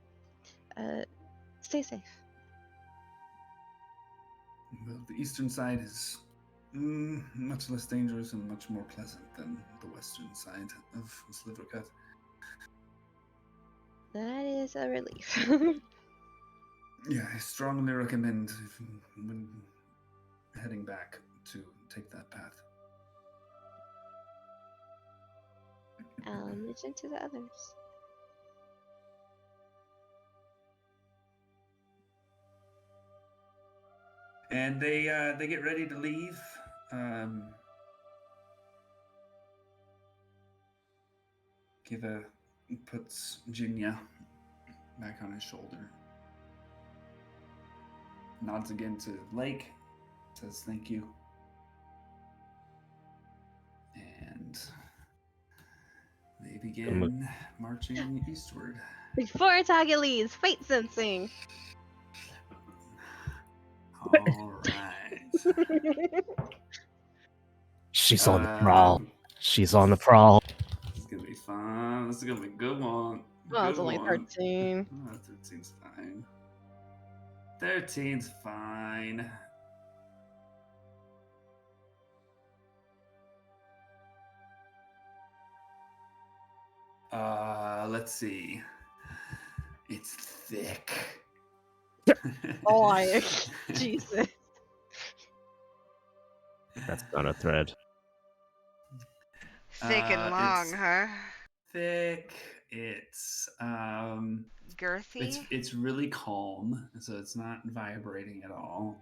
stay safe. Well, the eastern side is much less dangerous and much more pleasant than the western side of Slivercut. That is a relief. Yeah, I strongly recommend when heading back to take that path. I'll mention to the others. And they get ready to leave. Kiva puts Jinya back on his shoulder. Nods again to Lake. Says thank you. And they begin marching eastward. Before Target leaves, fate sensing. All right. She's on the prowl. She's on the prowl. This is gonna be fun. This is gonna be a good one. Oh, it's only 13. Oh, 13's fine. 13's fine. Let's see. It's thick. Oh, Jesus. That's not a thread. Thick and long, huh? Thick. It's Girthy? it's really calm, so it's not vibrating at all.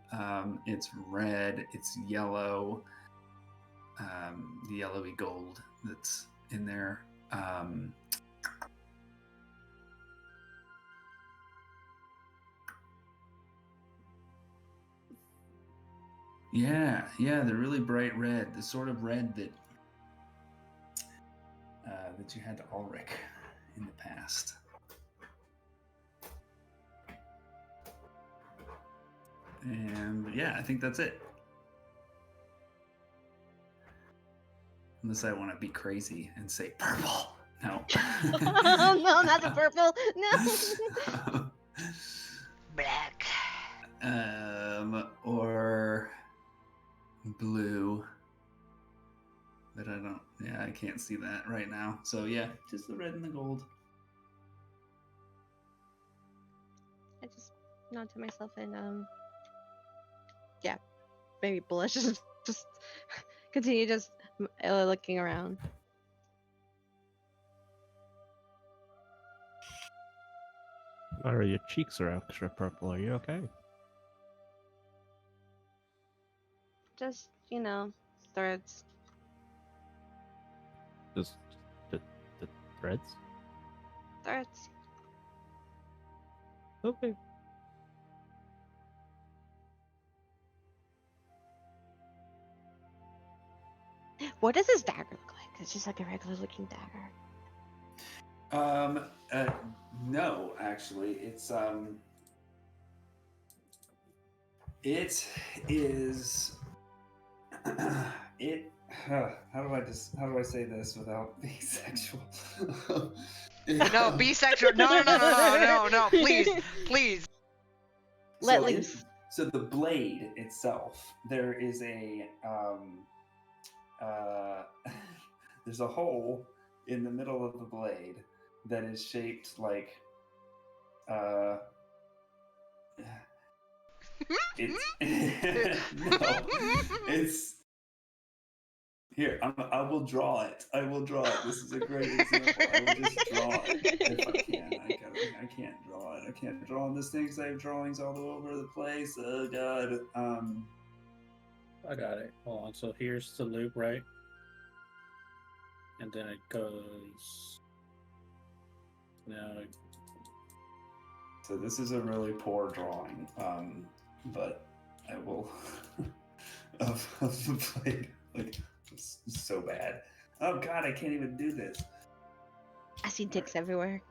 It's red. It's yellow. The yellowy gold that's in there. Yeah, they're really bright red. The sort of red that you had to Ulrich in the past. And yeah, I think that's it. Unless I want to be crazy and say purple. No. Oh no, not the purple. No. Black. Or blue. But I can't see that right now. So yeah, just the red and the gold. I just nod to myself and yeah, maybe blush. Just continue just looking around. Or your cheeks are extra purple. Are you okay? Just threads. Just the threads? Threads. Okay. What does this dagger look like? It's just like a regular looking dagger. No, actually, it's it is it. How do I say this without being sexual? No, bisexual. No. Please. Let So loose. So the blade itself, there is a there's a hole in the middle of the blade that is shaped like it's here. I will draw it. This is a great example. I will just draw it if I can. I can't draw it. I can't draw on this thing because I have drawings all over the place. Oh god. I got it. Hold on. So here's the loop, right? And then it goes. Now. So this is a really poor drawing, but I will of the blade. Like it's so bad. Oh god, I can't even do this. I see dicks everywhere.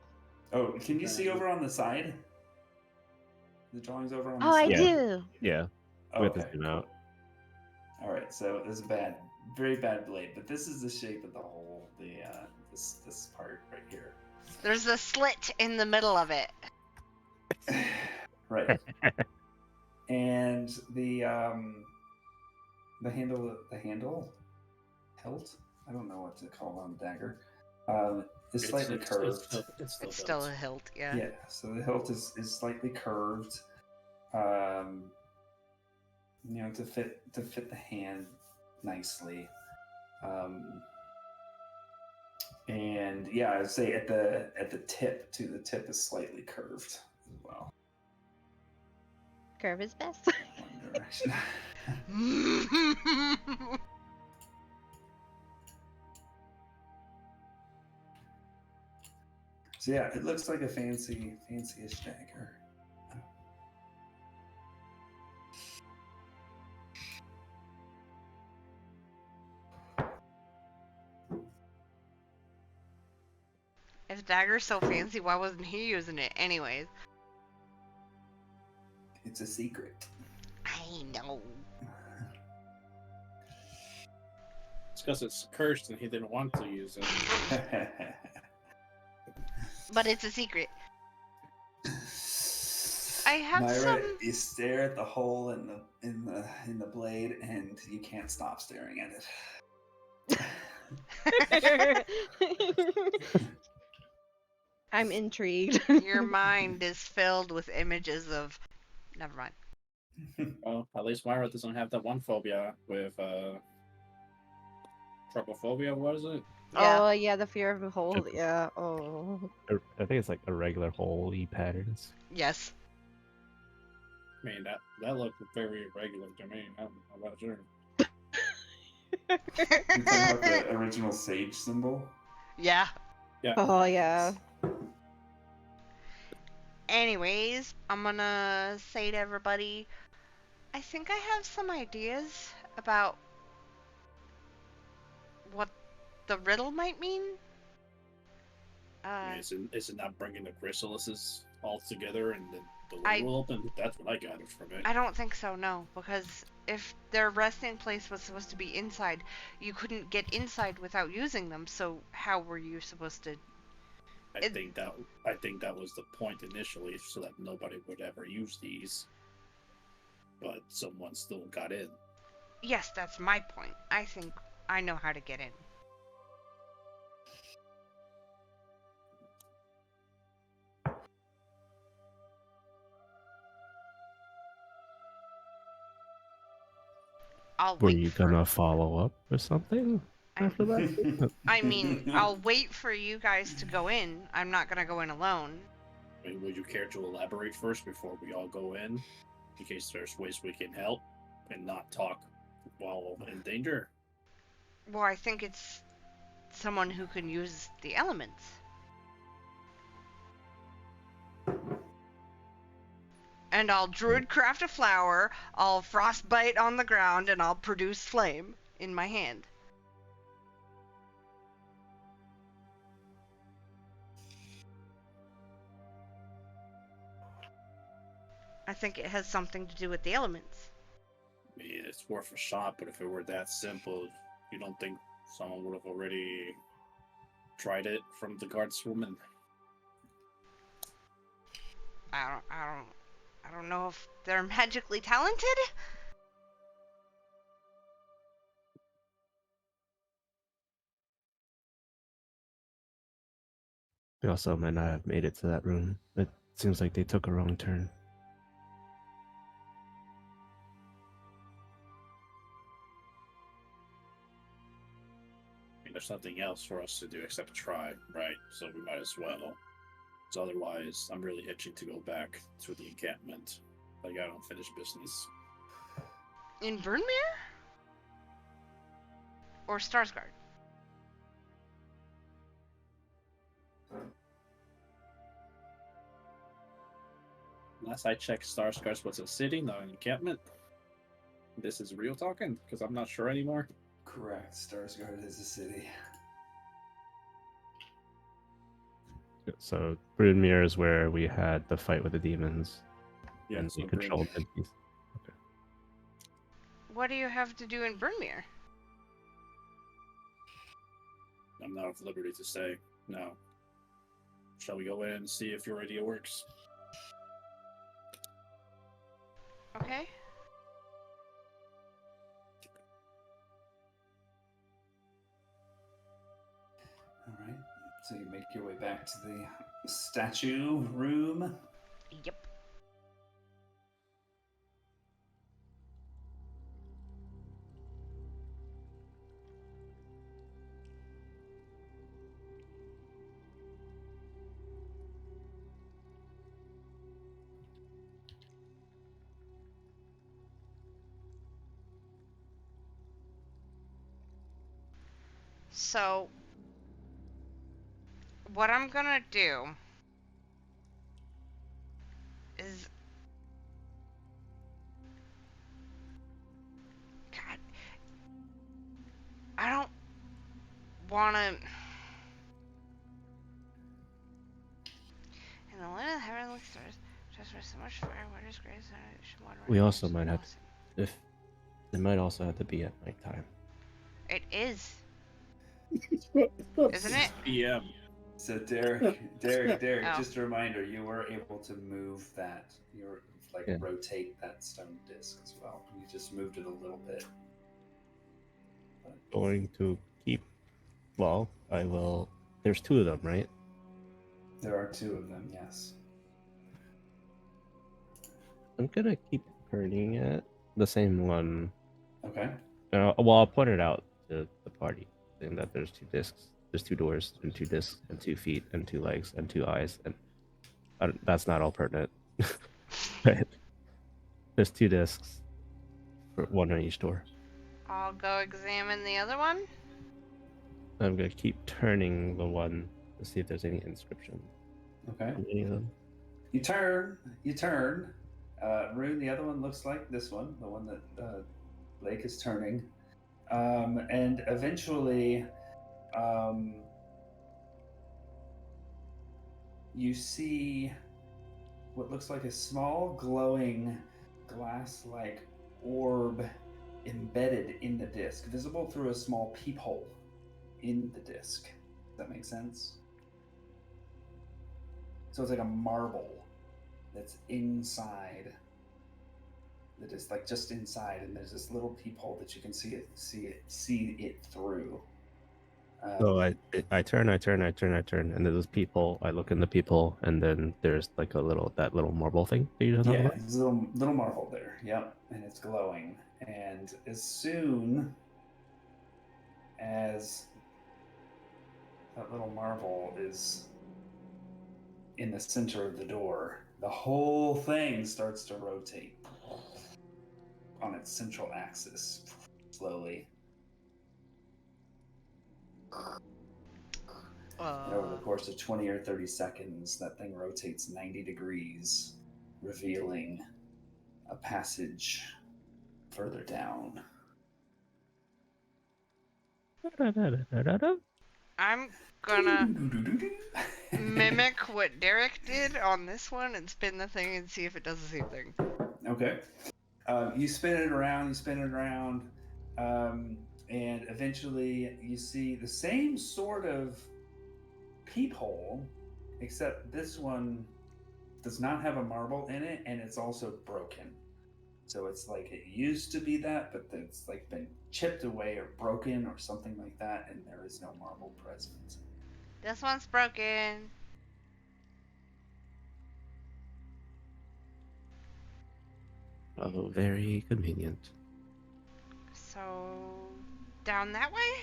Oh, can you see over on the side? The drawing's over on the Oh, I side. do. Yeah. Oh, We have to okay, zoom out. All right, so it's a very bad blade, but this is the shape of the hole. This part right here. There's a slit in the middle of it. Right. And the handle hilt. I don't know what to call on the dagger. Is slightly curved. It's It's still a hilt, yeah. Yeah. So the hilt is slightly curved. To fit the hand nicely. And yeah, I'd say at the tip too. The tip is slightly curved as well. Curve is best. One direction. So yeah, it looks like a fancy-ish dagger. If dagger's so fancy, why wasn't he using it anyways? It's a secret. I know. It's because it's cursed and he didn't want to use it. But it's a secret. I have Myra, some. you stare at the hole in the blade, and you can't stop staring at it. I'm intrigued. Your mind is filled with images of. Never mind. Well, at least Myra doesn't have that one phobia with trypophobia. What is it? Yeah. Oh yeah, the fear of the hole. Yeah. Oh. I think it's like irregular hole-y patterns. Yes. I mean, that looked very irregular to me. I don't know about you. You're talking about the original sage symbol? Yeah. Yeah. Oh yeah. Anyways, I'm gonna say to everybody, I think I have some ideas about what the riddle might mean. I mean, is it not bringing the chrysalises all together and then the lid I- will open? That's what I gathered from it. I don't think so, no, because if their resting place was supposed to be inside, you couldn't get inside without using them, so how were you supposed to... I think that was the point initially, so that nobody would ever use these. But someone still got in. Yes, that's my point. I think I know how to get in. I'll Were wait you for... gonna follow up or something after that? I mean, I'll wait for you guys to go in. I'm not gonna go in alone. I mean, would you care to elaborate first before we all go in case there's ways we can help and not talk while in danger? Well, I think it's someone who can use the elements. And I'll druidcraft a flower, I'll frostbite on the ground, and I'll produce flame in my hand. I think it has something to do with the elements. I mean, it's worth a shot, but if it were that simple, you don't think someone would have already tried it from the guardswoman? I don't know if they're magically talented. We also might not have made it to that room. It seems like they took a wrong turn. I mean, there's nothing else for us to do except try, right? So we might as well. So otherwise, I'm really itching to go back to the encampment. Like, I don't finish business. In Burnmere? Or Starsguard? Last I checked, Starscars was a city, not an encampment. This is real talking, because I'm not sure anymore. Correct. Starsguard is a city. So Broodmere is where we had the fight with the demons. Yeah, and so we controlled bring- entities. What do you have to do in Burnmere? I'm not at liberty to say. No. Shall we go in and see if your idea works? Okay. All right. So you make your way back to the statue room. Yep. So, what I'm gonna do is... God. I don't wanna... In the land of the heavenly stars, just for so much fire, what is grace, We also might have to, if it might also have to be at nighttime. It is. Isn't it? PM. So Derek, Oh. just a reminder, you were able to move that. You were like Yeah. rotate that stone disc as well. You just moved it a little bit. Going to keep. Well, I will. There's two of them, right? There are two of them, yes. I'm gonna keep turning it. The same one. Okay. Well, I'll point it out to the party, saying that there's two discs. There's two doors and two discs and 2 feet and 2 legs and 2 eyes, and that's not all pertinent. But there's 2 discs, for one on each door. I'll go examine the other one. I'm gonna keep turning the one to see if there's any inscription Okay. on any of them. You turn. Rune, the other one looks like this one, the one that Blake is turning. And eventually, you see what looks like a small glowing glass-like orb embedded in the disc, visible through a small peephole in the disc. Does that make sense? So it's like a marble that's inside the disc, like just inside, and there's this little peephole that you can see it through. So I turn, and there's this peephole. I look in the peephole, and then there's like that little marble thing that you just talked Yeah, about. there's a little marble there. Yep, and it's glowing. And as soon as that little marble is in the center of the door, the whole thing starts to rotate on its central axis slowly. And over the course of 20 or 30 seconds, that thing rotates 90 degrees, revealing a passage further down. I'm gonna mimic what Derek did on this one and spin the thing and see if it does the same thing. Okay. You spin it around, and eventually you see the same sort of peephole, except this one does not have a marble in it, and it's also broken. So it's like it used to be that, but it's like been chipped away or broken or something like that, and there is no marble present. This one's broken. Oh, very convenient. So, down that way?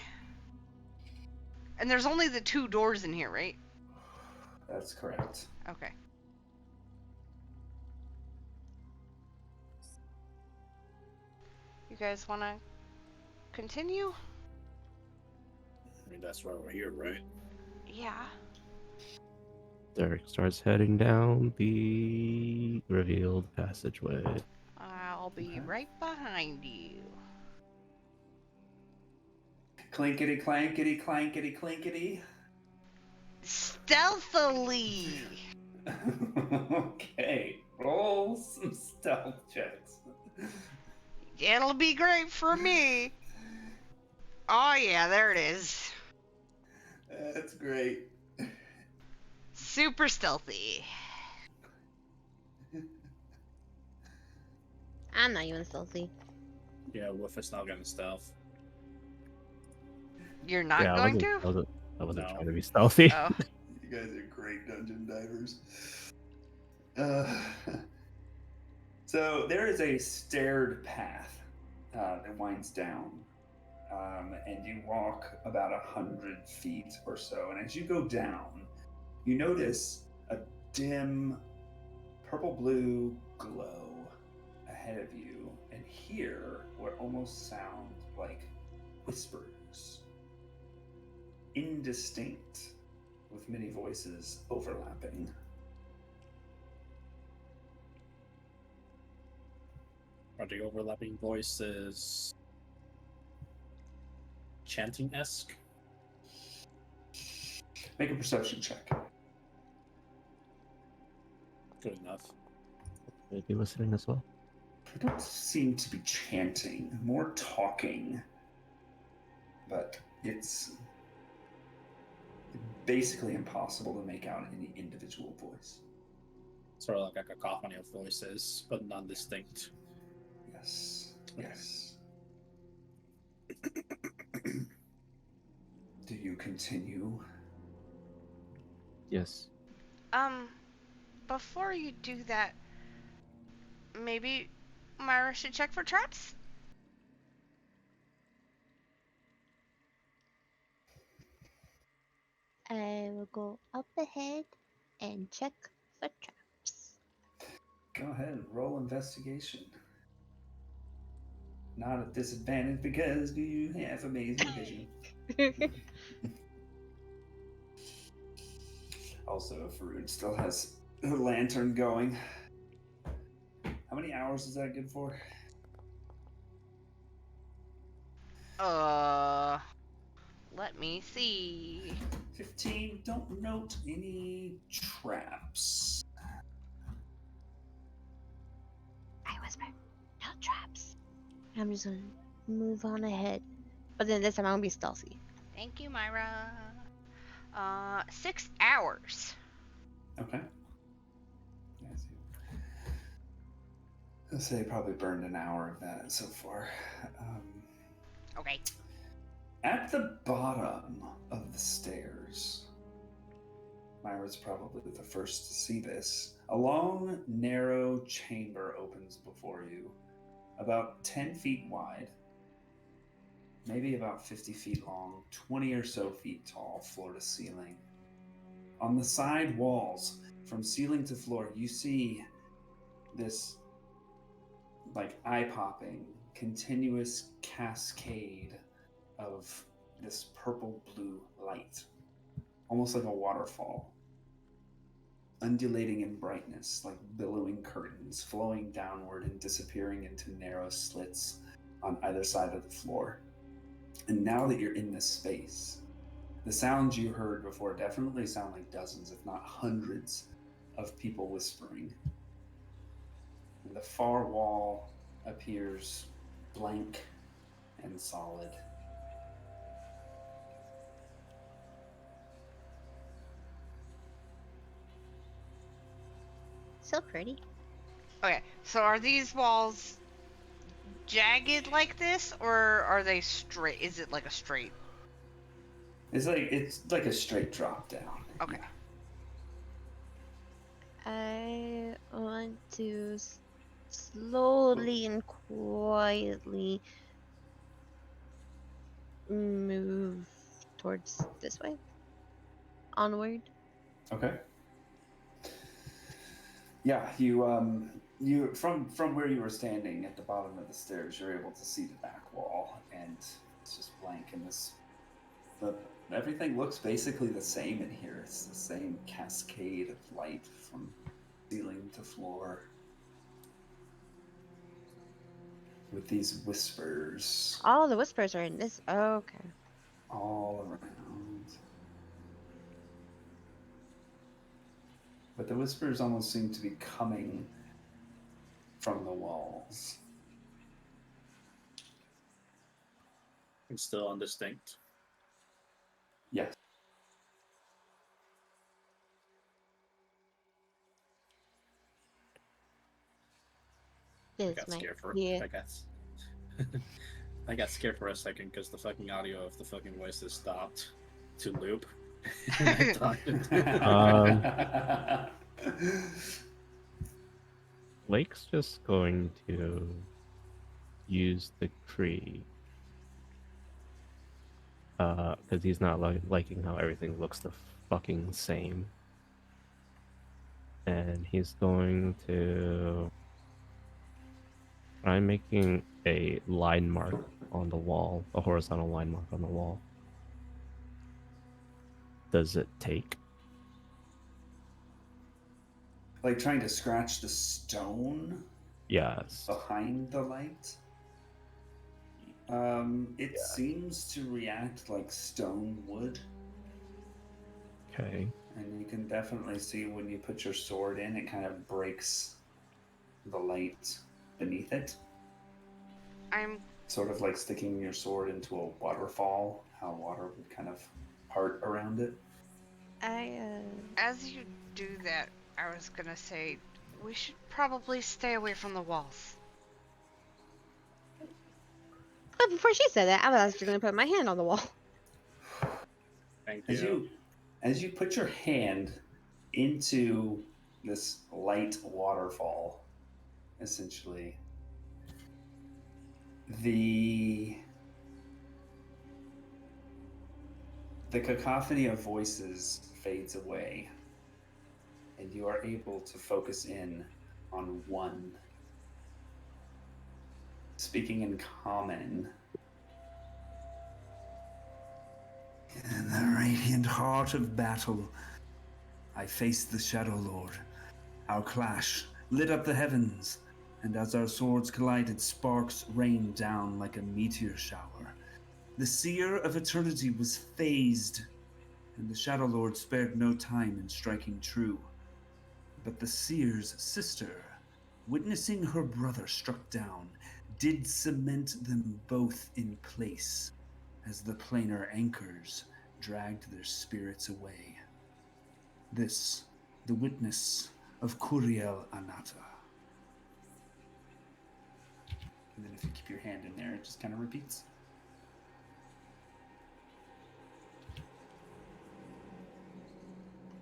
And there's only the 2 doors in here, right? That's correct. Okay. You guys want to continue? I mean, that's why we're here, right? Yeah. Derek starts heading down the revealed passageway. I'll be right behind you. Clinkety, clankety, clankety, clinkety. Stealthily! Okay, roll some stealth checks. It'll be great for me. Oh yeah, there it is. That's great. Super stealthy. I'm not even stealthy. Yeah, Wolf is not gonna stealth. You're not Yeah, going I to? wasn't No. trying to be stealthy. Oh. You guys are great dungeon divers. So there is a staired path that winds down, and you walk about 100 feet or so. And as you go down, you notice a dim purple-blue glow ahead of you, and hear what almost sound like whispers, indistinct, with many voices overlapping. Are the overlapping voices chanting-esque? Make a perception check. Good enough. Are you listening as well? They don't seem to be chanting, more talking. But it's basically impossible to make out any individual voice. Sort of like a cacophony of voices, but non-distinct. Yes, yes. Do you continue? Yes. Before you do that, maybe Myra should check for traps? I will go up ahead and check for traps. Go ahead, roll investigation. Not at disadvantage because you have amazing vision. Also, Farood still has her lantern going. How many hours is that good for? Let me see. 15. Don't note any traps. I whisper, no traps. I'm just gonna move on ahead. But then this time I'm gonna be stealthy. Thank you, Myra. 6 hours. Okay. Yes, I'll say probably burned an hour of that so far. Okay. At the bottom of the stairs, Myra's probably the first to see this. A long, narrow chamber opens before you, about 10 feet wide, maybe about 50 feet long, 20 or so feet tall, floor to ceiling. On the side walls, from ceiling to floor, you see this like eye-popping, continuous cascade of this purple-blue light, almost like a waterfall, undulating in brightness, like billowing curtains, flowing downward and disappearing into narrow slits on either side of the floor. And now that you're in this space, the sounds you heard before definitely sound like dozens, if not hundreds, of people whispering. And the far wall appears blank and solid. So pretty. Okay, so are these walls jagged like this, or are they straight? Is it like a straight? It's like a straight drop down. Okay. I want to slowly and quietly move towards this way. Onward. Okay. Yeah, you from where you were standing at the bottom of the stairs, you're able to see the back wall, and it's just blank. And everything looks basically the same in here. It's the same cascade of light from ceiling to floor, with these whispers All the whispers are in this. Okay. all around. But the whispers almost seem to be coming from the walls. It's still indistinct. Yes. I This got might scared for be I guess. I got scared for a second because the fucking audio of the fucking voices stopped to loop. And I thought Lake's just going to use the tree because he's not liking how everything looks the fucking same, and he's going to try making a line mark on the wall, a horizontal line mark on the wall. Does it take? Like trying to scratch the stone Yes. behind the light. It seems to react like stone would. Okay. And you can definitely see when you put your sword in, it kind of breaks the light beneath it. I'm Sort of like sticking your sword into a waterfall, how water would kind of part around it. as you do that, I was gonna say we should probably stay away from the walls. But before she said that, I was actually gonna put my hand on the wall. thank As you. you put your hand into this light waterfall, essentially, the cacophony of voices fades away, and you are able to focus in on one, speaking in common. In the radiant heart of battle, I faced the Shadow Lord. Our clash lit up the heavens, and as our swords collided, sparks rained down like a meteor shower. The seer of eternity was phased, and the Shadow Lord spared no time in striking true. But the seer's sister, witnessing her brother struck down, did cement them both in place as the planar anchors dragged their spirits away. This, the witness of Curiel Anata. And then if you keep your hand in there, it just kind of repeats.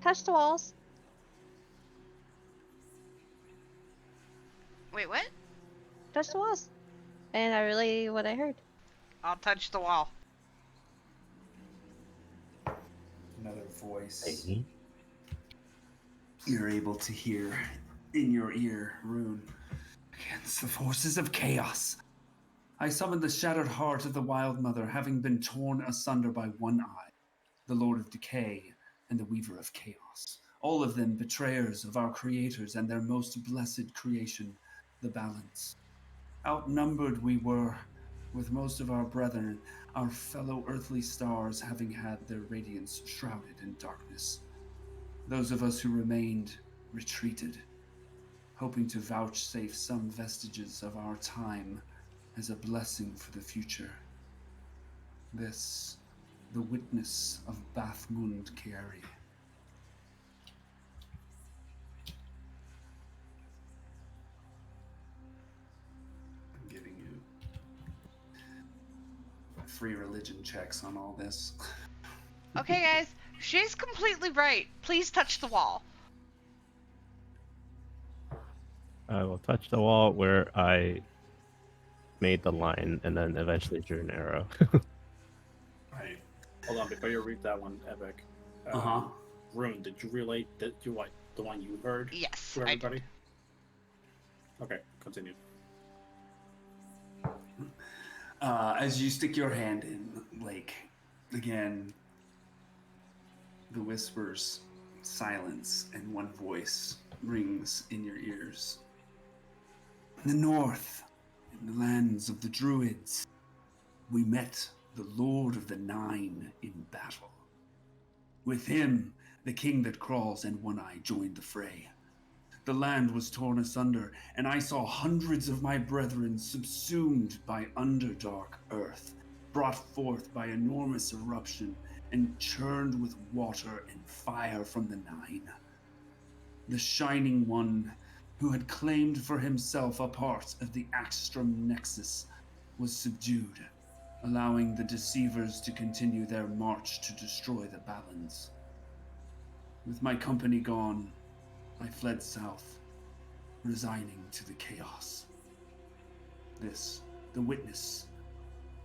Touch the walls. Wait, what? Touch the walls. And I relay what I heard. I'll touch the wall. Another voice Hey. you're able to hear in your ear, Rune. Against the forces of chaos, I summoned the shattered heart of the Wild Mother, having been torn asunder by one eye, the Lord of Decay and the Weaver of Chaos. All of them betrayers of our creators and their most blessed creation, the Balance. Outnumbered we were, with most of our brethren, our fellow earthly stars having had their radiance shrouded in darkness. Those of us who remained retreated, hoping to vouchsafe some vestiges of our time as a blessing for the future. This, the witness of Bathmund Carey. I'm giving you free religion checks on all this. Okay, guys. She's completely right. Please touch the wall. I will touch the wall where I made the line and then eventually drew an arrow. Right. Hold on, before you read that one, Epic. Rune, did you relate the one you heard Yes, to I did. everybody? Okay, continue. As you stick your hand in, like, again, the whispers silence and one voice rings in your ears. In the north, in the lands of the Druids, we met the Lord of the Nine in battle. With him, the king that crawls and One Eye joined the fray. The land was torn asunder, and I saw hundreds of my brethren subsumed by underdark earth, brought forth by enormous eruption and churned with water and fire from the Nine. The Shining One, who had claimed for himself a part of the Axstrom Nexus, was subdued, allowing the Deceivers to continue their march to destroy the Balance. With my company gone, I fled south, resigning to the chaos. This, the witness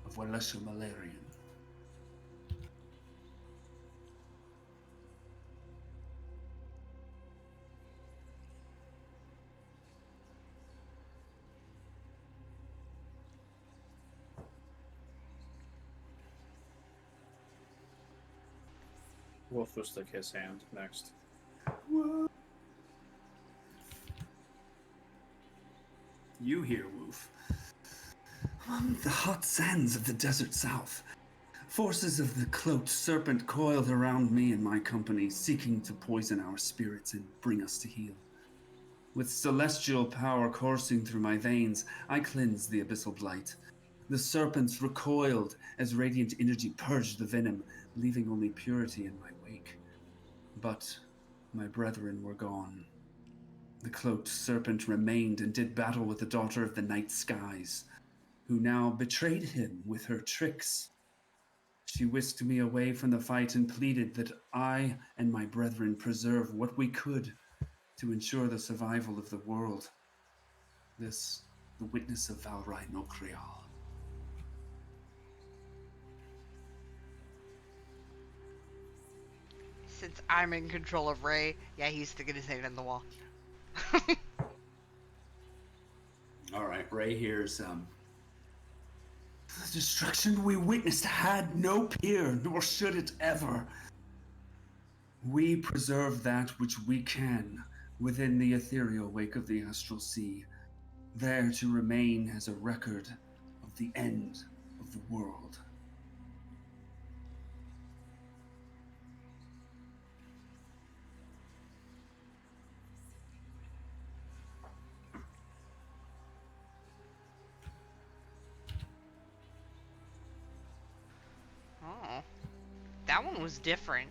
of Walesha Malarian. Wolf will stick his hand next. Whoa. You hear, Wolf. Among the hot sands of the desert south, forces of the cloaked serpent coiled around me and my company, seeking to poison our spirits and bring us to heel. With celestial power coursing through my veins, I cleansed the abyssal blight. The serpents recoiled as radiant energy purged the venom, leaving only purity in my wake. But my brethren were gone. The cloaked serpent remained and did battle with the daughter of the night skies, who now betrayed him with her tricks. She whisked me away from the fight and pleaded that I and my brethren preserve what we could to ensure the survival of the world. This, the witness of Valrai no Creal. Since I'm in control of Ray, yeah, he's sticking his hand in the wall. All right, Ray hears, the destruction we witnessed had no peer, nor should it ever. We preserve that which we can within the ethereal wake of the astral sea, there to remain as a record of the end of the world. That one was different.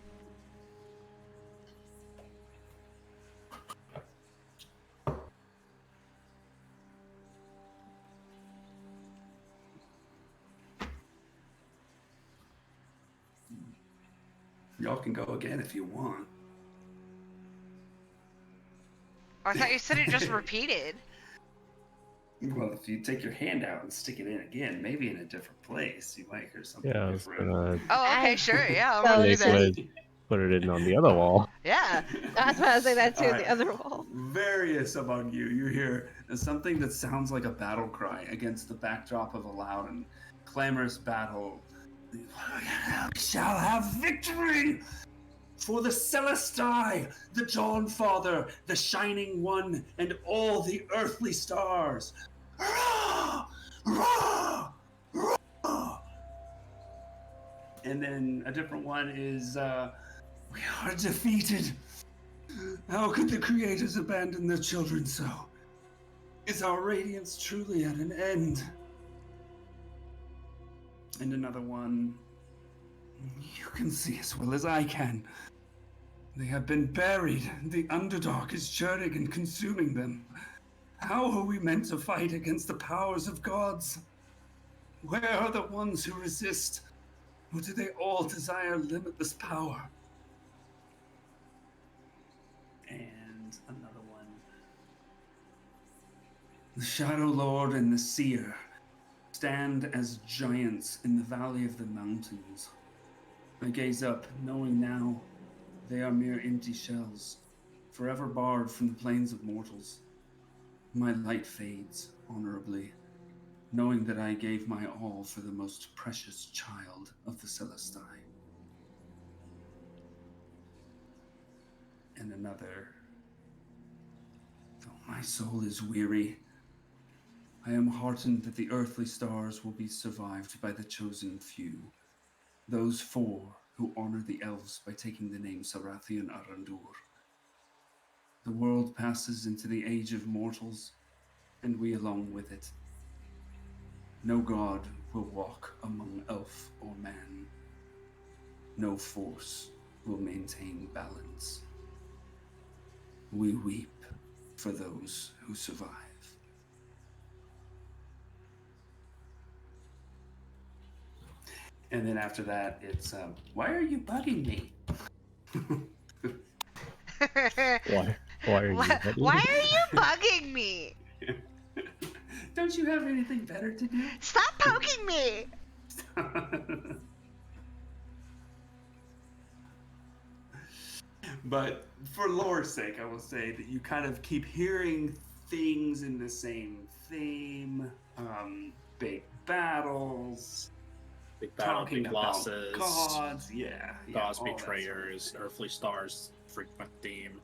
Y'all can go again if you want. I thought you said it just repeated. Well, if you take your hand out and stick it in again, maybe in a different place, you might hear something Yeah, I was different. gonna Oh, okay, I- sure, yeah, I'm So gonna do make that. it put it in on the other wall. Yeah. I was about to say that too, Alright. the other wall. Various among you hear something that sounds like a battle cry against the backdrop of a loud and clamorous battle. We shall have victory! For the Celestai, the Dawn Father, the Shining One, and all the earthly stars. Hurrah! Hurrah! Hurrah! And then a different one is, we are defeated. How could the creators abandon their children so? Is our radiance truly at an end? And another one, you can see as well as I can. They have been buried. The Underdark is churning and consuming them. How are we meant to fight against the powers of gods? Where are the ones who resist? Or do they all desire limitless power? And another one. The Shadow Lord and the Seer stand as giants in the valley of the mountains. I gaze up, knowing now they are mere empty shells, forever barred from the plains of mortals. My light fades honorably, knowing that I gave my all for the most precious child of the Celestai. And another. Though my soul is weary, I am heartened that the earthly stars will be survived by the chosen few, those four who honor the elves by taking the name Sarathian Arandur. The world passes into the age of mortals, and we along with it. No god will walk among elf or man. No force will maintain balance. We weep for those who survive. And then after that, it's, why are you bugging me? Why? Why are you? Why are you bugging me? Don't you have anything better to do? Stop poking me! But for lore's sake, I will say that you kind of keep hearing things in the same theme. Big battles, Big battle, talking big about losses, gods, yeah, gods, all that sort of betrayers, thing. earthly stars, frequent theme.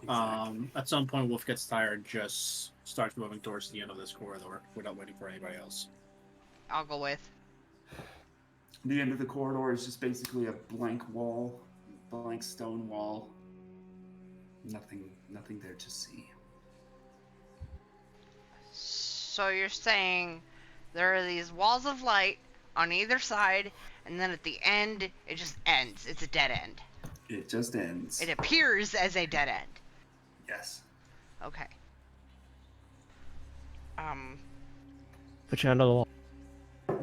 Exactly. At some point, Wolf gets tired, just starts moving towards the end of this corridor without waiting for anybody else. I'll go with. The end of the corridor is just basically a blank wall, blank stone wall. Nothing there to see. So you're saying there are these walls of light on either side, and then at the end, it just ends. It's a dead end. It just ends. It appears as a dead end. Yes. Okay. Put you under the wall. I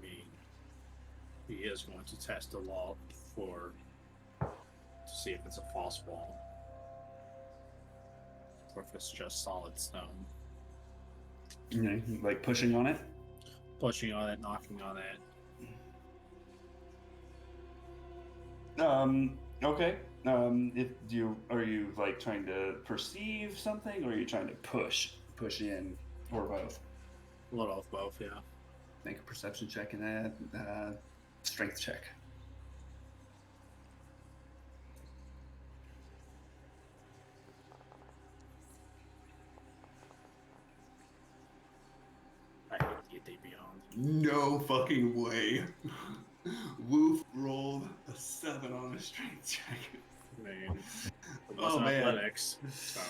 mean, he is going to test the wall to see if it's a false wall, or if it's just solid stone. Like pushing on it? Pushing on it, knocking on it. Okay. Are you like trying to perceive something, or are you trying to push in, or both? A little of both, yeah. Make a perception check and a strength check. I hate D&D Beyond. No fucking way. Woof rolled a 7 on a strength check. I mean, it Oh, wasn't man. athletics, so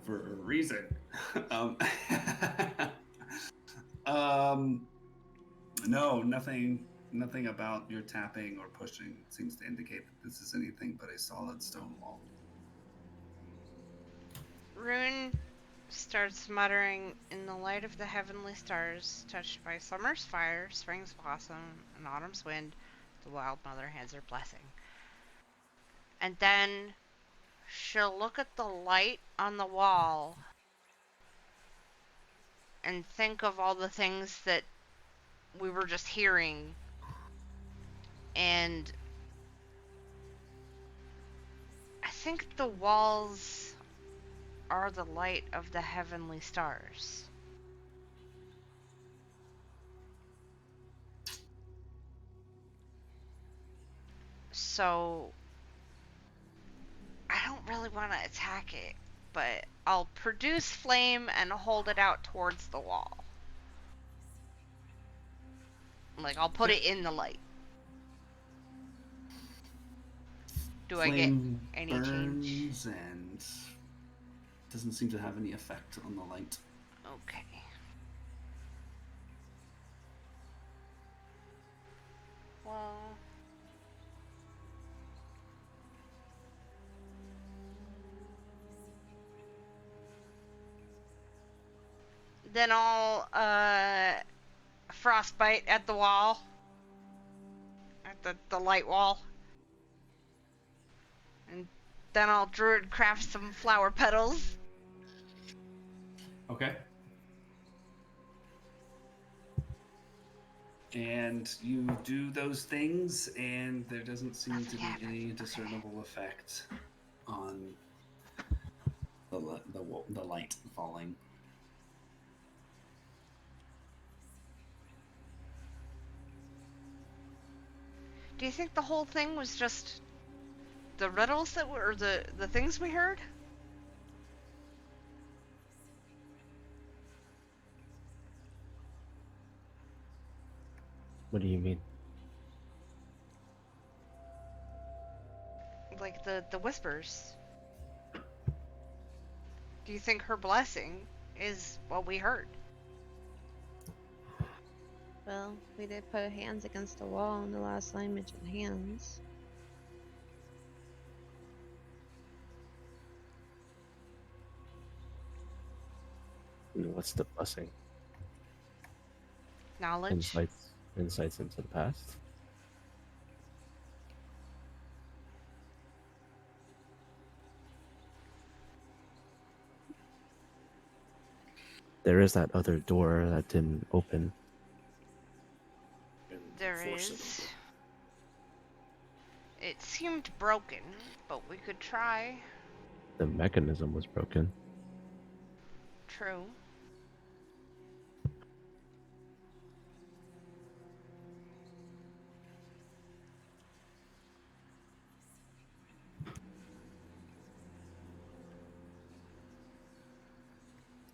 For a reason. um, um, no, nothing about your tapping or pushing seems to indicate that this is anything but a solid stone wall. Rune starts muttering, "In the light of the heavenly stars, touched by summer's fire, spring's blossom, and autumn's wind, the wild mother hands her blessing." And then she'll look at the light on the wall and think of all the things that we were just hearing, and I think the walls are the light of the heavenly stars. So I don't really want to attack it, but I'll produce flame and hold it out towards the wall. Like, I'll put it in the light. Do I get Flame any change? burns and doesn't seem to have any effect on the light. Okay. Well, then I'll frostbite at the wall, at the light wall, and then I'll druid craft some flower petals. Okay. And you do those things, and there doesn't seem to be any discernible effect on the light falling. Do you think the whole thing was just the riddles that were, or the things we heard? What do you mean? Like the whispers. Do you think her blessing is what we heard? Well, we did put hands against the wall, and the last line mentioned hands. What's the blessing? Knowledge? Insights into the past? There is that other door that didn't open. There is. It seemed broken, but we could try. The mechanism was broken. True.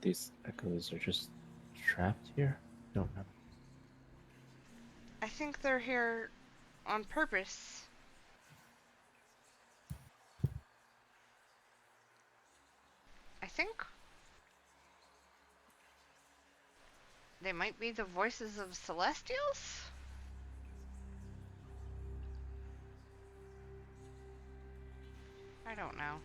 These echoes are just trapped here? Don't know. I think they're here on purpose. I think they might be the voices of Celestials? I don't know.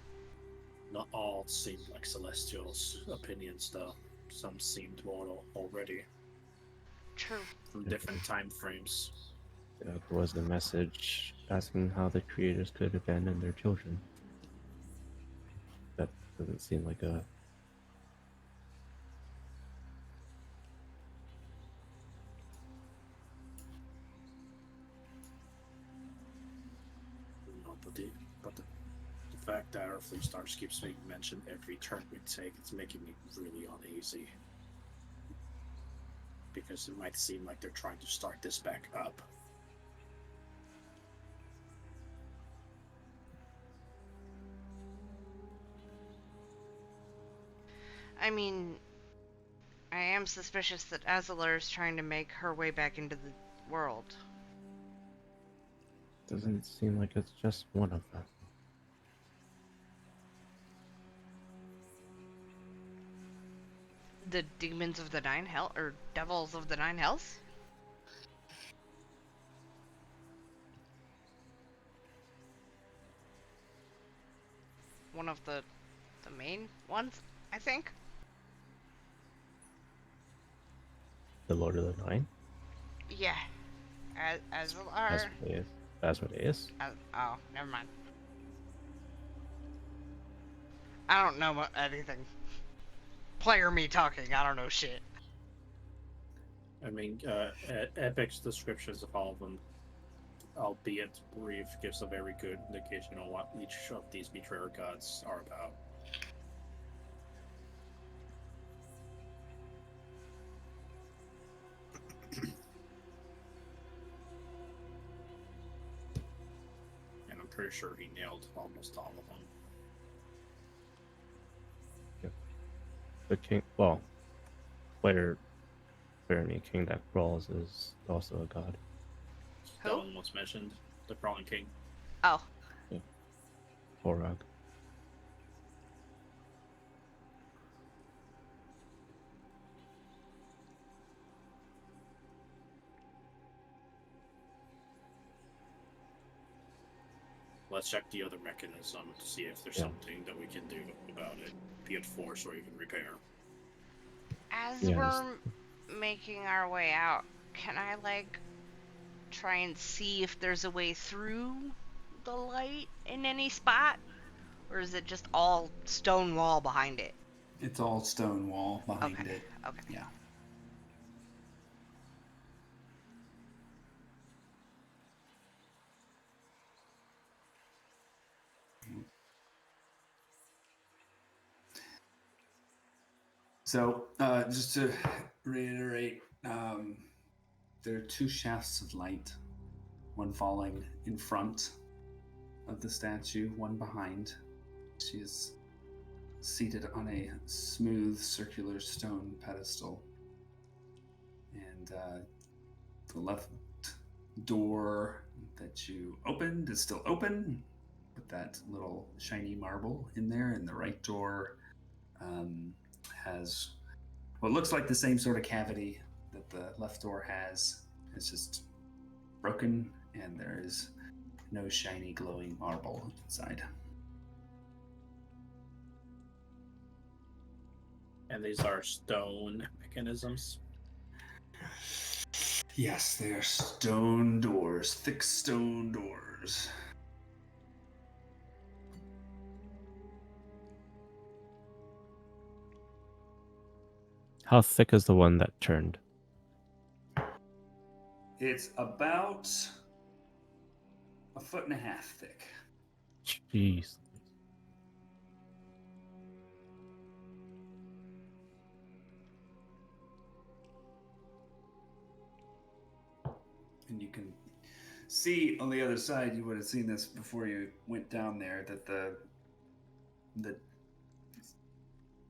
Not all seemed like Celestials' opinions, though. Some seemed mortal already, True. from different time frames. There was a message asking how the creators could abandon their children. That doesn't seem like a... No, but the fact that Earthly Stars keeps being mentioned every turn we take, it's making me really uneasy. Because it might seem like they're trying to start this back up. I mean, I am suspicious that Azalea is trying to make her way back into the world. Doesn't seem like it's just one of them. the demons of the nine hell or devils of the nine hells? One of the main ones, I think. The Lord of the Nine. Yeah. As are. Asmodeus. Oh, never mind. I don't know anything. Player me talking, I don't know shit. I mean, Epic's descriptions of all of them, albeit brief, gives a very good indication on what each of these betrayer gods are about. And I'm pretty sure he nailed almost all of them. The king. Well, player me king that crawls is also a god. Who? That one was mentioned. The Crawling King. Oh. Torag. Let's check the other mechanism to see if there's something that we can do about it, be it force or even repair. As we're making our way out, can I, like, try and see if there's a way through the light in any spot? Or is it just all stone wall behind it? It's all stone wall behind it. Okay. Yeah. So, just to reiterate, there are two shafts of light, one falling in front of the statue, one behind. She is seated on a smooth circular stone pedestal. And the left door that you opened is still open, with that little shiny marble in there, and the right door has what looks like the same sort of cavity that the left door has. It's just broken, and there is no shiny glowing marble inside. And these are stone mechanisms? Yes, they are stone doors, thick stone doors. How thick is the one that turned? It's about 1.5 feet thick. Jeez. And you can see on the other side, you would have seen this before you went down there, that the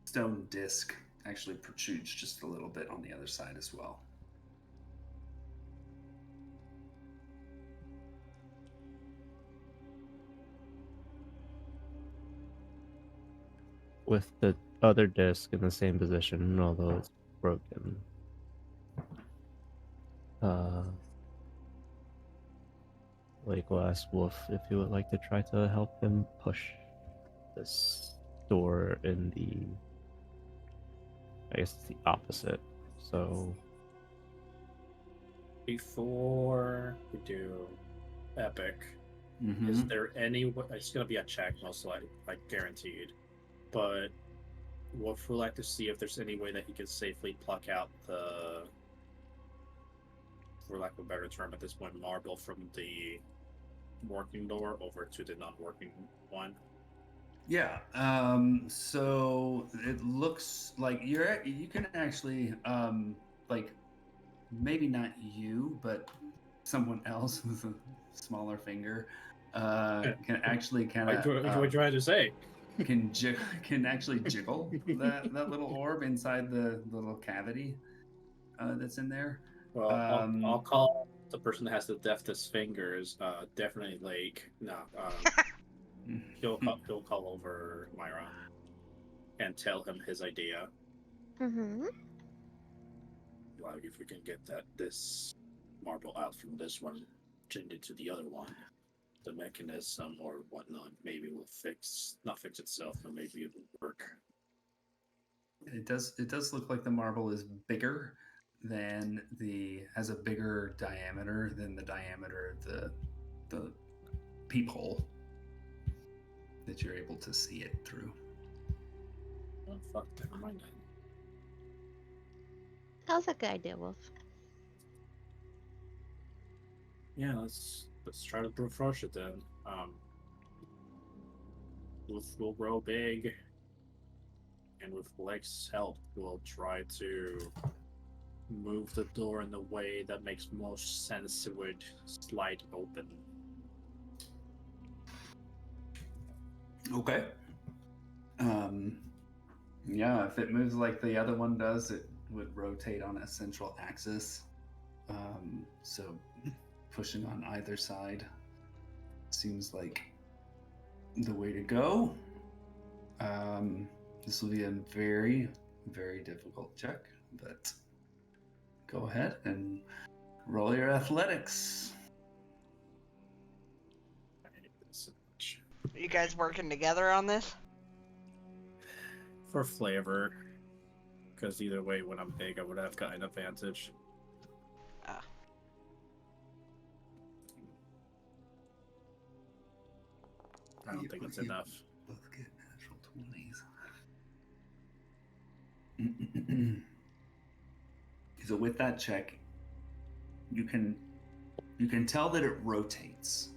stone disc actually protrudes just a little bit on the other side as well. With the other disc in the same position, although it's broken. Lake will ask Wolf if he would like to try to help him push this door in the, I guess it's the opposite. So Before we do Epic, is there any way, it's going to be a check most likely, like guaranteed, but Wolf would like to see if there's any way that he could safely pluck out the, for lack of a better term at this point, marble from the working door over to the non-working one. Yeah. So it looks like you can actually like, maybe not you, but someone else with a smaller finger can actually kind of. What are you trying to say? Can actually jiggle that little orb inside the little cavity that's in there. Well, I'll call the person that has the deftest fingers. Definitely Lake. No, he'll call over Myra and tell him his idea. Mm-hmm. Like if we can get this marble out from this one, change it to the other one, the mechanism or whatnot, maybe will not fix itself, but maybe it will work. It does look like the marble is bigger than has a bigger diameter than the diameter of the peephole that you're able to see it through. Oh fuck, never mind that. That was a good idea, Wolf. Yeah, let's try to brute rush it then. We'll grow big, and with Blake's help, we'll try to move the door in the way that makes most sense it would slide open. Okay. Yeah, if it moves like the other one does, it would rotate on a central axis. So pushing on either side seems like the way to go. This will be a very, very difficult check, but go ahead and roll your athletics. Are you guys working together on this? For flavor, because either way, when I'm big, I would have got an advantage. Ah. I don't think it's enough. Both get natural 20s. So with that check, you can tell that it rotates.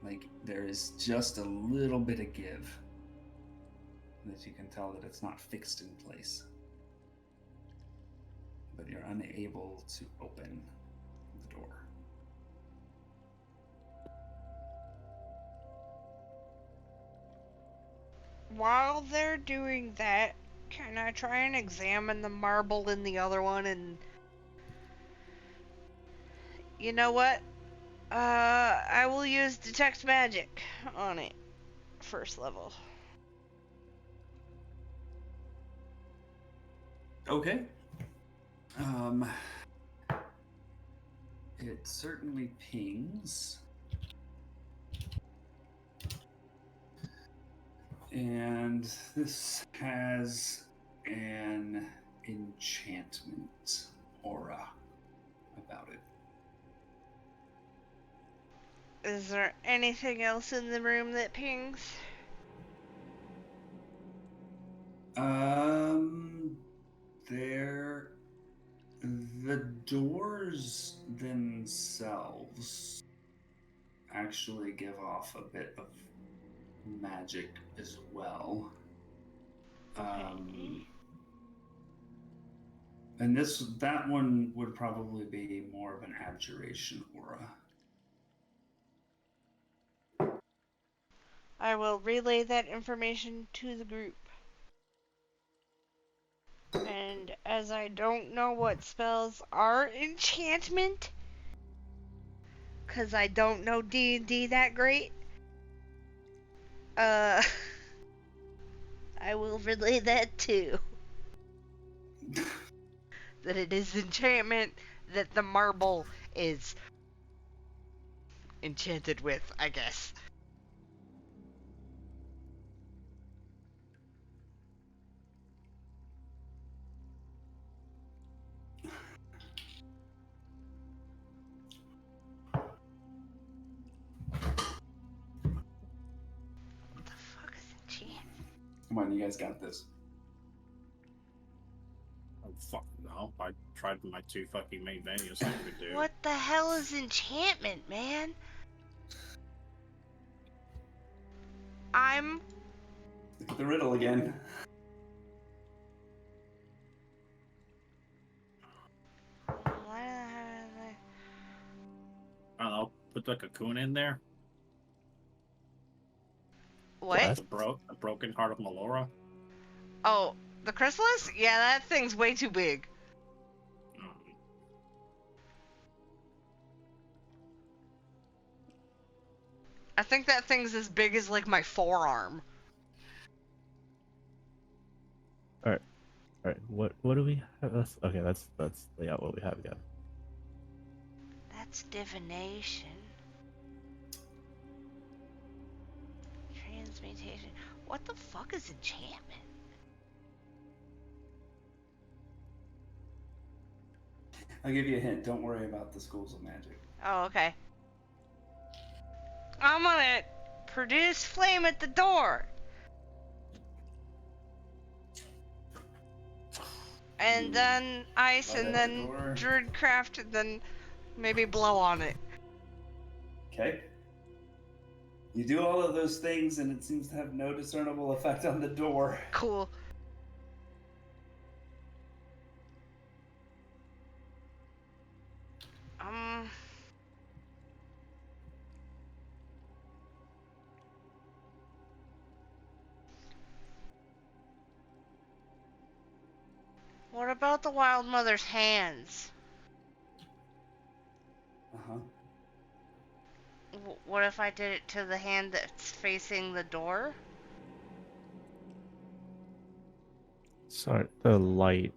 Like there is just a little bit of give. That you can tell that it's not fixed in place. But you're unable to open the door. While they're doing that, can I try and examine the marble in the other one and... You know what? I will use detect magic on it. First level. Okay. It certainly pings. And this has an enchantment aura about it. Is there anything else in the room that pings? The doors themselves actually give off a bit of magic as well. And that one would probably be more of an abjuration aura. I will relay that information to the group. And as I don't know what spells are enchantment, because I don't know D&D that great, I will relay that too. That it is enchantment that the marble is enchanted with, I guess. What the fuck is enchantment? Come on, you guys got this. Oh fuck no! I tried my 2 fucking main venues I could do. What the hell is enchantment, man? I'm... Look at the riddle again. I don't know. Put the cocoon in there. What? A broken heart of Melora. Oh, the chrysalis? Yeah, that thing's way too big. I think that thing's as big as, like, my forearm. Alright. All right. What do we have? Okay. That's yeah. What we have again. That's divination. Transmutation. What the fuck is enchantment? I'll give you a hint. Don't worry about the schools of magic. Oh, okay. I'm gonna produce flame at the door. And then ice, Light and up the then door. druidcraft, and then maybe blow on it. Okay. You do all of those things, and it seems to have no discernible effect on the door. Cool. What about the Wild Mother's hands? Uh-huh. What if I did it to the hand that's facing the door? Sorry, the light.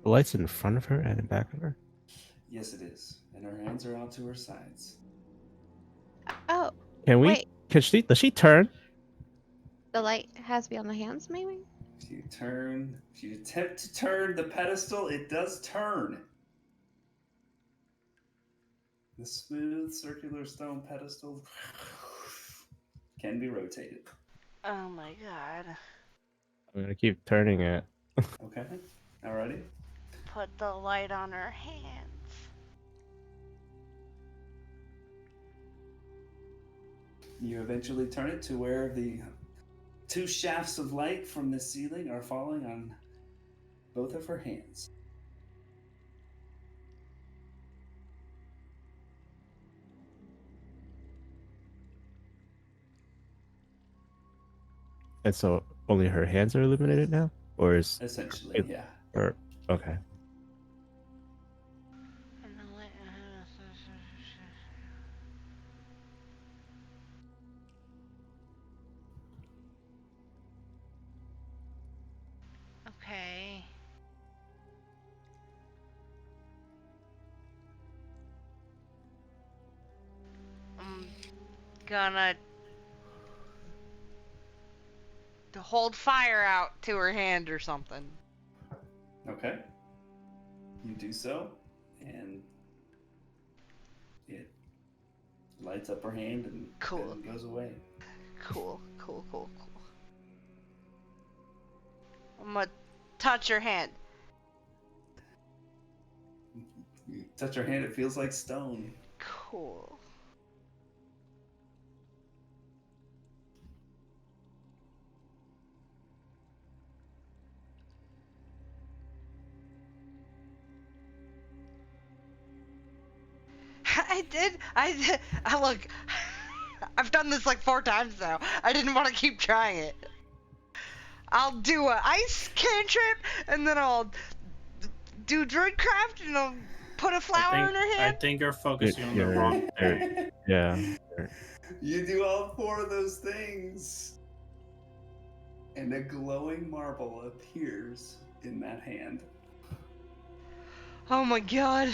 The light's in front of her and in back of her. Yes, it is. And her hands are out to her sides. Oh, Can we? wait. Does she turn? The light has to be on the hands, maybe? If you attempt to turn the pedestal, it does turn. The smooth circular stone pedestal can be rotated. Oh my god. I'm gonna keep turning it. Okay. Alrighty. Put the light on her hands. You eventually turn it to where the two shafts of light from the ceiling are falling on both of her hands. And so only her hands are illuminated now, or is Essentially, it- yeah. or okay? And the light. Okay. I'm gonna hold fire out to her hand or something. Okay. You do so, and it lights up her hand and Cool. then goes away. Cool. I'm gonna touch her hand. You touch her hand, it feels like stone. Cool. I did. I look. I've done this like 4 times now. I didn't want to keep trying it. I'll do a ice cantrip, and then I'll do druidcraft, and I'll put a flower in her I hand. think you're focusing on the You're- wrong you're- thing. Yeah. You do all 4 of those things, and a glowing marble appears in that hand. Oh my god.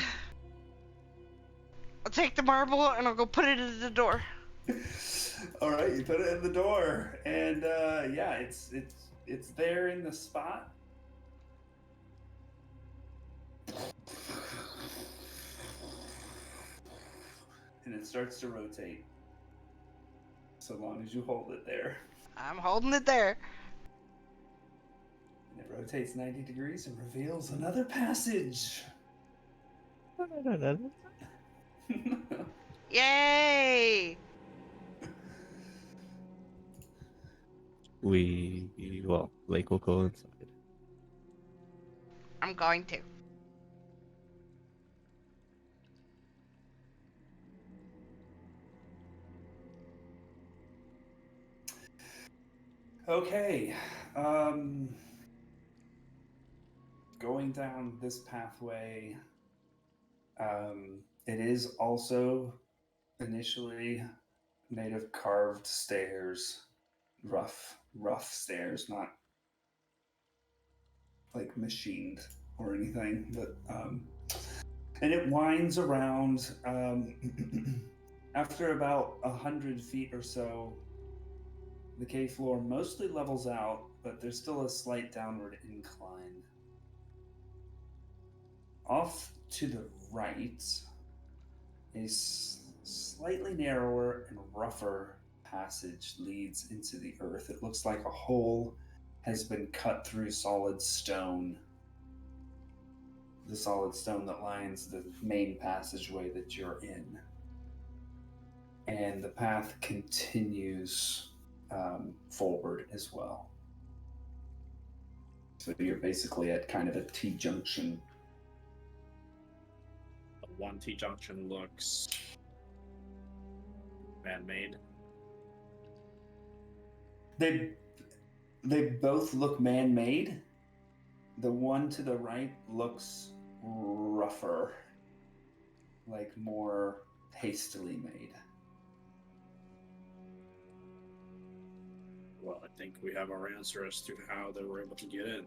I'll take the marble and I'll go put it at the door. All right, you put it in the door, and yeah, it's there in the spot. And it starts to rotate. So long as you hold it there. I'm holding it there. And it rotates 90 degrees and reveals another passage. Yay! Lake will go inside. I'm going to. Okay. Going down this pathway, it is also initially made of carved stairs, rough rough stairs, not like machined or anything, but and it winds around. After about 100 feet or so, the cave floor mostly levels out, but there's still a slight downward incline. Off to the right, a slightly narrower and rougher passage leads into the earth. It looks like a hole has been cut through solid stone. The solid stone that lines the main passageway that you're in. And the path continues forward as well. So you're basically at kind of a T-junction. The one T-junction looks man-made. They both look man-made. The one to the right looks rougher, like more hastily made. Well, I think we have our answer as to how they were able to get in.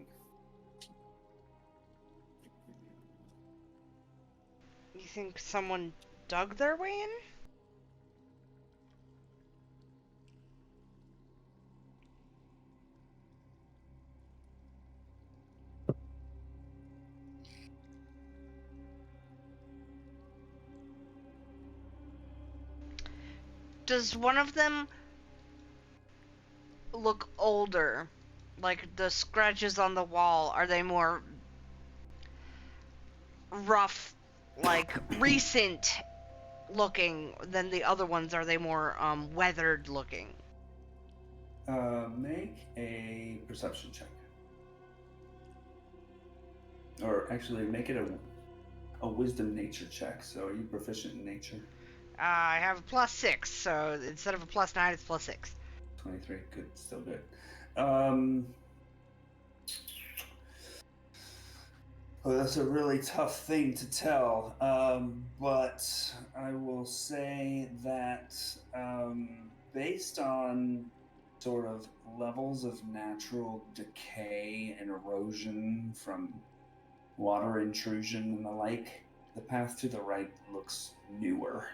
You think someone dug their way in? Does one of them look older? Like the scratches on the wall, are they more rough, like recent looking than the other ones? Are they more weathered looking? Make a perception check. Or actually, make it a wisdom nature check. So are you proficient in nature? I have a +6, so instead of a +9, it's +6. 23, good, still good. Well, that's a really tough thing to tell, but I will say that based on sort of levels of natural decay and erosion from water intrusion and the like, the path to the right looks newer.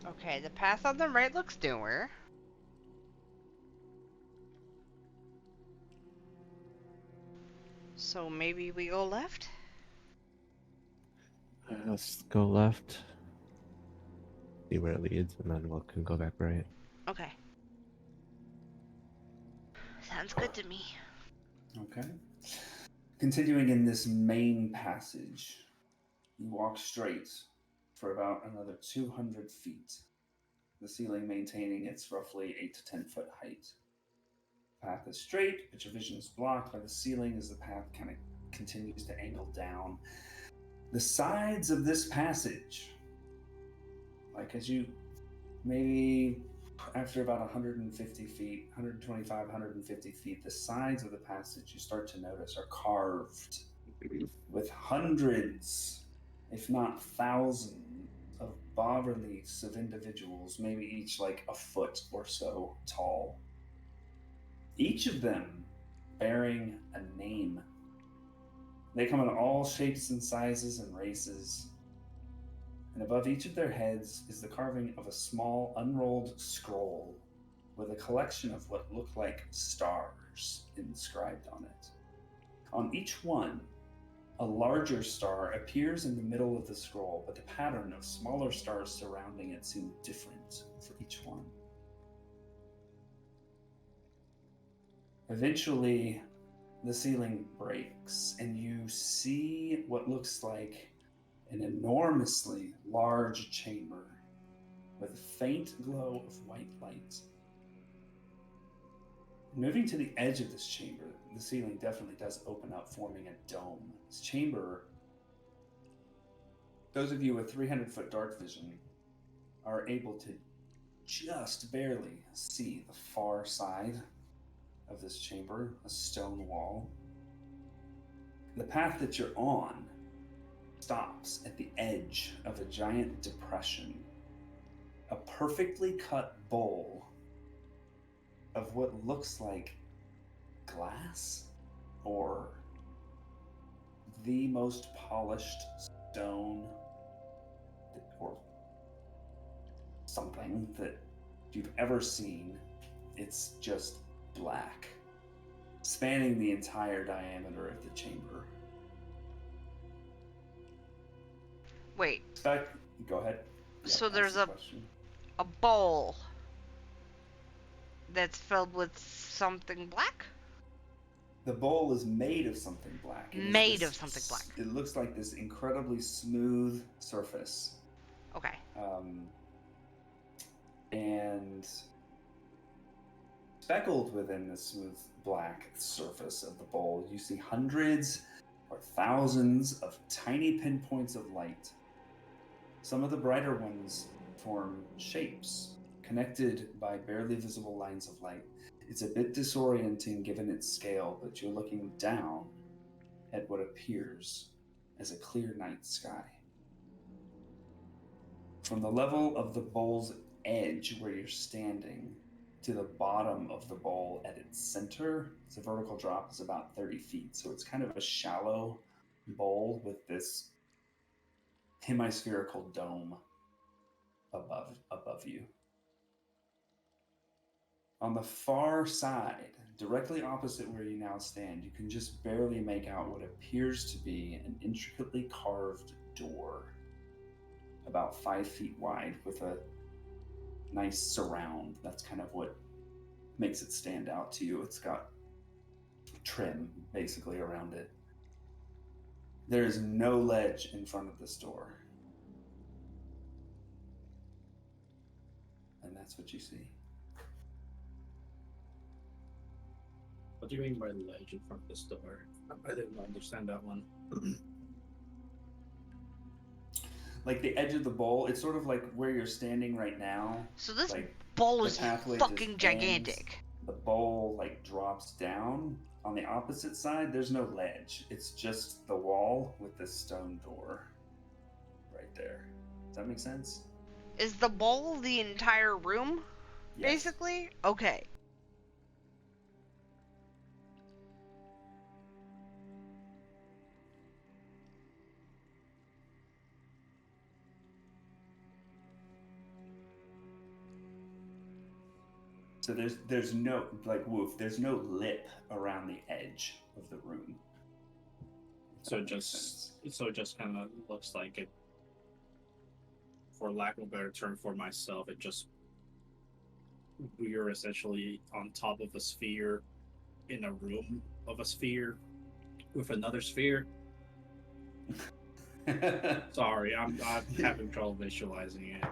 Okay, the path on the right looks newer. So maybe we go left? Let's go left. See where it leads, and then we can go back right. Okay. Sounds good to me. Okay. Continuing in this main passage, you walk straight for about another 200 feet, the ceiling maintaining its roughly 8 to 10 foot height. The path is straight, but your vision is blocked by the ceiling as the path kind of continues to angle down. The sides of this passage, like as you maybe after about 150 feet, 125, 150 feet, the sides of the passage you start to notice are carved with hundreds, if not thousands, of bas-reliefs of individuals, maybe each like a foot or so tall. Each of them bearing a name. They come in all shapes and sizes and races. And above each of their heads is the carving of a small unrolled scroll with a collection of what look like stars inscribed on it. On each one, a larger star appears in the middle of the scroll, but the pattern of smaller stars surrounding it seem different for each one. Eventually, the ceiling breaks, and you see what looks like an enormously large chamber with a faint glow of white light. Moving to the edge of this chamber, the ceiling definitely does open up, forming a dome. This chamber, those of you with 300-foot dark vision are able to just barely see the far side of this chamber, a stone wall. The path that you're on stops at the edge of a giant depression. A perfectly cut bowl of what looks like glass or the most polished stone or something that you've ever seen. It's just black, spanning the entire diameter of the chamber. Wait, Go ahead. So ask there's the a- question. a bowl that's filled with something black? The bowl is made of something black. It is Made this of something black. It looks like this incredibly smooth surface. Okay. And speckled within the smooth black surface of the bowl, you see hundreds or thousands of tiny pinpoints of light. Some of the brighter ones form shapes connected by barely visible lines of light. It's a bit disorienting given its scale, but you're looking down at what appears as a clear night sky. From the level of the bowl's edge where you're standing to the bottom of the bowl at its center, the vertical drop is about 30 feet. So it's kind of a shallow bowl with this hemispherical dome above you. On the far side, directly opposite where you now stand, you can just barely make out what appears to be an intricately carved door, about 5 feet wide, with a nice surround. That's kind of what makes it stand out to you. It's got trim basically around it. There is no ledge in front of this door. And that's what you see. What do you mean by ledge in front of this door? I didn't understand that one. Like the edge of the bowl, it's sort of like where you're standing right now. So this Like bowl the is pathway fucking just gigantic. ends, the bowl like drops down. On the opposite side, there's no ledge. It's just the wall with this stone door right there. Does that make sense? Is the bowl the entire room, Yes. basically? Okay. So there's no, like Woof, there's no lip around the edge of the room. If So that makes sense. it just kind of looks like it. For lack of a better term for myself, we're essentially on top of a sphere in a room of a sphere with another sphere. Sorry, I'm having trouble visualizing it.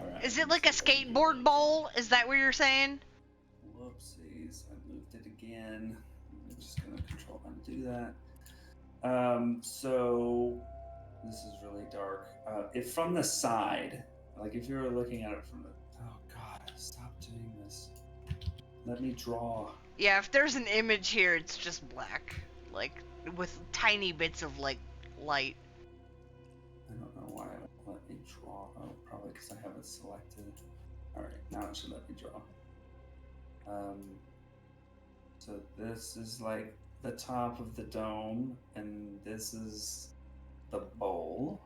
All right. Is it like a skateboard bowl? Is that what you're saying? Whoopsies, I moved it again. I'm just gonna control undo that. So this is really dark. If from the side, like if you were looking at it from the, oh god, stop doing this. Let me draw. Yeah, if there's an image here, it's just black. Like, with tiny bits of, like, light. I don't know why it won't let me draw. Oh, probably because I have it selected. Alright, now it should let me draw. So this is like the top of the dome, and this is the bowl.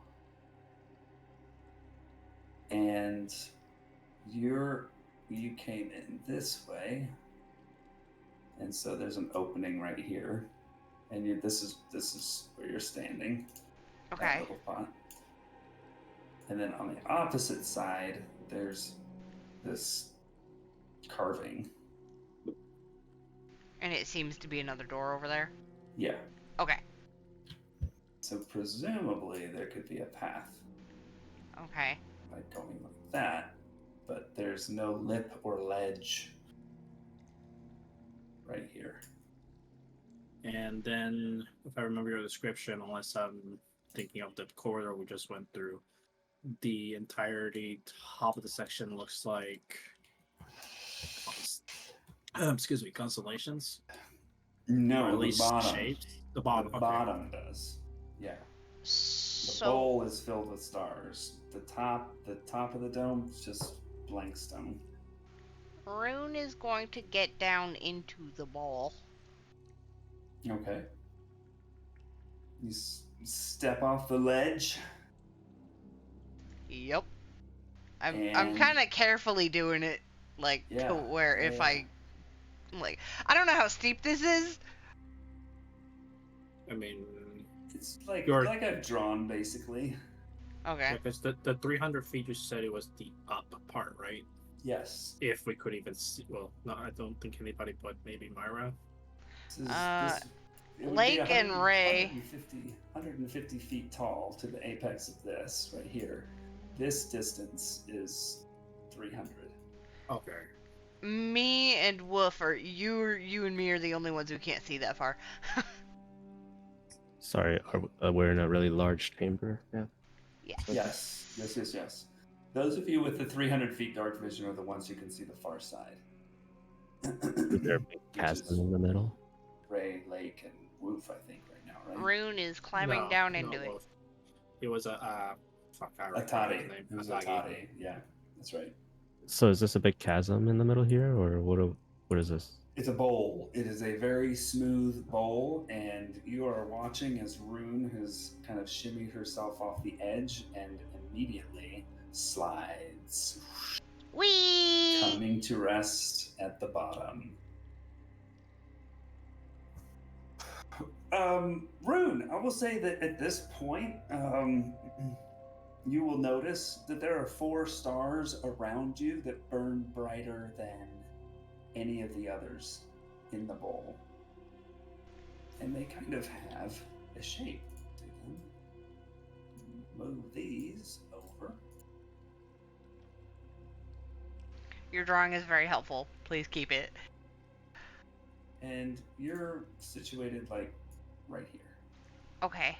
And you came in this way, and so there's an opening right here, and this is where you're standing. That Okay. little pot. And then on the opposite side, there's this carving. And it seems to be another door over there. Yeah. Okay. So presumably there could be a path, Okay. like going like that, but there's no lip or ledge right here. And then, if I remember your description, unless I'm thinking of the corridor we just went through, the entirety top of the section looks like, constellations. No, Or at the least bottom. shapes. The bottom. The okay. bottom does. Yeah. The So, bowl is filled with stars. The top of the dome is just blank stone. Rune is going to get down into the ball. Okay. You step off the ledge. Yep. I'm And- kind of carefully doing it, like to Yeah, where if yeah. I don't know how steep this is. I mean, It's like You're- like I've drawn basically. Okay. because the 300 feet you said it was the up part, right? Yes. If we could even see, well, no, I don't think anybody but maybe Myra. This it would be Lake and 100 Ray. 150 feet tall to the apex of this right here. This distance is 300. Okay. Me and Wolf are you and me are the only ones who can't see that far. Sorry, we're in a really large chamber. Yeah. Yes. Yes. Those of you with the 300 feet dark vision are the ones who can see the far side. Is there a big Which chasm is in the middle? Ray, Lake, and Woof, I think, right now, right? Rune is climbing down into it. Wolf. It was fuck, I remember Atati. his name. It was Atagi. Atati. Yeah, that's right. So is this a big chasm in the middle here, or what is this? It's a bowl. It is a very smooth bowl, and you are watching as Rune has kind of shimmied herself off the edge and immediately slides, Whee! coming to rest at the bottom. Rune, I will say that at this point, you will notice that there are 4 stars around you that burn brighter than any of the others in the bowl. And they kind of have a shape to them. Move these over. Your drawing is very helpful. Please keep it. And you're situated like right here. Okay.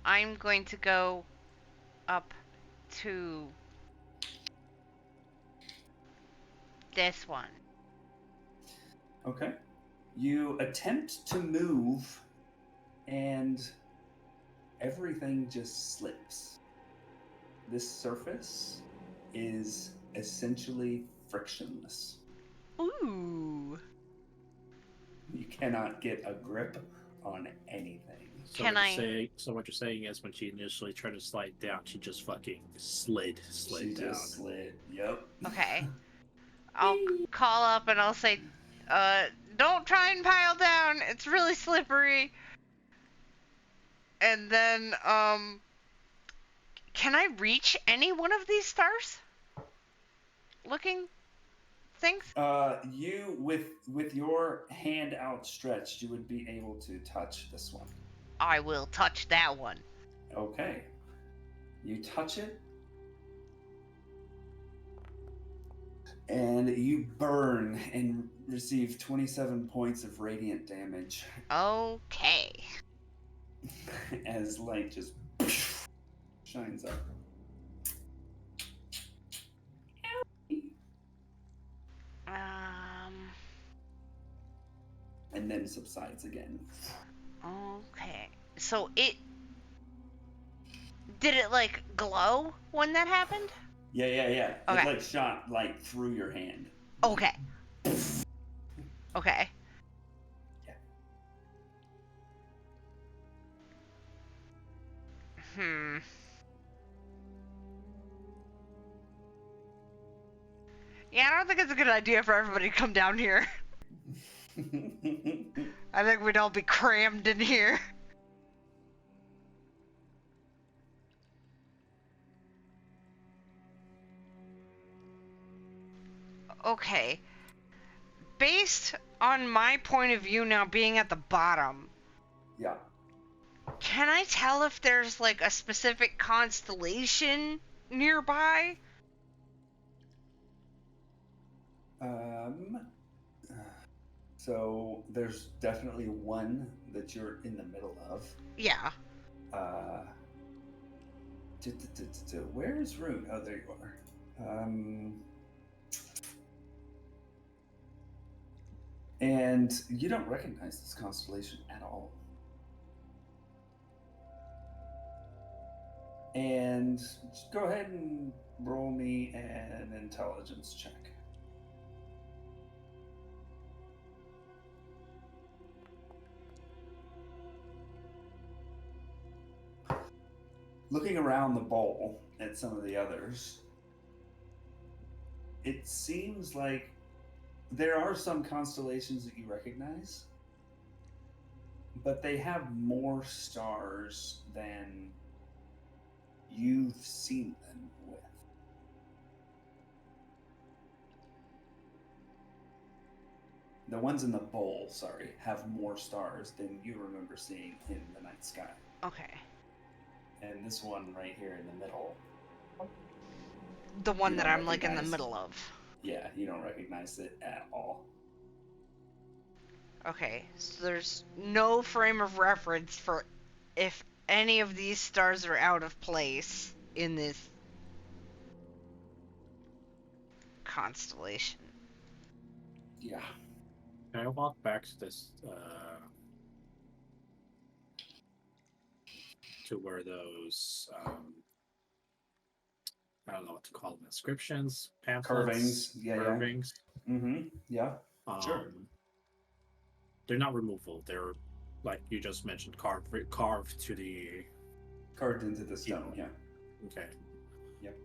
I'm going to go up to this one. Okay. You attempt to move, and everything just slips. This surface is essentially frictionless. Ooh. You cannot get a grip on anything. So Can what I- you're saying- So what you're saying is, when she initially tried to slide down, she just fucking slid She down. just slid. Yep. Okay. I'll call up and I'll say, don't try and pile down. It's really slippery. And then, can I reach any one of these stars? Looking things? You with your hand outstretched, you would be able to touch this one. I will touch that one. Okay. You touch it, and you burn and receive 27 points of radiant damage Okay. as light just shines up. And then subsides again. Okay. So did it like glow when that happened? Yeah. It Okay. like shot light through your hand. Okay. Okay. Yeah. Yeah, I don't think it's a good idea for everybody to come down here. I think we'd all be crammed in here. Okay. Based on my point of view now being at the bottom, Yeah. can I tell if there's like a specific constellation nearby? So there's definitely one that you're in the middle of. Yeah. Where is Rune? Oh, there you are. And you don't recognize this constellation at all. And just go ahead and roll me an intelligence check. looking around the bowl at some of the others, it seems like there are some constellations that you recognize, but they have more stars than you've seen them with. The ones in the bowl, sorry, have more stars than you remember seeing in the night sky. Okay. And this one right here in the middle, The one You that don't I'm like in the recognize- middle of. yeah, you don't recognize it at all. Okay, so there's no frame of reference for if any of these stars are out of place in this constellation. Yeah. Can I walk back to this, to where those, I don't know what to call them, inscriptions, pamphlets, Carvings, yeah, yeah. carvings. Mm-hmm. Yeah. Sure. They're not removable. They're, like you just mentioned, carved to the. Carved into the stone, yeah. Okay. Yep.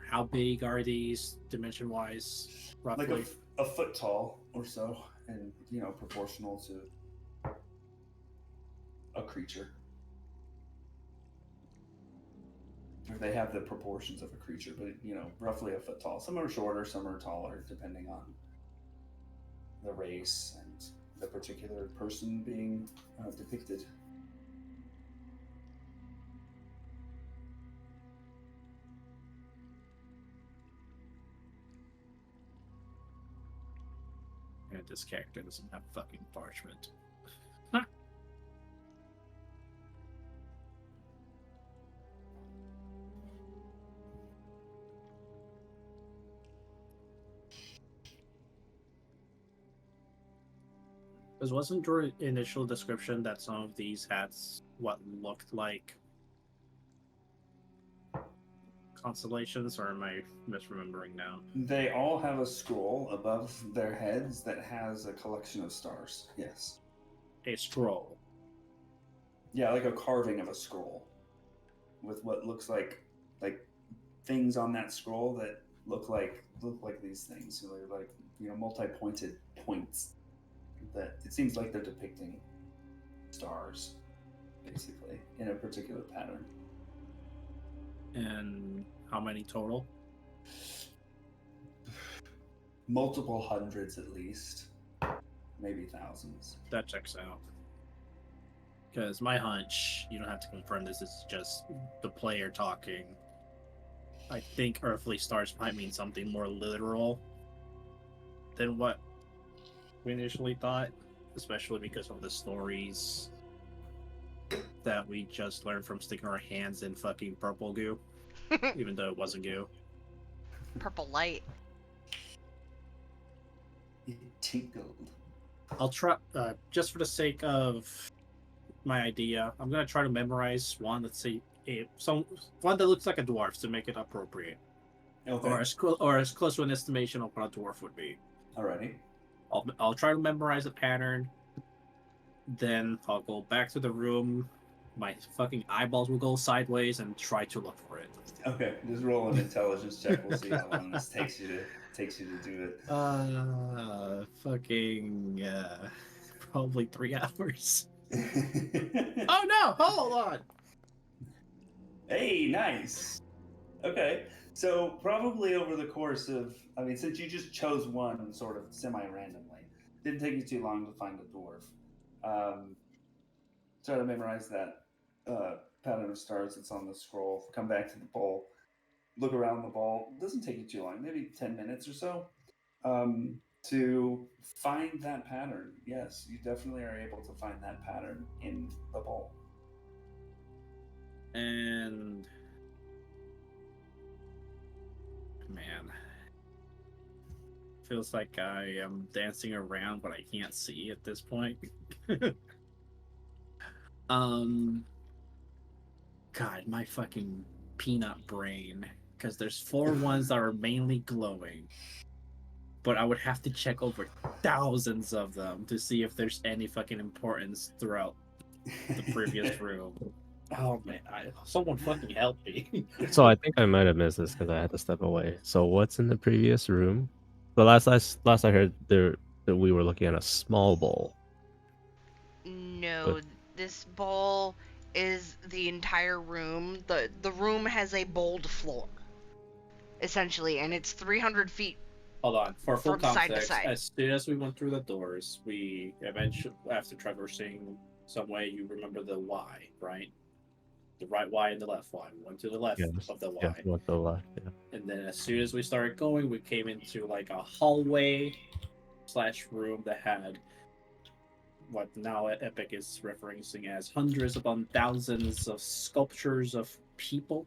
How big are these, dimension-wise, roughly? Like a foot tall or so, and proportional to a creature. Or they have the proportions of a creature, but roughly a foot tall. Some are shorter, some are taller, depending on the race and the particular person being depicted. And this character doesn't have fucking parchment. Because wasn't your initial description that some of these had what looked like constellations, or am I misremembering now? They all have a scroll above their heads that has a collection of stars. Yes. A scroll. Yeah, like a carving of a scroll with what looks like things on that scroll that look like these things. So they're like multi-pointed points that it seems like they're depicting stars, basically, in a particular pattern. And how many total? Multiple hundreds at least, maybe thousands. That checks out. Because my hunch, you don't have to confirm this, is just the player talking. I think earthly stars might mean something more literal than what we initially thought, especially because of the stories that we just learned from sticking our hands in fucking purple goo, even though it wasn't goo. Purple light. It tinkled. I'll try, just for the sake of my idea, I'm gonna try to memorize one. Let's see, one that looks like a dwarf to make it appropriate, Okay. or as close to an estimation of what a dwarf would be. Alrighty. I'll try to memorize the pattern. Then I'll go back to the room. My fucking eyeballs will go sideways and try to look for it. Okay, just roll an intelligence check. We'll see how long this takes you to do it. Probably 3 hours. Oh no! Hold on. Hey, nice. Okay, so probably over the course of, since you just chose one sort of semi-randomly, didn't take you too long to find a dwarf. Try to memorize that pattern of stars that's on the scroll. Come back to the bowl. Look around the bowl. It doesn't take you too long, maybe 10 minutes or so, to find that pattern. Yes, you definitely are able to find that pattern in the bowl. And man, feels like I am dancing around, but I can't see at this point. God, my fucking peanut brain. Because there's 4 ones that are mainly glowing. But I would have to check over thousands of them to see if there's any fucking importance throughout the previous room. Oh man, someone fucking help me. So I think I might have missed this because I had to step away. So what's in the previous room? The last I heard there that we were looking at a small bowl. No, this bowl is the entire room. The room has a bowled floor, essentially, and it's 300 feet. Hold on, for full From side to context, side. as soon as we went through the doors, we eventually, after traversing some way, you remember the Y, right? The right Y and the left Y. We went to the left Yes. of the Y. Yeah, went to the left. Yeah. And then as soon as we started going, we came into like a hallway / room that had what now Epic is referencing as hundreds upon thousands of sculptures of people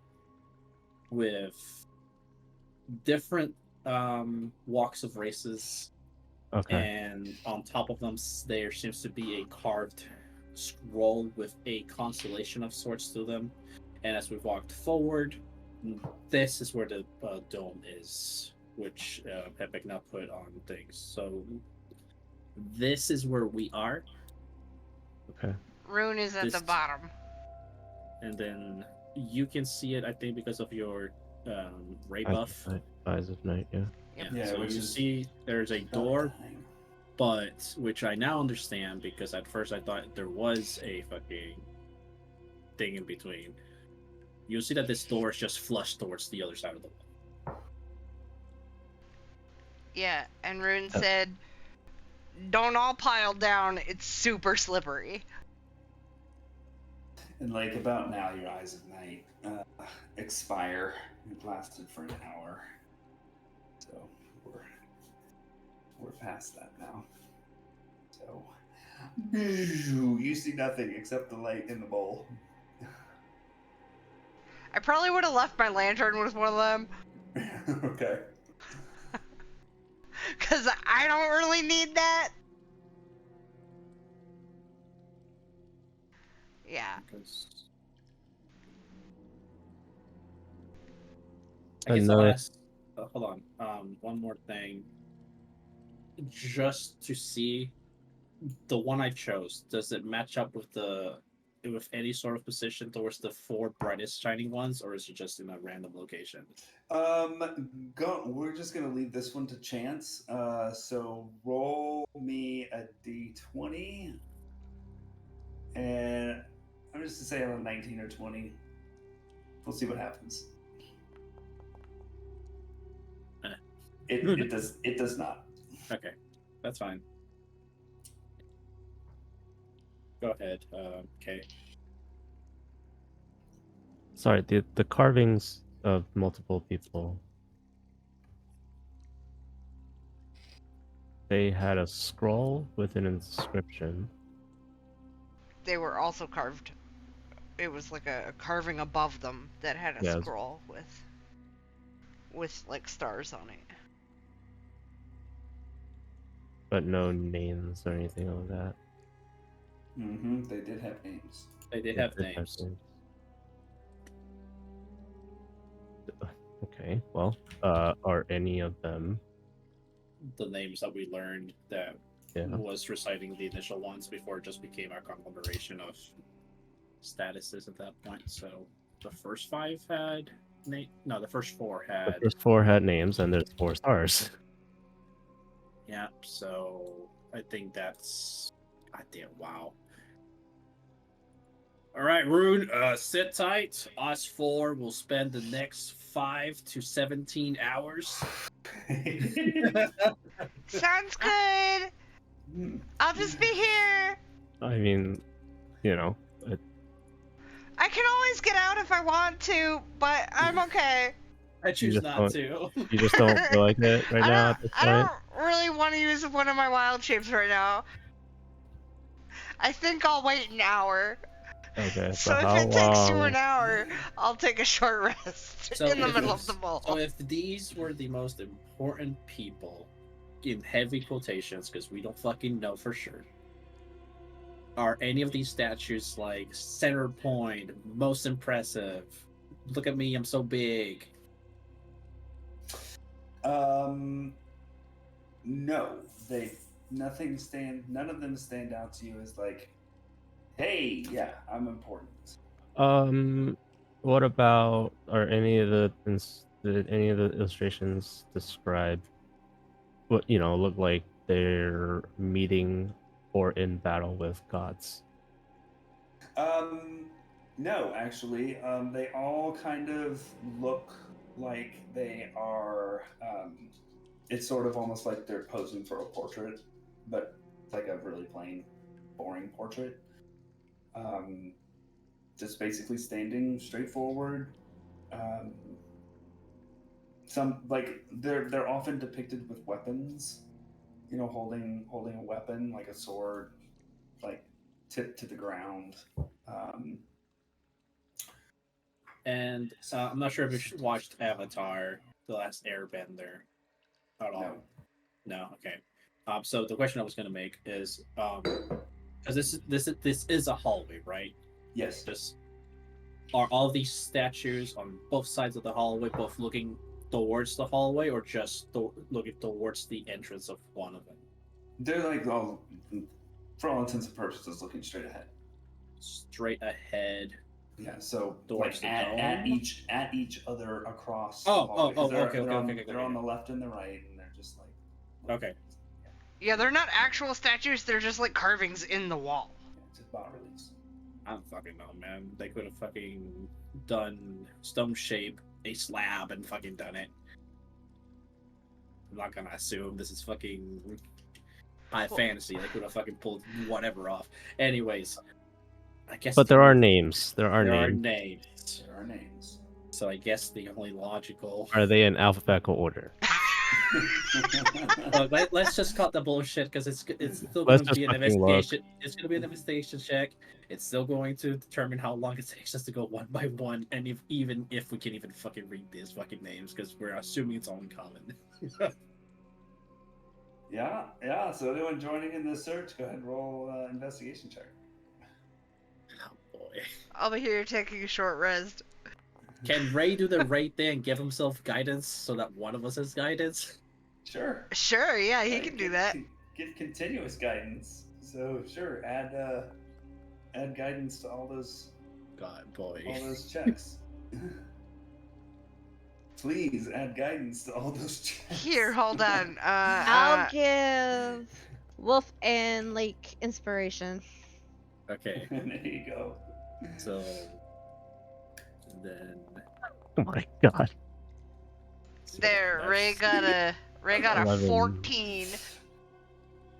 with different walks of races. Okay. And on top of them, there seems to be a carved scroll with a constellation of sorts to them. And as we walked forward, this is where the dome is, which Epic now put on things. So this is where we are. Okay. Rune is at the bottom. And then you can see it, I think, because of your ray buff. Eyes of Night, yeah. Yeah, so which you is see there's a door, but which I now understand because at first I thought there was a fucking thing in between. You'll see that this door is just flushed towards the other side of the wall. Yeah, and Rune said, don't all pile down, it's super slippery. And like about now, your Eyes of Night expire. It lasted for an hour. So we're past that now. So you see nothing except the light in the bowl. I probably would have left my lantern with one of them. Okay. Because I don't really need that. Yeah. I guess Another- I'll ask, hold on. One more thing. Just to see the one I chose, does it match up with any sort of position towards the 4 brightest shining ones, or is it just in a random location? We're just gonna leave this one to chance. So roll me a d20, and I'm just gonna say I'm a 19 or 20. We'll see what happens. It does not. Okay, that's fine. Go ahead, okay. Sorry, the carvings of multiple people. They had a scroll with an inscription. They were also carved. It was like a carving above them that had a scroll with like stars on it. But no names or anything like that. Mm-hmm. They did have names. They did have names. Okay, well, are any of them the names that we learned that was reciting the initial ones before it just became our conglomeration of statuses at that point? So the first 5 had the first 4 had. The first 4 had names, and there's 4 stars. Yeah, so I think that's goddamn wow. All right, Rune, sit tight. Us 4 will spend the next 5 to 17 hours. Sounds good. I'll just be here. I mean, you know. I can always get out if I want to, but I'm okay. I choose not to. You just don't feel like it right now at this point? I don't really want to use one of my wild shapes right now. I think I'll wait an hour. Okay, so if it takes you an hour, I'll take a short rest in the middle of the bowl. So if these were the most important people, in heavy quotations, because we don't fucking know for sure, are any of these statues like center point, most impressive? Look at me, I'm so big. No, none of them stand out to you as like, hey, yeah, I'm important. What about are any of did any of the illustrations describe what look like they're meeting or in battle with gods? No, actually, they all kind of look like they are. It's sort of almost like they're posing for a portrait, but like a really plain, boring portrait. Just basically standing straightforward. Um, some like they're often depicted with weapons, holding a weapon like a sword, like tipped to the ground. Um, And I'm not sure if you watched Avatar: The Last Airbender at all. no. No, okay. So the question I was going to make is, because this is a hallway, right? Yes. Just are all these statues on both sides of the hallway, both looking towards the hallway, or just looking towards the entrance of one of them? They're like all, for all intents and purposes, looking straight ahead. Straight ahead. Yeah, so Towards like the at dome? each other across. Oh, the hallway, 'cause okay, they're on the left and the right, and they're just like. Okay. Yeah, they're not actual statues. They're just like carvings in the wall. Yeah, it's a bas reliefs. I don't fucking know, man. They could have fucking done stone shape a slab and fucking done it. I'm not gonna assume this is fucking high fantasy. They could have fucking pulled whatever off. Anyways, I guess. But there are names. There are names. names. There are names. So I guess the only logical. Are they in alphabetical order? Let's just cut the bullshit because it's still Let's going to just be an fucking look. investigation. It's going to be an investigation check. It's still going to determine how long it takes us to go one by one, and even if we can even fucking read these fucking names, because we're assuming it's all in common. Yeah. So anyone joining in the search, go ahead and roll investigation check. Oh boy. I'll be here taking a short rest. Can Ray do the right thing and give himself guidance so that one of us has guidance? Sure. Sure, yeah, he can do that. Get continuous guidance. So sure, add guidance to all those checks. Please add guidance to all those checks. Here, hold on. I'll give Wolf and Lake inspiration. Okay. There you go. So then. Oh my god. There, Ray got a 11. 14.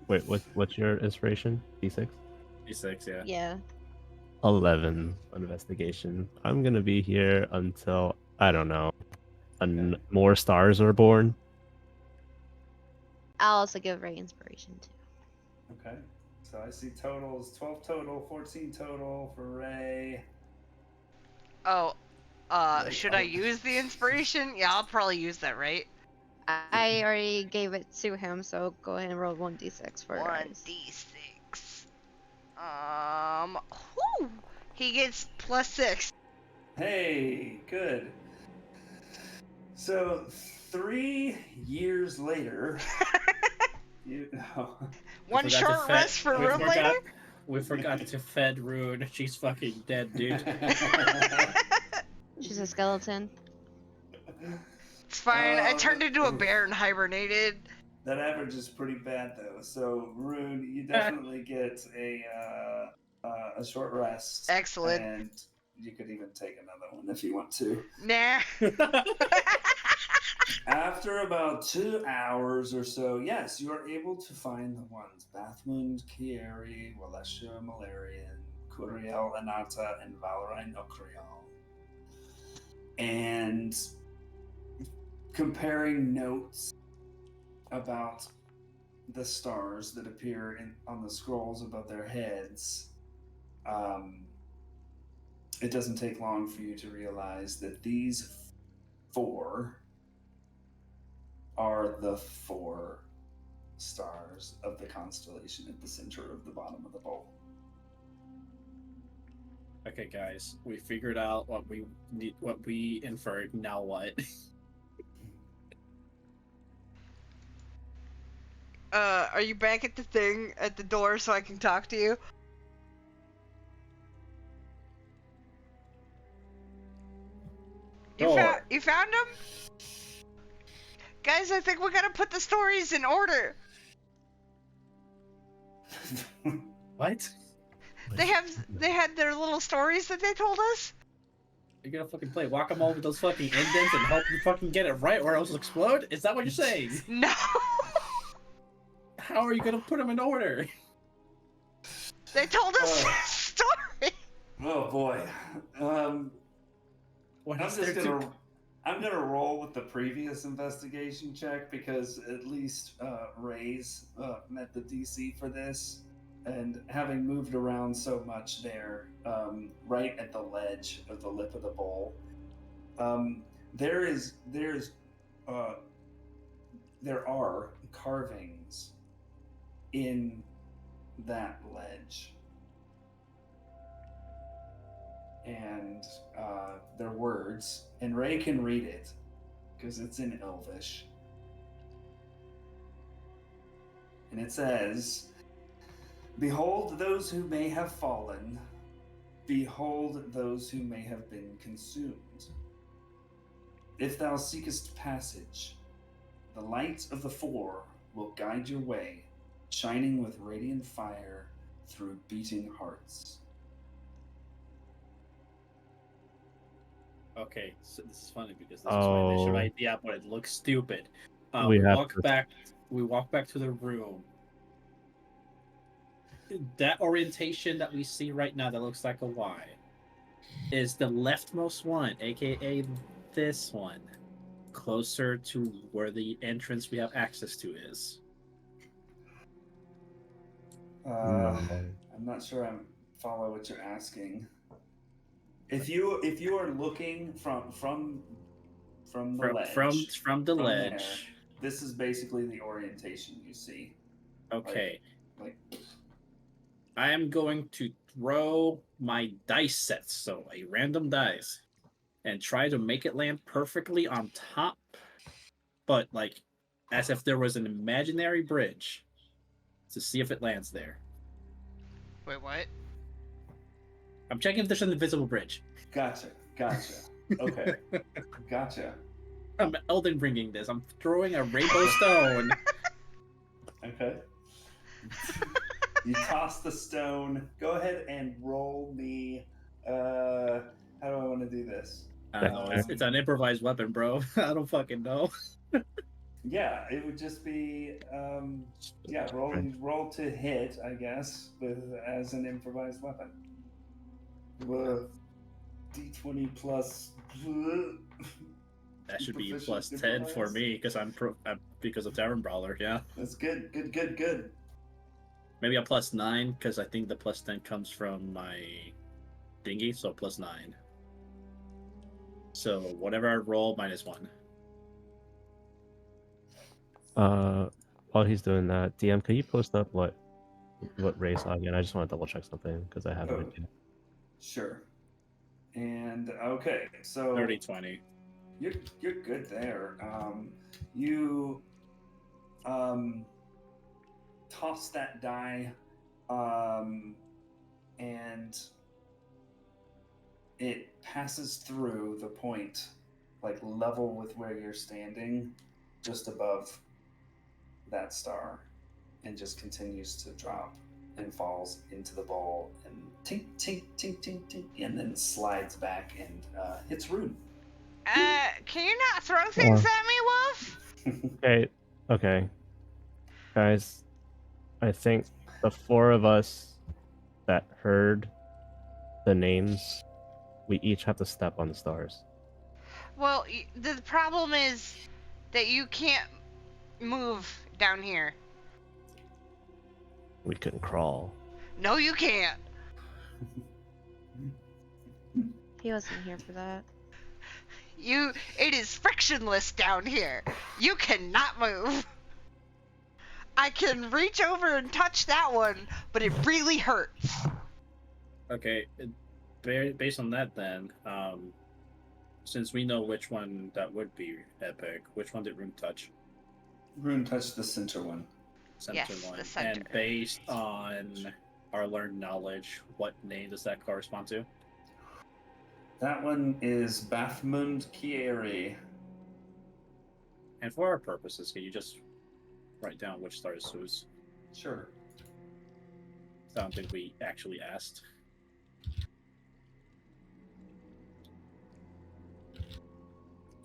Wait, what's your inspiration? D6? D6, yeah. Yeah. 11 investigation. I'm gonna be here until I don't know. More stars are born. I'll also give Ray inspiration too. Okay. So I see totals 12 total, 14 total for Ray. Oh, should I use the inspiration? Yeah, I'll probably use that, right? I already gave it to him, so go ahead and roll 1d6 for us. 1d6. Whew, he gets +6. Hey, good. So 3 years later, One short rest for room later? We forgot to fed Rune. She's fucking dead, dude. She's a skeleton. It's fine. I turned into a bear and hibernated. That average is pretty bad though. So Rune, you definitely get a short rest. Excellent. And you could even take another one if you want to. Nah. After about 2 hours or so, yes, you are able to find the ones Bathmund, Kieri, Walesha, Malarian, Curiel, Anata, and Valerai Nokrial. And comparing notes about the stars that appear on the scrolls above their heads, it doesn't take long for you to realize that these 4 are the 4 stars of the constellation at the center of the bottom of the bowl. Okay, guys, we figured out what we inferred. Now what? Are you back at the thing at the door so I can talk to you? Door. You found him? Guys, I think we gotta put the stories in order. What? They had their little stories that they told us. You're gonna fucking play whack-a-mole with those fucking indents and hope you fucking get it right or else it'll explode? Is that what you're saying? No. How are you gonna put them in order? They told us a story. Oh boy. What I'm is just there to... I'm gonna roll with the previous investigation check because at least Ray's met the DC for this, and having moved around so much there, right at the ledge of the lip of the bowl, there are carvings in that ledge. And they're words, and Ray can read it because it's in Elvish. And it says, "Behold those who may have fallen, behold those who may have been consumed. If thou seekest passage, the light of the Four will guide your way, shining with radiant fire through beating hearts." Okay, so this is funny because this is my initial idea, but it looks stupid. We walk back to the room. That orientation that we see right now that looks like a Y is the leftmost one, aka this one, closer to where the entrance we have access to is. I'm not sure I follow what you're asking. If you are looking from the ledge, from the ledge, there, this is basically the orientation you see. Okay. Like I am going to throw my dice sets, so a random dice, and try to make it land perfectly on top, but like as if there was an imaginary bridge, to see if it lands there. Wait, what? I'm checking if there's an invisible bridge. Gotcha. Okay. Gotcha. I'm Elden Ringing this. I'm throwing a rainbow stone. Okay. You toss the stone. Go ahead and roll me. How do I want to do this? It's an improvised weapon, bro. I don't fucking know. Yeah, it would just be roll to hit, I guess, as an improvised weapon. D20 plus. That should be plus 10 for me because I'm because of Tavern Brawler. Yeah, that's good. Good. Maybe a plus 9 because I think the plus 10 comes from my thingy, so plus 9. So whatever I roll, minus 1. While he's doing that, DM, can you post up what Ray saw again? I just want to double check something because I have no idea. Sure. And okay, so 30-20. You're good there. You toss that die, and it passes through the point, like level with where you're standing, just above that star, and just continues to drop and falls into the bowl and tink, tink, tink, tink, tink, and then slides back and hits Rune. Can you not throw things at me, Wolf? Okay. Guys, I think the four of us that heard the names, we each have to step on the stars. Well, the problem is that you can't move down here. We can crawl. No, you can't. He wasn't here for that. It is frictionless down here. You cannot move. I can reach over and touch that one, but it really hurts. Okay, based on that then, since we know which one that would be epic, which one did Rune touch? Rune touched the center one. Yes, the center. And based on our learned knowledge, what name does that correspond to? That one is Bathmund Kieri. And for our purposes, can you just write down which star is whose? Sure. I don't think we actually asked.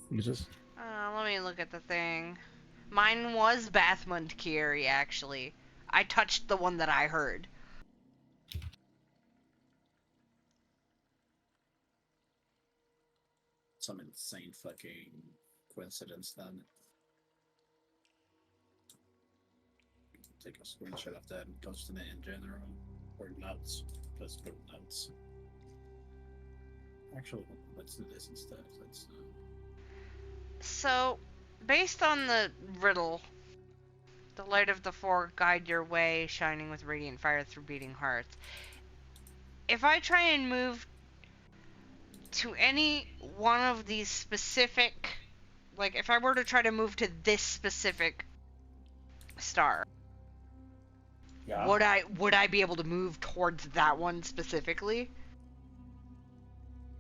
You just Let me look at the thing. Mine was Bathmund Kieri, actually. I touched the one that I heard. Some insane fucking coincidence then. Take a screenshot of that and post it in general. Or notes. Just put notes. Actually, let's do this instead. Let's. So, based on the riddle, the light of the four guide your way, shining with radiant fire through beating hearts. If I try and move to any one of these specific, like if I were to try to move to this specific star, Yeah. would I be able to move towards that one specifically?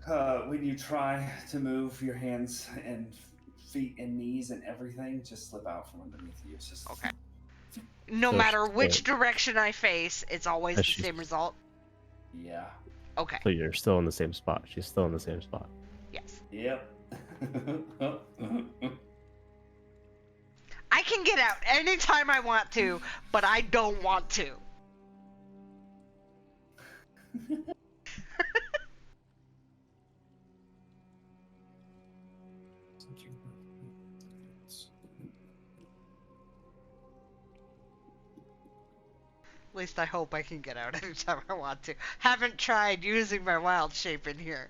When you try to move your hands and feet and knees and everything, just slip out from underneath you. It's just Okay. No So matter she's which still- direction I face, it's always Has the she- same result. Yeah. Okay. So you're still in the same spot. She's still in the same spot. Yes. Yep. I can get out anytime I want to, but I don't want to. At least I hope I can get out anytime I want to. Haven't tried using my wild shape in here.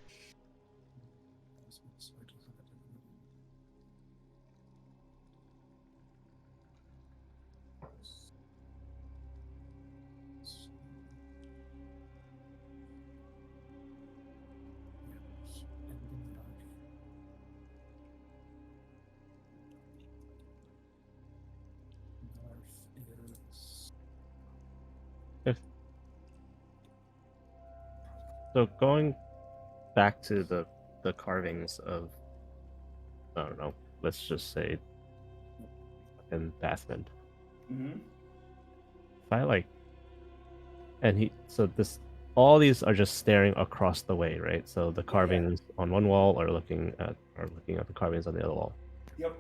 So going back to the carvings of, I don't know, let's just say in Bathmund. Mm-hmm. If I like, and he, so this, all these are just staring across the way, right? So the carvings on one wall are looking at the carvings on the other wall. Yep.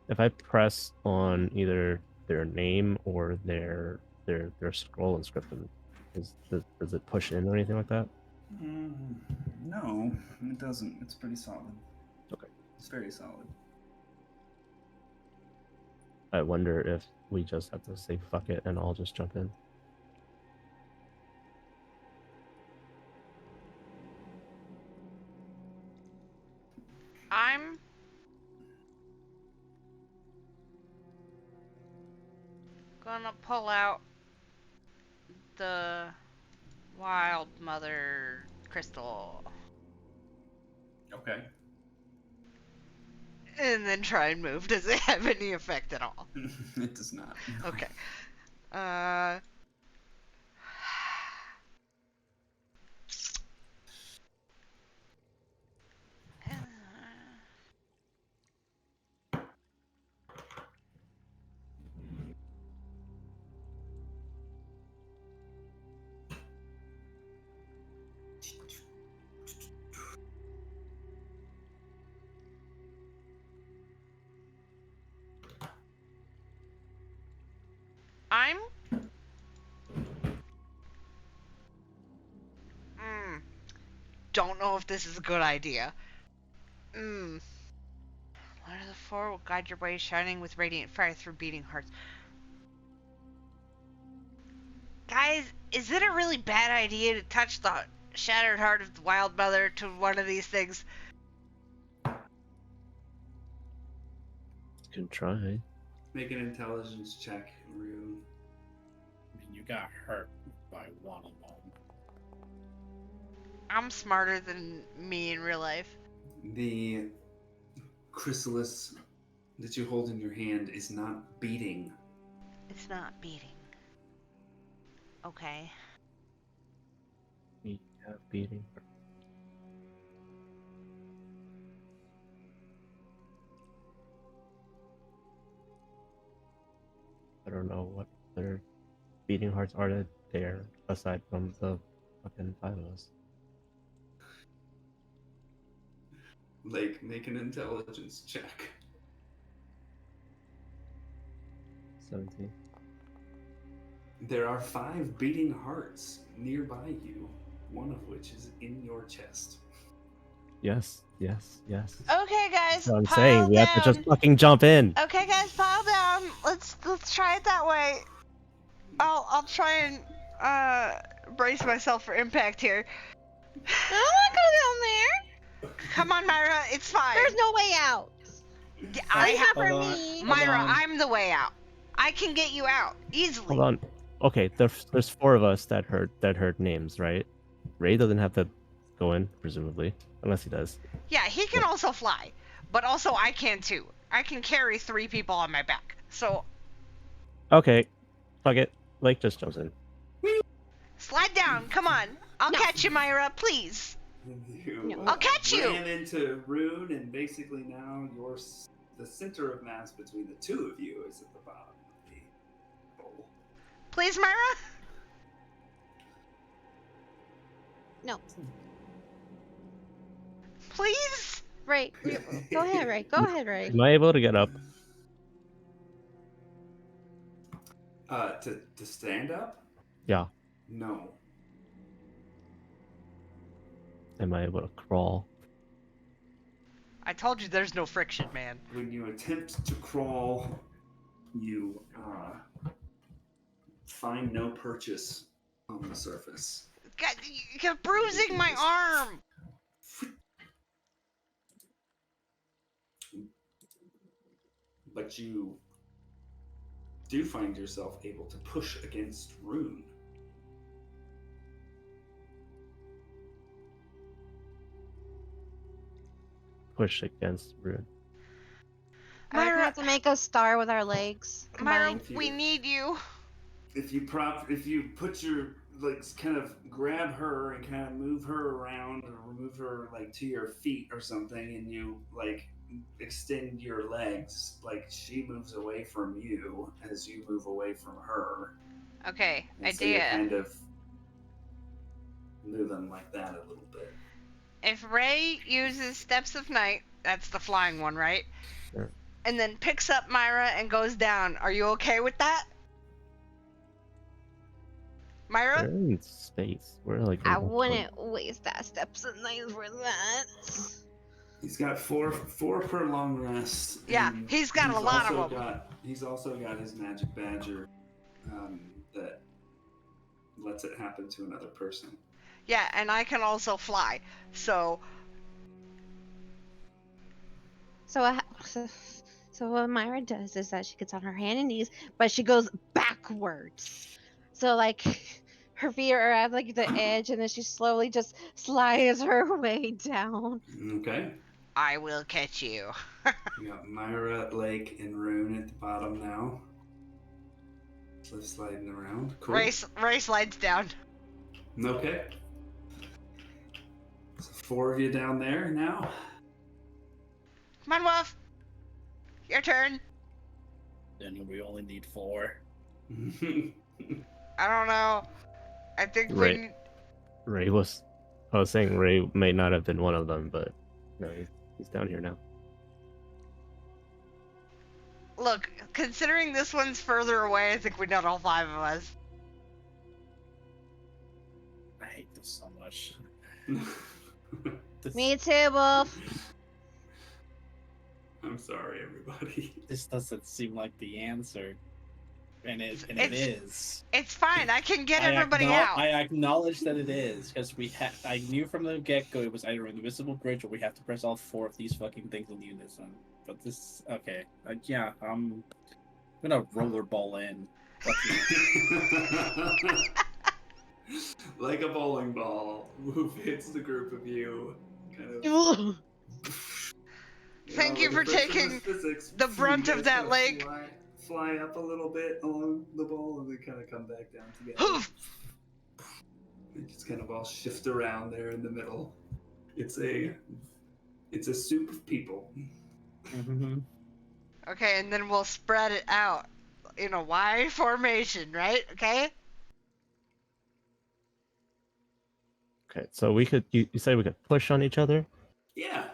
If I press on either their name or their scroll inscription, does it push in or anything like that? No, it doesn't. It's pretty solid. Okay. It's very solid. I wonder if we just have to say fuck it and I'll just jump in. I'm gonna pull out the Wild Mother crystal Okay. and then try and move. Does it have any effect at all? It does not. Okay. I'm don't know if this is a good idea. Light of the Four will guide your way, shining with radiant fire through beating hearts. Guys, is it a really bad idea to touch the shattered heart of the Wild Mother to one of these things? You can try. Make an intelligence check, Rue. I mean, you got hurt by one of them. I'm smarter than me in real life. The chrysalis that you hold in your hand is not beating. It's not beating. Okay. We have beating. I don't know what other beating hearts are there aside from the fucking 5 of us. Like, make an intelligence check. 17. There are 5 beating hearts nearby you, one of which is in your chest. Yes, yes, yes. Okay, guys, That's what I'm pile saying. We down. have to just fucking jump in. Okay, guys, pile down. Let's try it that way. I'll try and brace myself for impact here. I don't want to go down there. Come on, Myra, it's fine. There's no way out. I At least not for Hold on. me. Myra, on. I'm the way out. I can get you out easily. Hold on. Okay, there's 4 of us that heard names, right? Ray doesn't have to go in, presumably, unless he does. Yeah, he can also fly, but also I can too. I can carry 3 people on my back. So Okay, fuck it. Lake just jumps in. slide down. Come on. I'll No. catch you, Myra, please. You, No. I'll catch you. ran into Rune, and basically now the center of mass between the two of you is at the bottom of the bowl. Please, Myra? No. Please? Ray, go ahead, Ray. Go ahead, Ray. Am I able to get up? To stand up? Yeah. No. Am I able to crawl? I told you there's no friction, man. When you attempt to crawl, you find no purchase on the surface. God, you're bruising my arm. But you do find yourself able to push against Rune. Push against Rune. I think we Myra, have to make a star with our legs Myra, combined. we need you. If you put your legs, kind of grab her and kind of move her around or move her like to your feet or something, and you like extend your legs, like she moves away from you as you move away from her. Okay, And so you're idea. kind of moving like that a little bit. If Ray uses Steps of Night, that's the flying one, right? Sure. And then picks up Myra and goes down, are you okay with that? Myra? We're in space. We're like. I wouldn't waste that steps of night for that. He's got four per long rest. Yeah, and he's got a lot of also them. He's also got his magic badger that lets it happen to another person. Yeah, and I can also fly. So, So what Myra does is that she gets on her hand and knees, but she goes backwards. So like her feet are at like the edge, and then she slowly just slides her way down. Okay. I will catch you. You got Myra, Lake, and Rune at the bottom now. Slip sliding around. Cool. Ray slides down. Okay. So 4 of you down there now. Come on, Wolf. Your turn. Then we only need 4. I don't know. I think Right. Ray was. I was saying Ray may not have been one of them, but no, he's down here now. Look, considering this one's further away, I think we need all 5 of us. I hate this so much. Me too, Wolf. I'm sorry, everybody. This doesn't seem like the answer. And it is. It's fine. I can get I everybody acknow- out. I acknowledge that it is, because I knew from the get-go it was either an invisible bridge or we have to press all 4 of these fucking things in unison. But this, okay, yeah, I'm gonna rollerball in. Fuck you. Like a bowling ball, Woof hits the group of you. Kind of. Thank you for taking the brunt of that leg. Fly up a little bit along the bowl and then kind of come back down together. Hoof! It just kind of all shift around there in the middle. It's a soup of people. Mm-hmm. Okay, and then we'll spread it out in a wide formation, right? Okay? Okay, so we could. You say we could push on each other, Yeah.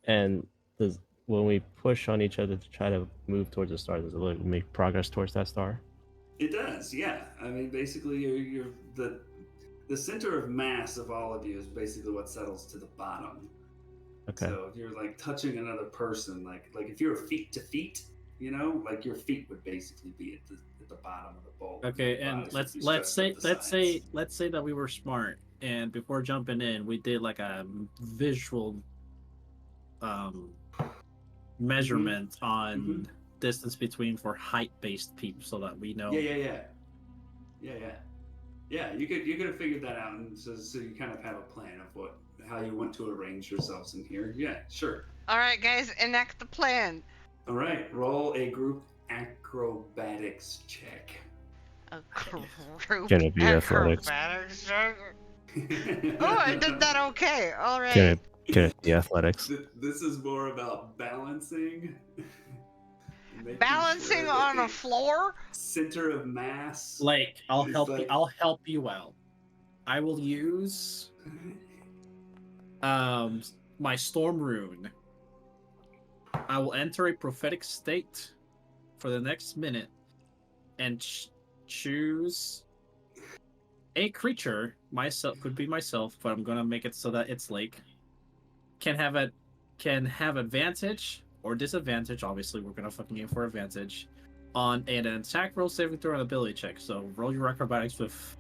and does when we push on each other to try to move towards the star, does it like make progress towards that star? It does, yeah. I mean, basically, you're the center of mass of all of you is basically what settles to the bottom. Okay. So if you're like touching another person, like if you're feet to feet, like your feet would basically be at the bottom of the bowl. Okay, Your and bodies would be let's stretched say out the sides. let's say that we were smart, and before jumping in, we did like a visual measurement on distance between for height-based people, so that we know. Yeah. You could have figured that out, and so you kind of have a plan of how you want to arrange yourselves in here. Yeah, sure. All right, guys, enact the plan. All right, roll a group acrobatics check. A group Can it be athletics? acrobatics check? Oh, I did that okay. All right. Can it be athletics? This is more about balancing. Making Balancing sure that on a the floor? center of mass. Like, I'll It's help like- you. I'll help you out. I will use my storm rune. I will enter a prophetic state for the next minute and choose a creature. Myself could be myself, but I'm gonna make it so that it's like can have advantage or disadvantage. Obviously, we're gonna fucking aim for advantage on an attack roll, saving throw, and ability check. So roll your acrobatics with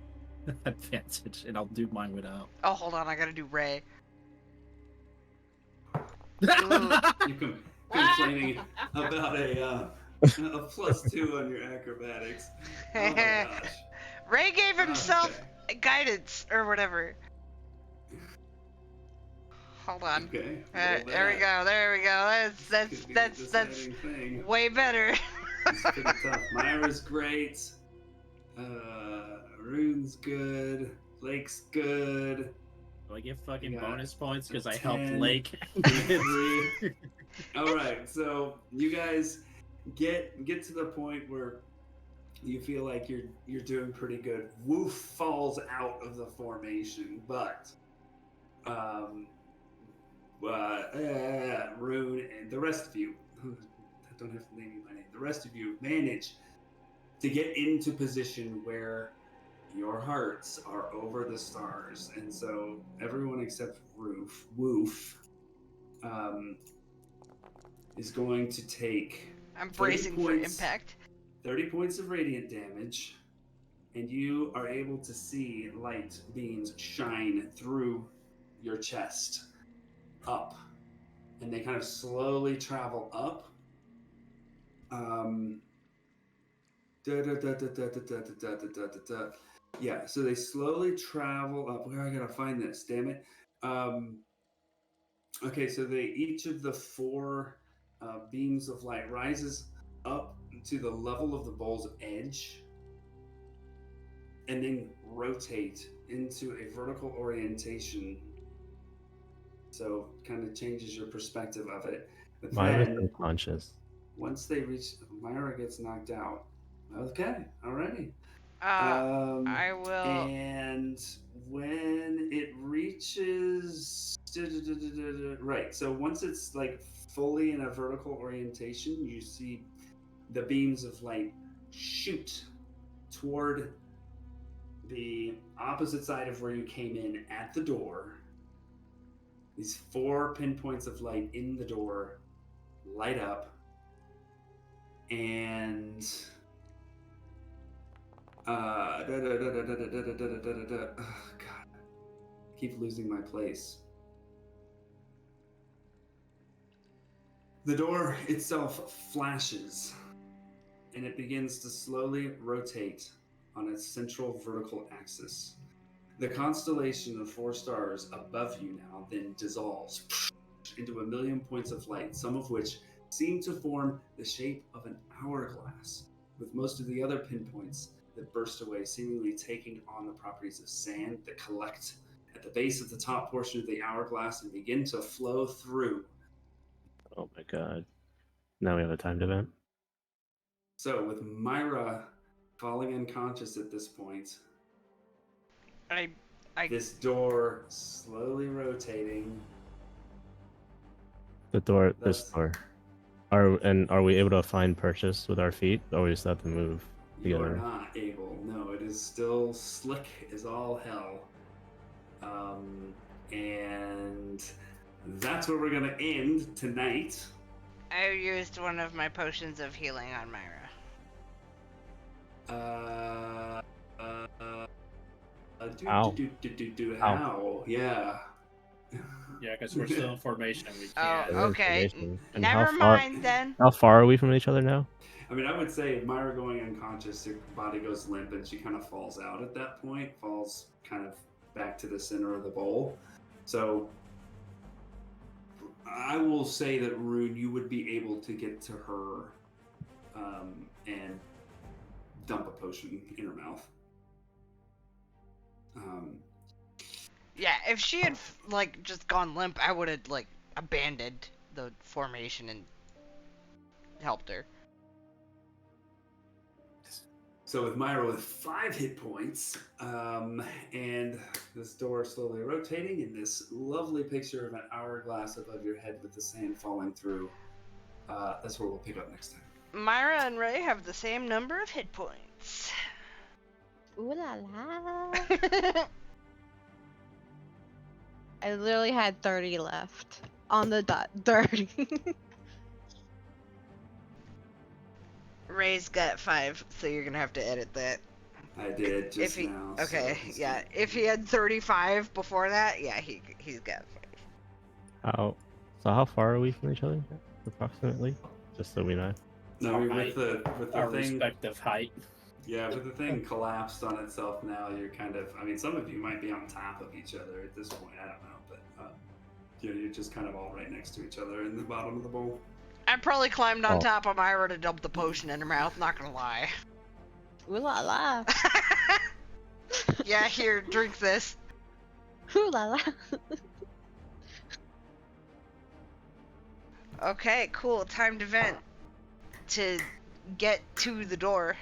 advantage, and I'll do mine without. Oh, hold on. I gotta do Ray. You're complaining about a +2 on your acrobatics. Oh my gosh. Ray gave himself Okay. guidance or whatever. Hold on. Okay. There roll we that. go. There we go. This could be the That's deciding thing. way better. It's pretty tough. Myra's great. Rune's good. Lake's good. Do I get fucking Yeah. bonus points because I 10, helped Lake? 3. All right, so you guys get to the point where you feel like you're doing pretty good. Woof falls out of the formation, but Rune and the rest of you, I don't have to name you by name. The rest of you manage to get into position where your hearts are over the stars, and so everyone except Woof is going to take I'm 30 bracing for points. impact. 30 points of radiant damage, and you are able to see light beams shine through your chest up, and they kind of slowly travel up. Yeah, so they slowly travel up. I gotta find this, damn it. Okay, so each of the 4 beams of light rises up to the level of the bowl's edge and then rotate into a vertical orientation. So kind of changes your perspective of it. But Myra's then, unconscious. once they reach, Myra gets knocked out. Okay, alrighty. I will. And when it reaches, right, so once it's like fully in a vertical orientation, you see the beams of light shoot toward the opposite side of where you came in at the door. These 4 pinpoints of light in the door light up, and oh, God, I keep losing my place. The door itself flashes, and it begins to slowly rotate on its central vertical axis. The constellation of 4 stars above you now then dissolves into 1,000,000 points of light, some of which seem to form the shape of an hourglass, with most of the other pinpoints that burst away, seemingly taking on the properties of sand that collect at the base of the top portion of the hourglass and begin to flow through. Oh my god. Now we have a timed event. So, with Myra falling unconscious at this point, I this door slowly rotating. This door. That's- Are we able to find purchase with our feet, or we just have to move You are together? not able. No, it is still slick as all hell. And that's where we're going to end tonight. I used one of my potions of healing on Myra. Ow. How? Yeah. Yeah, because we're still in formation and we Oh, can't. There is okay. information. And Never how far- mind then. How far are we from each other now? I mean, I would say Myra going unconscious, her body goes limp, and she kind of falls out at that point, falls kind of back to the center of the bowl. So I will say that, Rune, you would be able to get to her and dump a potion in her mouth. Yeah, if she had like just gone limp, I would have like abandoned the formation and helped her. So with Myra with 5 hit points, and this door slowly rotating, and this lovely picture of an hourglass above your head with the sand falling through, that's where we'll pick up next time. Myra and Ray have the same number of hit points. Ooh la la. I literally had 30 left. On the dot. 30. Ray's got 5, so you're gonna have to edit that. I did just If he, now. okay, so yeah. If he had 35 before that, yeah, he's got 5. How far are we from each other, approximately? Just so we know. No, Our with the Our thing, respective height. yeah, with the thing collapsed on itself now, you're kind of. I mean, some of you might be on top of each other at this point. I don't know, but you're just kind of all right next to each other in the bottom of the bowl. I probably climbed on Oh. top of Myra to dump the potion in her mouth. Not gonna lie. Ooh la la. Yeah, here, drink this. Ooh la la. Okay, cool. Time to vent. To get to the door.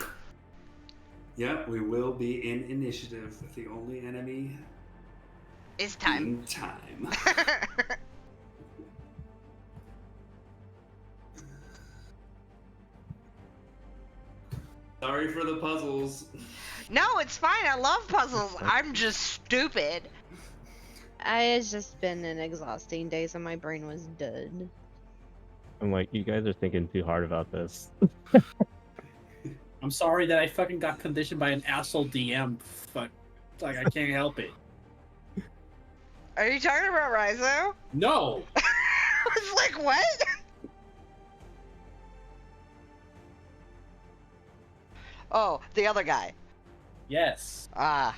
Yeah, we will be in initiative with the only enemy It's time. in time. Sorry for the puzzles. No, it's fine. I love puzzles. I'm just stupid. It's just been an exhausting day, so my brain was dead. I'm like, you guys are thinking too hard about this. I'm sorry that I fucking got conditioned by an asshole DM. Fuck. Like, I can't help it. Are you talking about Rizo? No! I was like, what? Oh, the other guy. Yes. Ah.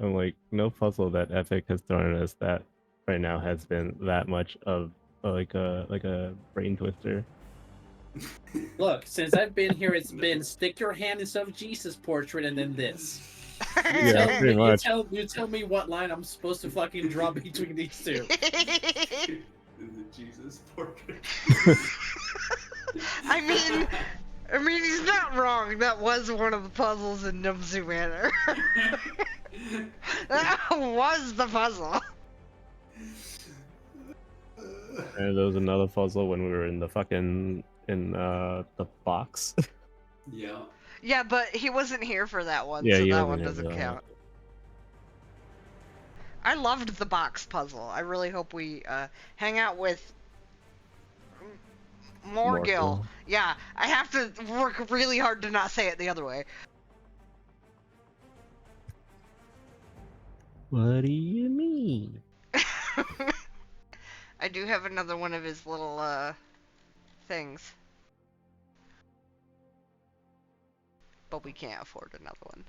I'm like, no puzzle that Epic has thrown at us that right now has been that much of like a brain twister. Look, since I've been here, it's been stick your hand in some Jesus portrait and then this. Yeah, pretty much. You tell me what line I'm supposed to fucking draw between these two. The Jesus portrait. I mean, he's not wrong. That was one of the puzzles in Numsu Manor. That was the puzzle. And there was another puzzle when we were in the fucking the box. Yeah. Yeah, but he wasn't here for that one, Yeah, so he that wasn't one here for doesn't that count. I loved the box puzzle. I really hope we hang out with Morgil. Yeah, I have to work really hard to not say it the other way. What do you mean? I do have another one of his little things. But we can't afford another one.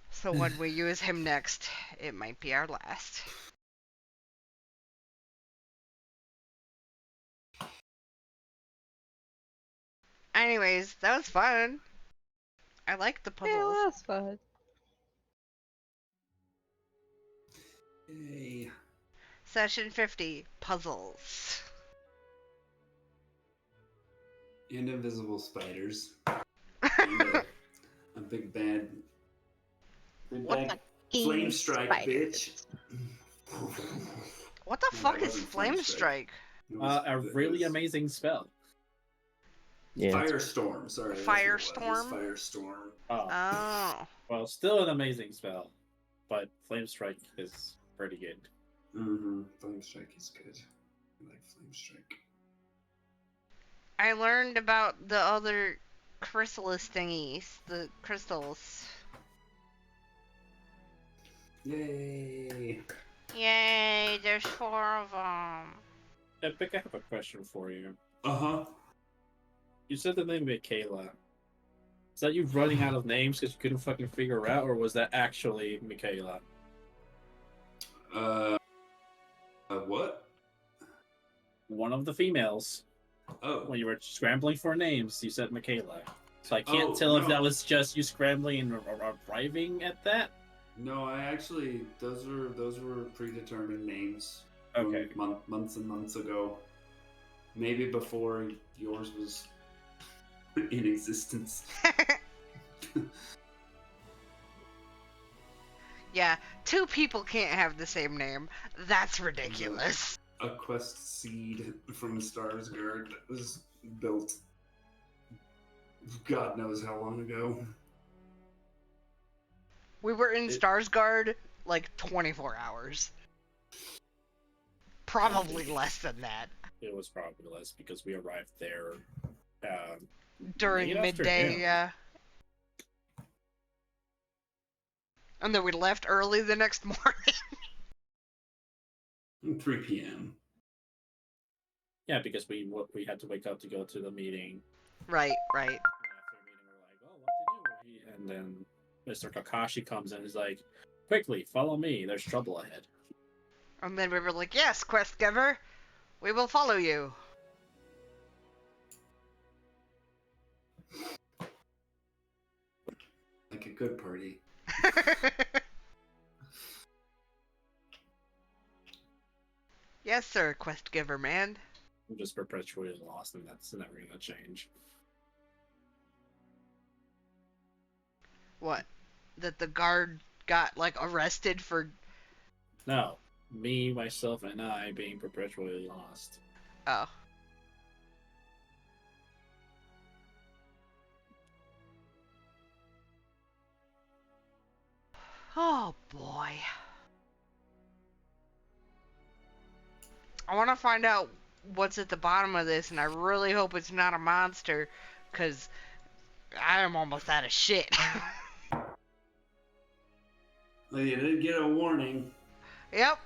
So when we use him next, it might be our last. Anyways, that was fun. I like the Yeah, puzzles. that's fun. Yay. Session 50, puzzles. And invisible spiders. And a big bad. Big What bad the flame strike, bitch. What the No, fuck that is wasn't Flame Strike? It was- A it really was amazing spell. Yeah. Firestorm, sorry. that's what it was. It was Firestorm? Firestorm. Oh, Oh. well, still an amazing spell, but Flame Strike is pretty good. Mm-hmm. Flame Strike is good. I like Flame Strike. I learned about the other chrysalis thingies, the crystals. Yay! Yay, there's 4 of them. Epic, I have a question for you. Uh-huh. You said the name Michaela. Is that you running out of names because you couldn't fucking figure her out, or was that actually Michaela? What? One of the females. Oh. When you were scrambling for names, you said Michaela. So I can't Oh, tell if no. that was just you scrambling and arriving at that. No, I actually those were predetermined names. Okay. From months and months ago. Maybe before yours was in existence. Yeah, 2 people can't have the same name. That's ridiculous. A quest seed from Starsguard that was built God knows how long ago. We were in Starsguard like 24 hours. Probably less than that. It was probably less because we arrived there During late midday, afternoon. yeah. And then we left early the next morning. 3 p.m. Yeah, because we had to wake up to go to the meeting. Right. And after the meeting, we're like, oh, what to do? And then Mr. Kakashi comes in and is like, quickly, follow me. There's trouble ahead. And then we were like, yes, quest giver, we will follow you. Like a good party. Yes, sir, quest giver man. I'm just perpetually lost, and that's never going to change. What? That the guard got, like, arrested for... No. Me, myself, and I being perpetually lost. Oh. Oh, boy. I want to find out what's at the bottom of this, and I really hope it's not a monster, because I am almost out of shit. Well, you did get a warning. Yep.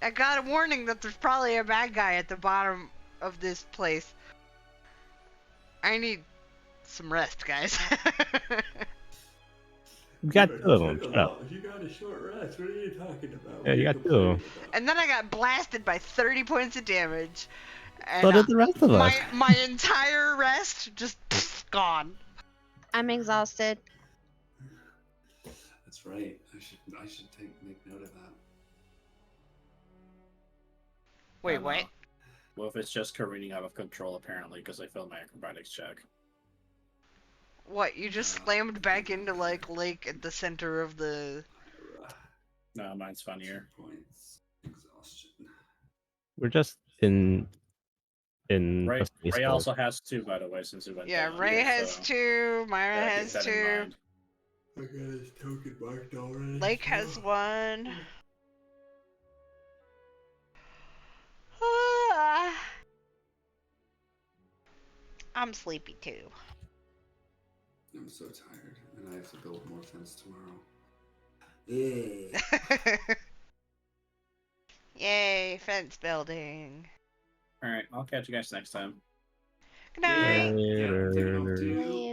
I got a warning that there's probably a bad guy at the bottom of this place. I need some rest, guys. You got 2 of them. Shut up. You got a short rest. What are you talking about? Yeah, you got 2 of them. And then I got blasted by 30 points of damage. And So did the rest of us. my entire rest just gone. I'm exhausted. That's right. I should make note of that. Wait, what? Well, if it's just careening out of control, apparently, because I failed my acrobatics check. What, you just slammed back into, like, lake at the center of the... No, mine's funnier. Points. Exhaustion. We're just in Ray, a space Ray port. also has 2, by the way, since he went Yeah, down. Ray has so 2, Myra gotta keep has that in 2, mind. I got his token marked already. Lake has 1. I'm sleepy too. I'm so tired, and I have to build more fence tomorrow. Yeah. Yay, fence building. Alright, I'll catch you guys next time. Good night. Yeah, take it home, Later. too.